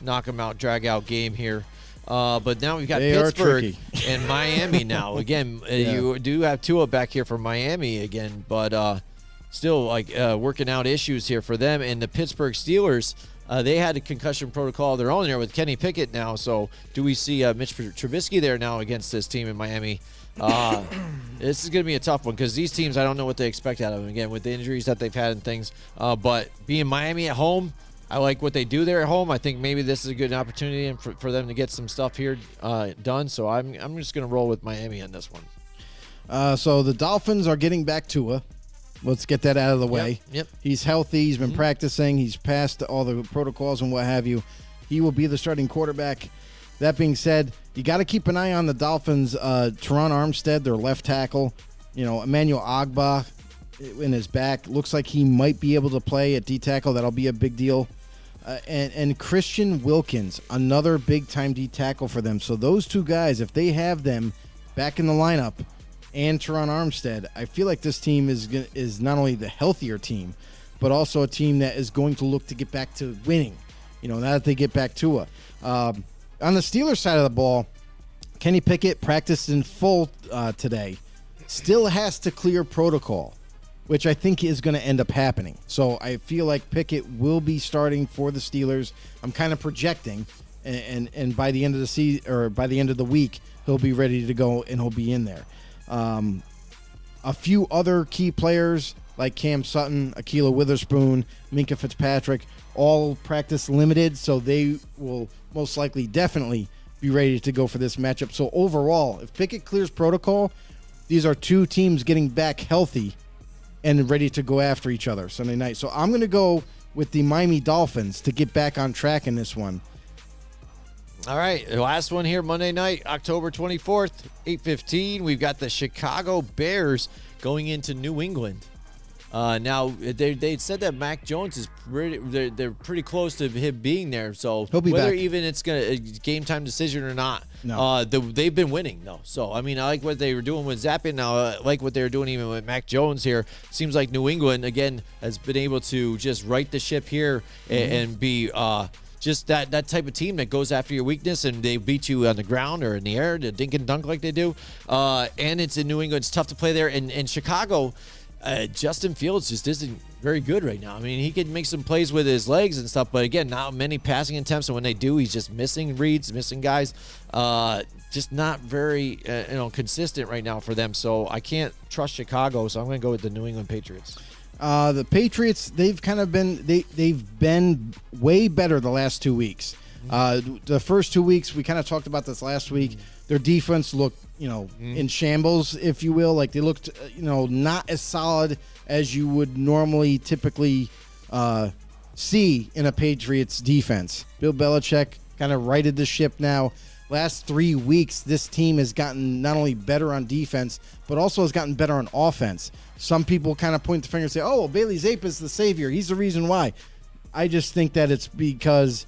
knock 'em out, drag out game here. But now we've got Pittsburgh and Miami now. Again, you do have Tua back here for Miami again, but still working out issues here for them. And the Pittsburgh Steelers, they had a concussion protocol of their own there with Kenny Pickett now. So do we see Mitch Trubisky there now against this team in Miami? This is going to be a tough one because these teams, I don't know what they expect out of them, again, with the injuries that they've had and things. But being Miami at home, I like what they do there at home. I think maybe this is a good opportunity for them to get some stuff here done. So I'm just going to roll with Miami on this one. So the Dolphins are getting back Tua. Let's get that out of the way. Yep. He's healthy. He's been practicing. He's passed all the protocols and what have you. He will be the starting quarterback. That being said, you got to keep an eye on the Dolphins. Teron Armstead, their left tackle. Emmanuel Ogbah in his back. Looks like he might be able to play at D tackle. That'll be a big deal. And Christian Wilkins, another big-time D tackle for them. So those two guys, if they have them back in the lineup, and Teron Armstead, I feel like this team is not only the healthier team, but also a team that is going to look to get back to winning. Now that they get back to it. On the Steelers side of the ball, Kenny Pickett practiced in full today. Still has to clear protocol, which I think is going to end up happening. So I feel like Pickett will be starting for the Steelers. I'm kind of projecting, and by the end of the season or by the end of the week, he'll be ready to go and he'll be in there. A few other key players like Cam Sutton, Ahkello Witherspoon, Minkah Fitzpatrick, all practice limited, so they will most likely definitely be ready to go for this matchup. So overall, if Pickett clears protocol, these are two teams getting back healthy and ready to go after each other Sunday night. So I'm going to go with the Miami Dolphins to get back on track in this one. All right, the last one here, Monday night, October 24th, 8:15. We've got the Chicago Bears going into New England. Now, they said that Mac Jones is they're pretty close to him being there. So he'll be whether back. Even it's a game time decision or not, No. they've been winning though. So I mean, I like what they were doing with Zappin. Now, I like what they were doing even with Mac Jones here. Seems like New England again has been able to just right the ship here and be just that type of team that goes after your weakness and they beat you on the ground or in the air, to dink and dunk like they do. And it's in New England. It's tough to play there. And Chicago, Justin Fields just isn't very good right now. I mean, he can make some plays with his legs and stuff, but again, not many passing attempts. And when they do, he's just missing reads, missing guys. Just not very consistent right now for them. So I can't trust Chicago. So I'm going to go with the New England Patriots. The Patriots, they've kind of been they've been way better the last 2 weeks. The first 2 weeks, we kind of talked about this last week. Their defense looked, in shambles, if you will. Like they looked, not as solid as you would normally typically see in a Patriots defense. Bill Belichick kind of righted the ship now. Last 3 weeks, this team has gotten not only better on defense, but also has gotten better on offense. Some people kind of point the finger and say, oh, well, Bailey Zappe is the savior. He's the reason why. I just think that it's because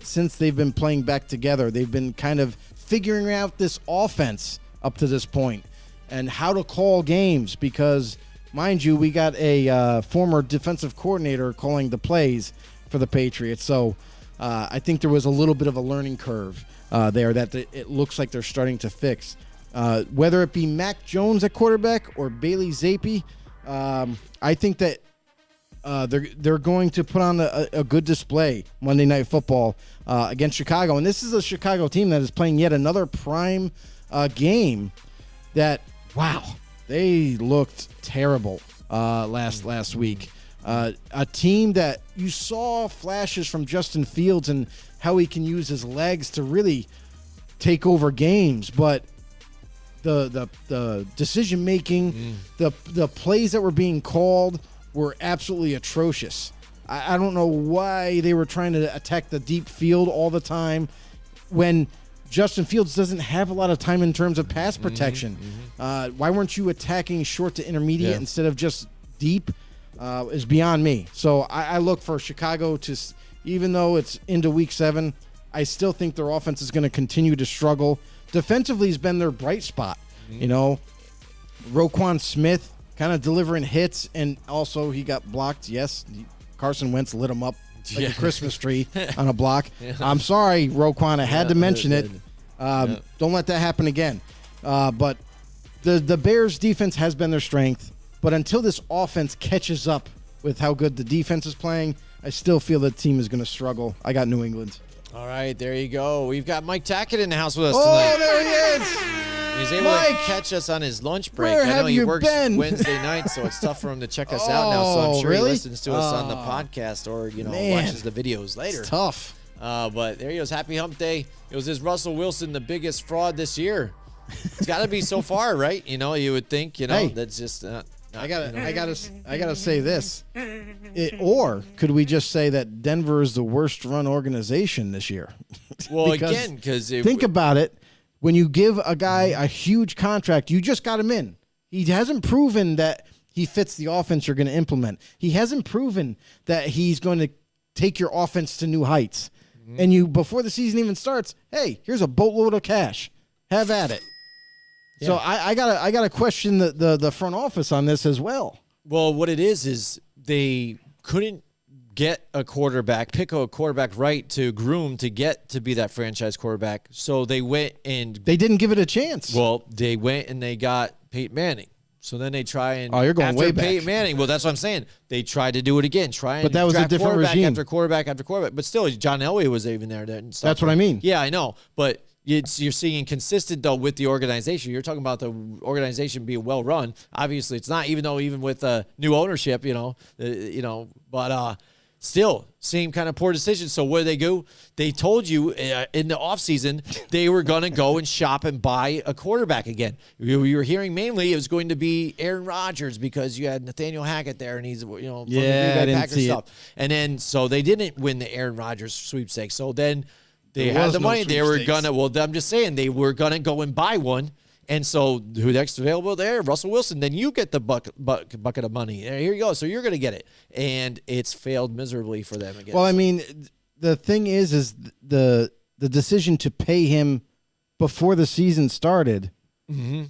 since they've been playing back together, they've been kind of figuring out this offense up to this point and how to call games because, mind you, we got a former defensive coordinator calling the plays for the Patriots. So I think there was a little bit of a learning curve there that it looks like they're starting to fix. Whether it be Mac Jones at quarterback or Bailey Zappe, I think that they're going to put on a good display Monday Night Football against Chicago. And this is a Chicago team that is playing yet another prime game that, wow, they looked terrible last week. A team that you saw flashes from Justin Fields and how he can use his legs to really take over games, but the decision making, the plays that were being called were absolutely atrocious. I don't know why they were trying to attack the deep field all the time when Justin Fields doesn't have a lot of time in terms of pass protection. Why weren't you attacking short to intermediate instead of just deep? Is beyond me. So I look for Chicago to, even though it's into week 7, I still think their offense is going to continue to struggle. Defensively has been their bright spot. Roquan Smith kind of delivering hits, and also he got blocked. Yes, Carson Wentz lit him up like a Christmas tree on a block. I'm sorry, Roquan. I had to mention it. Don't let that happen again. But the Bears' defense has been their strength. But until this offense catches up with how good the defense is playing, I still feel the team is going to struggle. I got New England. All right, there you go. We've got Mike Tackett in the house with us tonight. Oh, there he is. He's able to catch us on his lunch break. Where I know have he you works been? Wednesday night, so it's tough for him to check us out now. So I'm sure really? he listens to us on the podcast or watches the videos later. It's tough. But there he goes. Happy Hump Day. It was his Russell Wilson, the biggest fraud this year. It's got to be so far, right? You would think. Hey. That's just. I gotta say this. Or could we just say that Denver is the worst run organization this year? Well, because think about it. When you give a guy a huge contract, you just got him in. He hasn't proven that he fits the offense you're going to implement. He hasn't proven that he's going to take your offense to new heights. And you, before the season even starts, hey, here's a boatload of cash. Have at it. Yeah. So I gotta question the front office on this as well. Well, what it is they couldn't get a quarterback, pick a quarterback right to groom to get to be that franchise quarterback. So they went and they didn't give it a chance. Well, they went and they got Peyton Manning. So then they try and you're going after way back. Peyton Manning. Well, that's what I'm saying. They tried to do it again. But that was a different quarterback regime. after quarterback after quarterback. But still, John Elway was even there. That's what I mean. Yeah, I know. But you're seeing consistent though with the organization. You're talking about the organization being well run. Obviously, it's not. Even with new ownership, but still same kind of poor decision. So what did they do? They told you in the offseason they were going to go and shop and buy a quarterback again. We were hearing mainly it was going to be Aaron Rodgers because you had Nathaniel Hackett there and he's from the Green Bay Packers stuff. And then so they didn't win the Aaron Rodgers sweepstakes. So then they had the money. They were gonna. Well, I'm just saying they were gonna go and buy one. And so who next available there? Russell Wilson. Then you get the bucket of money. Here you go. So you're going to get it. And it's failed miserably for them again. Well, I mean, the thing is the decision to pay him before the season started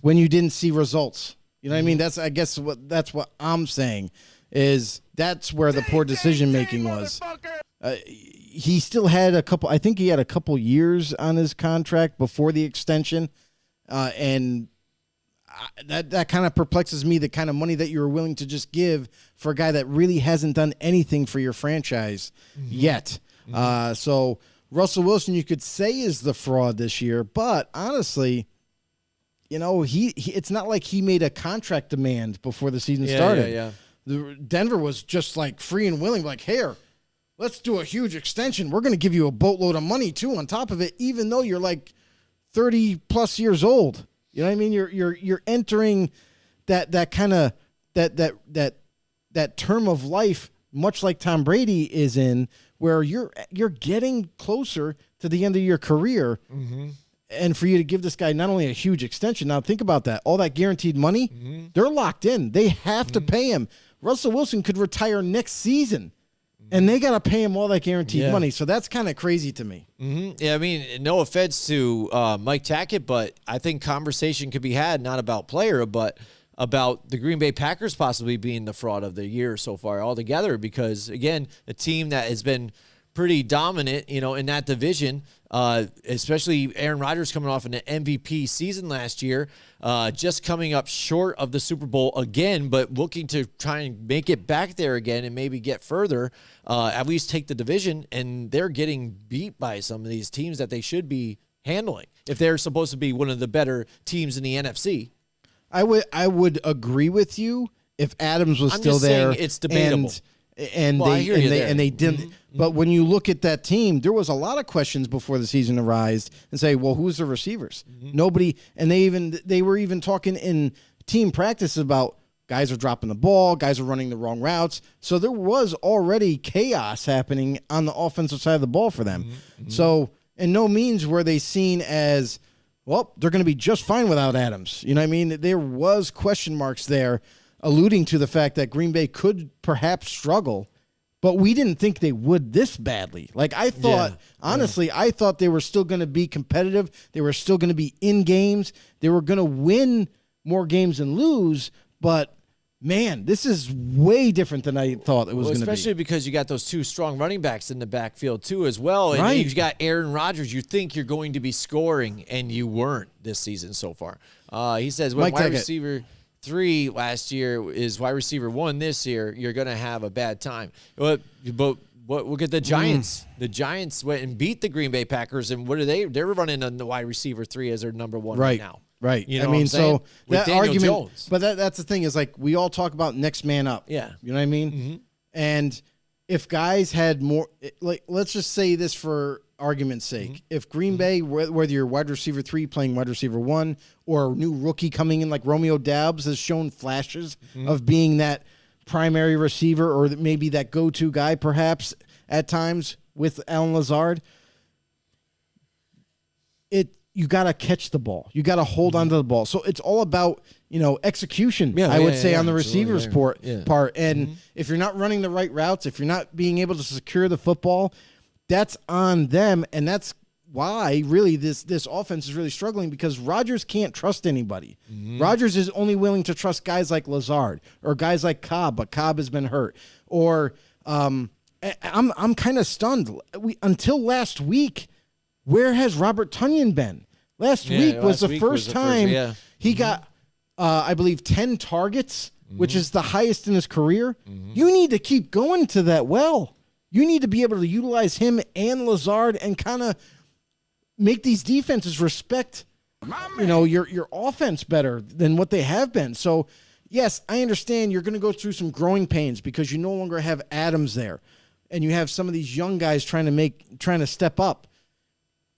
when you didn't see results. You know what I mean? That's what I'm saying is that's where the poor decision making was. he still had a couple. I think he had a couple years on his contract before the extension, and that kind of perplexes me. The kind of money that you were willing to just give for a guy that really hasn't done anything for your franchise yet. So Russell Wilson, you could say, is the fraud this year, but honestly, you know, he it's not like he made a contract demand before the season started. Denver was just like free and willing, like, here, let's do a huge extension. We're going to give you a boatload of money too on top of it, even though you're like 30 plus years old. You know what I mean? You're entering that kind of that term of life, much like Tom Brady is in, where you're getting closer to the end of your career. And for you to give this guy not only a huge extension, now think about that, all that guaranteed money, they're locked in. They have to pay him. Russell Wilson could retire next season, and they got to pay him all that guaranteed money. So that's kind of crazy to me. Yeah, I mean, no offense to Mike Tackett, but I think conversation could be had not about player, but about the Green Bay Packers possibly being the fraud of the year so far altogether. Because again, a team that has been pretty dominant, you know, in that division, especially Aaron Rodgers coming off an MVP season last year, just coming up short of the Super Bowl again, but looking to try and make it back there again and maybe get further, at least take the division. And they're getting beat by some of these teams that they should be handling if they're supposed to be one of the better teams in the NFC. I would agree with you if Adams was I'm still just there. saying it's debatable. And Well, I hear you there. they didn't. But when you look at that team, there was a lot of questions before the season arose and say, well, who's the receivers? Nobody. And they were even talking in team practice about guys are dropping the ball, guys are running the wrong routes. So there was already chaos happening on the offensive side of the ball for them. So in no means were they seen as, well, they're going to be just fine without Adams. You know what I mean? There was question marks there, alluding to the fact that Green Bay could perhaps struggle, but we didn't think they would this badly. Like I thought, honestly, I thought they were still going to be competitive. They were still going to be in games. They were going to win more games than lose, but man, this is way different than I thought it was going to be. Especially because you got those two strong running backs in the backfield too as well. And Right. you've got Aaron Rodgers. You think you're going to be scoring, and you weren't this season so far. He says when Mike wide Tackett. receiver 3 last year is wide receiver 1 this year, you're going to have a bad time. But look at the Giants. The Giants went and beat the Green Bay Packers, and what are they? They're running on the wide receiver 3 as their number 1 right now. Right. You know I what mean, I'm saying? so With that Daniel argument, Jones. but that's the thing is like we all talk about next man up. Yeah. You know what I mean? And if guys had more, like, let's just say this for argument's sake. If Green Bay, whether you're wide receiver 3 playing wide receiver 1 or a new rookie coming in like Romeo Doubs has shown flashes of being that primary receiver or maybe that go-to guy perhaps at times with Alan Lazard, you got to catch the ball. You got to hold onto the ball. So it's all about, execution, I would say, on the receivers part. And if you're not running the right routes, if you're not being able to secure the football, that's on them. And that's why really this offense is really struggling because Rodgers can't trust anybody. Rodgers is only willing to trust guys like Lazard or guys like Cobb, but Cobb has been hurt. Or I'm kind of stunned. Until last week, where has Robert Tonyan been? Last week was the first time he got, I believe, 10 targets, which is the highest in his career. You need to keep going to that well. You need to be able to utilize him and Lazard and kind of make these defenses respect, your offense better than what they have been. So, yes, I understand you're going to go through some growing pains because you no longer have Adams there, and you have some of these young guys trying to step up.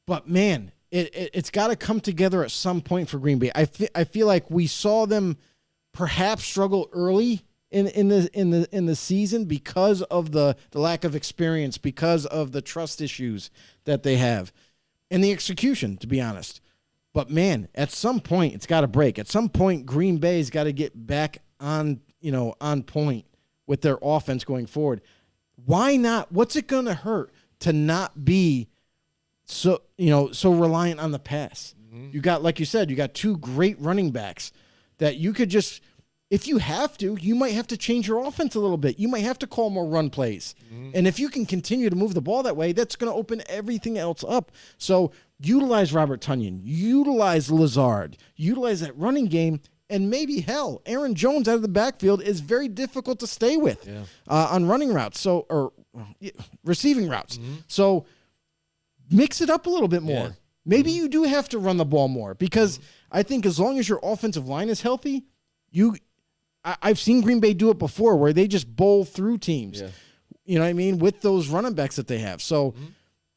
But man, it's got to come together at some point for Green Bay. I feel like we saw them perhaps struggle early in the season because of the lack of experience, because of the trust issues that they have, and the execution, to be honest. But man, at some point it's got to break. At some point, Green Bay's got to get back on point with their offense going forward. Why not? What's it going to hurt to not be so reliant on the pass? You got, like you said, you got 2 great running backs that you could just if you have to, you might have to change your offense a little bit. You might have to call more run plays. And if you can continue to move the ball that way, that's going to open everything else up. So utilize Robert Tonyan, utilize Lazard, utilize that running game, and maybe, hell, Aaron Jones out of the backfield is very difficult to stay with on running routes, or receiving routes. So mix it up a little bit more. Yeah. Maybe you do have to run the ball more, because I think as long as your offensive line is healthy, I've seen Green Bay do it before where they just bowl through teams. Yeah. You know what I mean? With those running backs that they have. So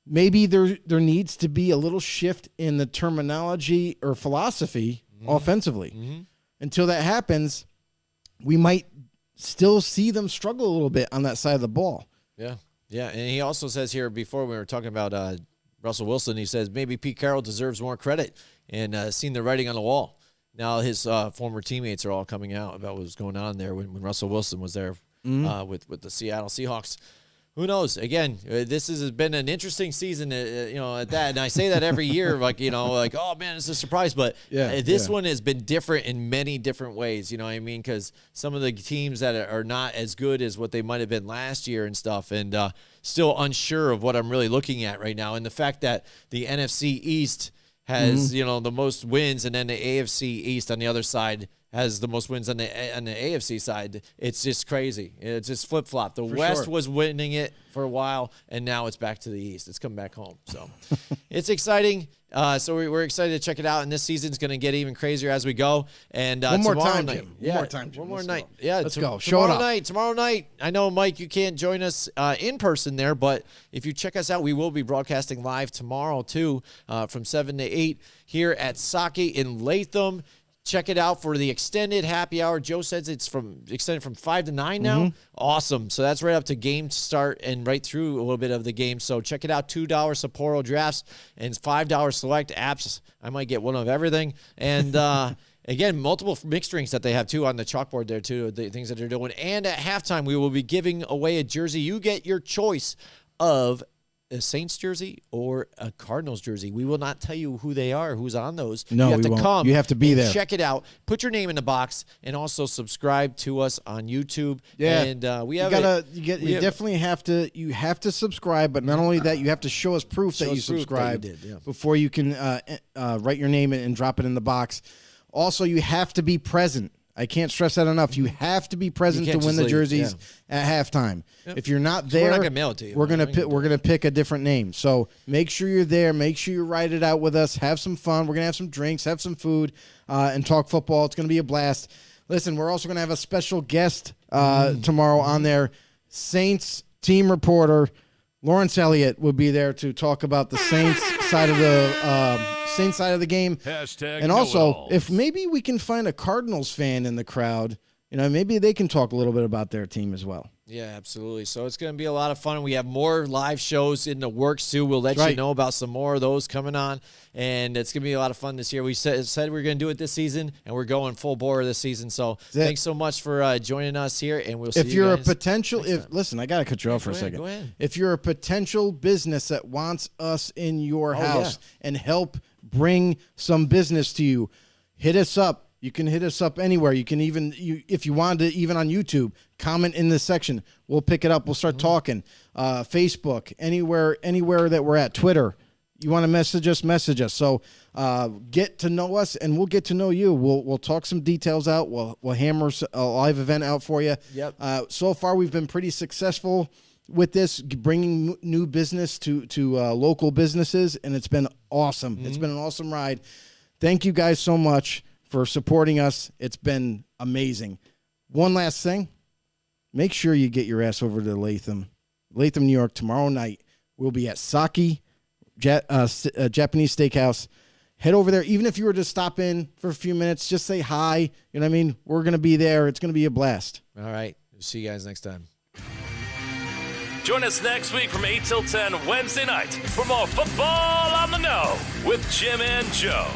maybe there needs to be a little shift in the terminology or philosophy offensively. Until that happens, we might still see them struggle a little bit on that side of the ball. Yeah. Yeah. And he also says here, before we were talking about Russell Wilson, he says maybe Pete Carroll deserves more credit and seen the writing on the wall. Now his former teammates are all coming out about what was going on there when Russell Wilson was there with the Seattle Seahawks. Who knows? Again, this has been an interesting season, at that. And I say that every year, oh, man, it's a surprise. But this one has been different in many different ways, you know what I mean? Because some of the teams that are not as good as what they might have been last year and stuff, and still unsure of what I'm really looking at right now. And the fact that the NFC East has, the most wins, and then the AFC East on the other side has the most wins on the AFC side. It's just crazy. It's just flip-flop. The West was winning it for a while, and now it's back to the East. It's come back home. So it's exciting. So we're excited to check it out, and this season's going to get even crazier as we go. And One more tomorrow time, night, Jim. One more time, Jim. One more Let's night. go. Yeah, Let's go. Show it up. Tomorrow night. I know, Mike, you can't join us in person there, but if you check us out, we will be broadcasting live tomorrow, too, from 7 to 8 here at Saki in Latham. Check it out for the extended happy hour. Joe says it's extended from 5 to 9 now. Awesome. So that's right up to game start and right through a little bit of the game. So check it out. $2 Sapporo drafts and $5 select apps. I might get one of everything. And again, multiple mixed drinks that they have too on the chalkboard there too, the things that they're doing. And at halftime, we will be giving away a jersey. You get your choice of a Saints jersey or a Cardinals jersey. We will not tell you who they are, who's on those. No, you have we to won't. come. You have to be and there. Check it out. Put your name in the box, and also subscribe to us on YouTube. Yeah, and we have you definitely have to. You have to subscribe, but not only that, you have to show us proof that you subscribed before you can write your name and drop it in the box. Also, you have to be present. I can't stress that enough. You have to be present to win the jerseys at halftime. Yep. If you're not there, we're not gonna mail it to you. We're gonna pick a different name. So make sure you're there. Make sure you write it out with us. Have some fun. We're gonna have some drinks, have some food, and talk football. It's gonna be a blast. Listen, we're also gonna have a special guest tomorrow on there. Saints team reporter Lawrence Elliott will be there to talk about the Saints side of the game. Hashtag and also, know-it-all. if maybe we can find a Cardinals fan in the crowd, maybe they can talk a little bit about their team as well. Yeah, absolutely. So it's going to be a lot of fun. We have more live shows in the works, too. We'll let you know about some more of those coming on, and it's going to be a lot of fun this year. We said we were going to do it this season, and we're going full bore this season. So thanks so much for joining us here, and we'll see you guys. If you're a potential, listen, I got to cut you off for a second. Go ahead. If you're a potential business that wants us in your house and help bring some business to you, hit us up. You can hit us up anywhere. You can if you wanted to, even on YouTube, comment in this section. We'll pick it up. We'll start talking. Facebook, anywhere that we're at. Twitter. You want to message us. So get to know us, and we'll get to know you. We'll talk some details out. We'll hammer a live event out for you. Yep. So far, we've been pretty successful with this, bringing new business to local businesses, and it's been awesome. It's been an awesome ride. Thank you guys so much for supporting us. It's been amazing. One last thing. Make sure you get your ass over to Latham, New York tomorrow night. We'll be at Saki Japanese Steakhouse. Head over there. Even if you were to stop in for a few minutes, just say hi. You know what I mean? We're going to be there. It's going to be a blast. All right. See you guys next time. Join us next week from 8 till 10 Wednesday night for more Football on the Know with Jim and Joe.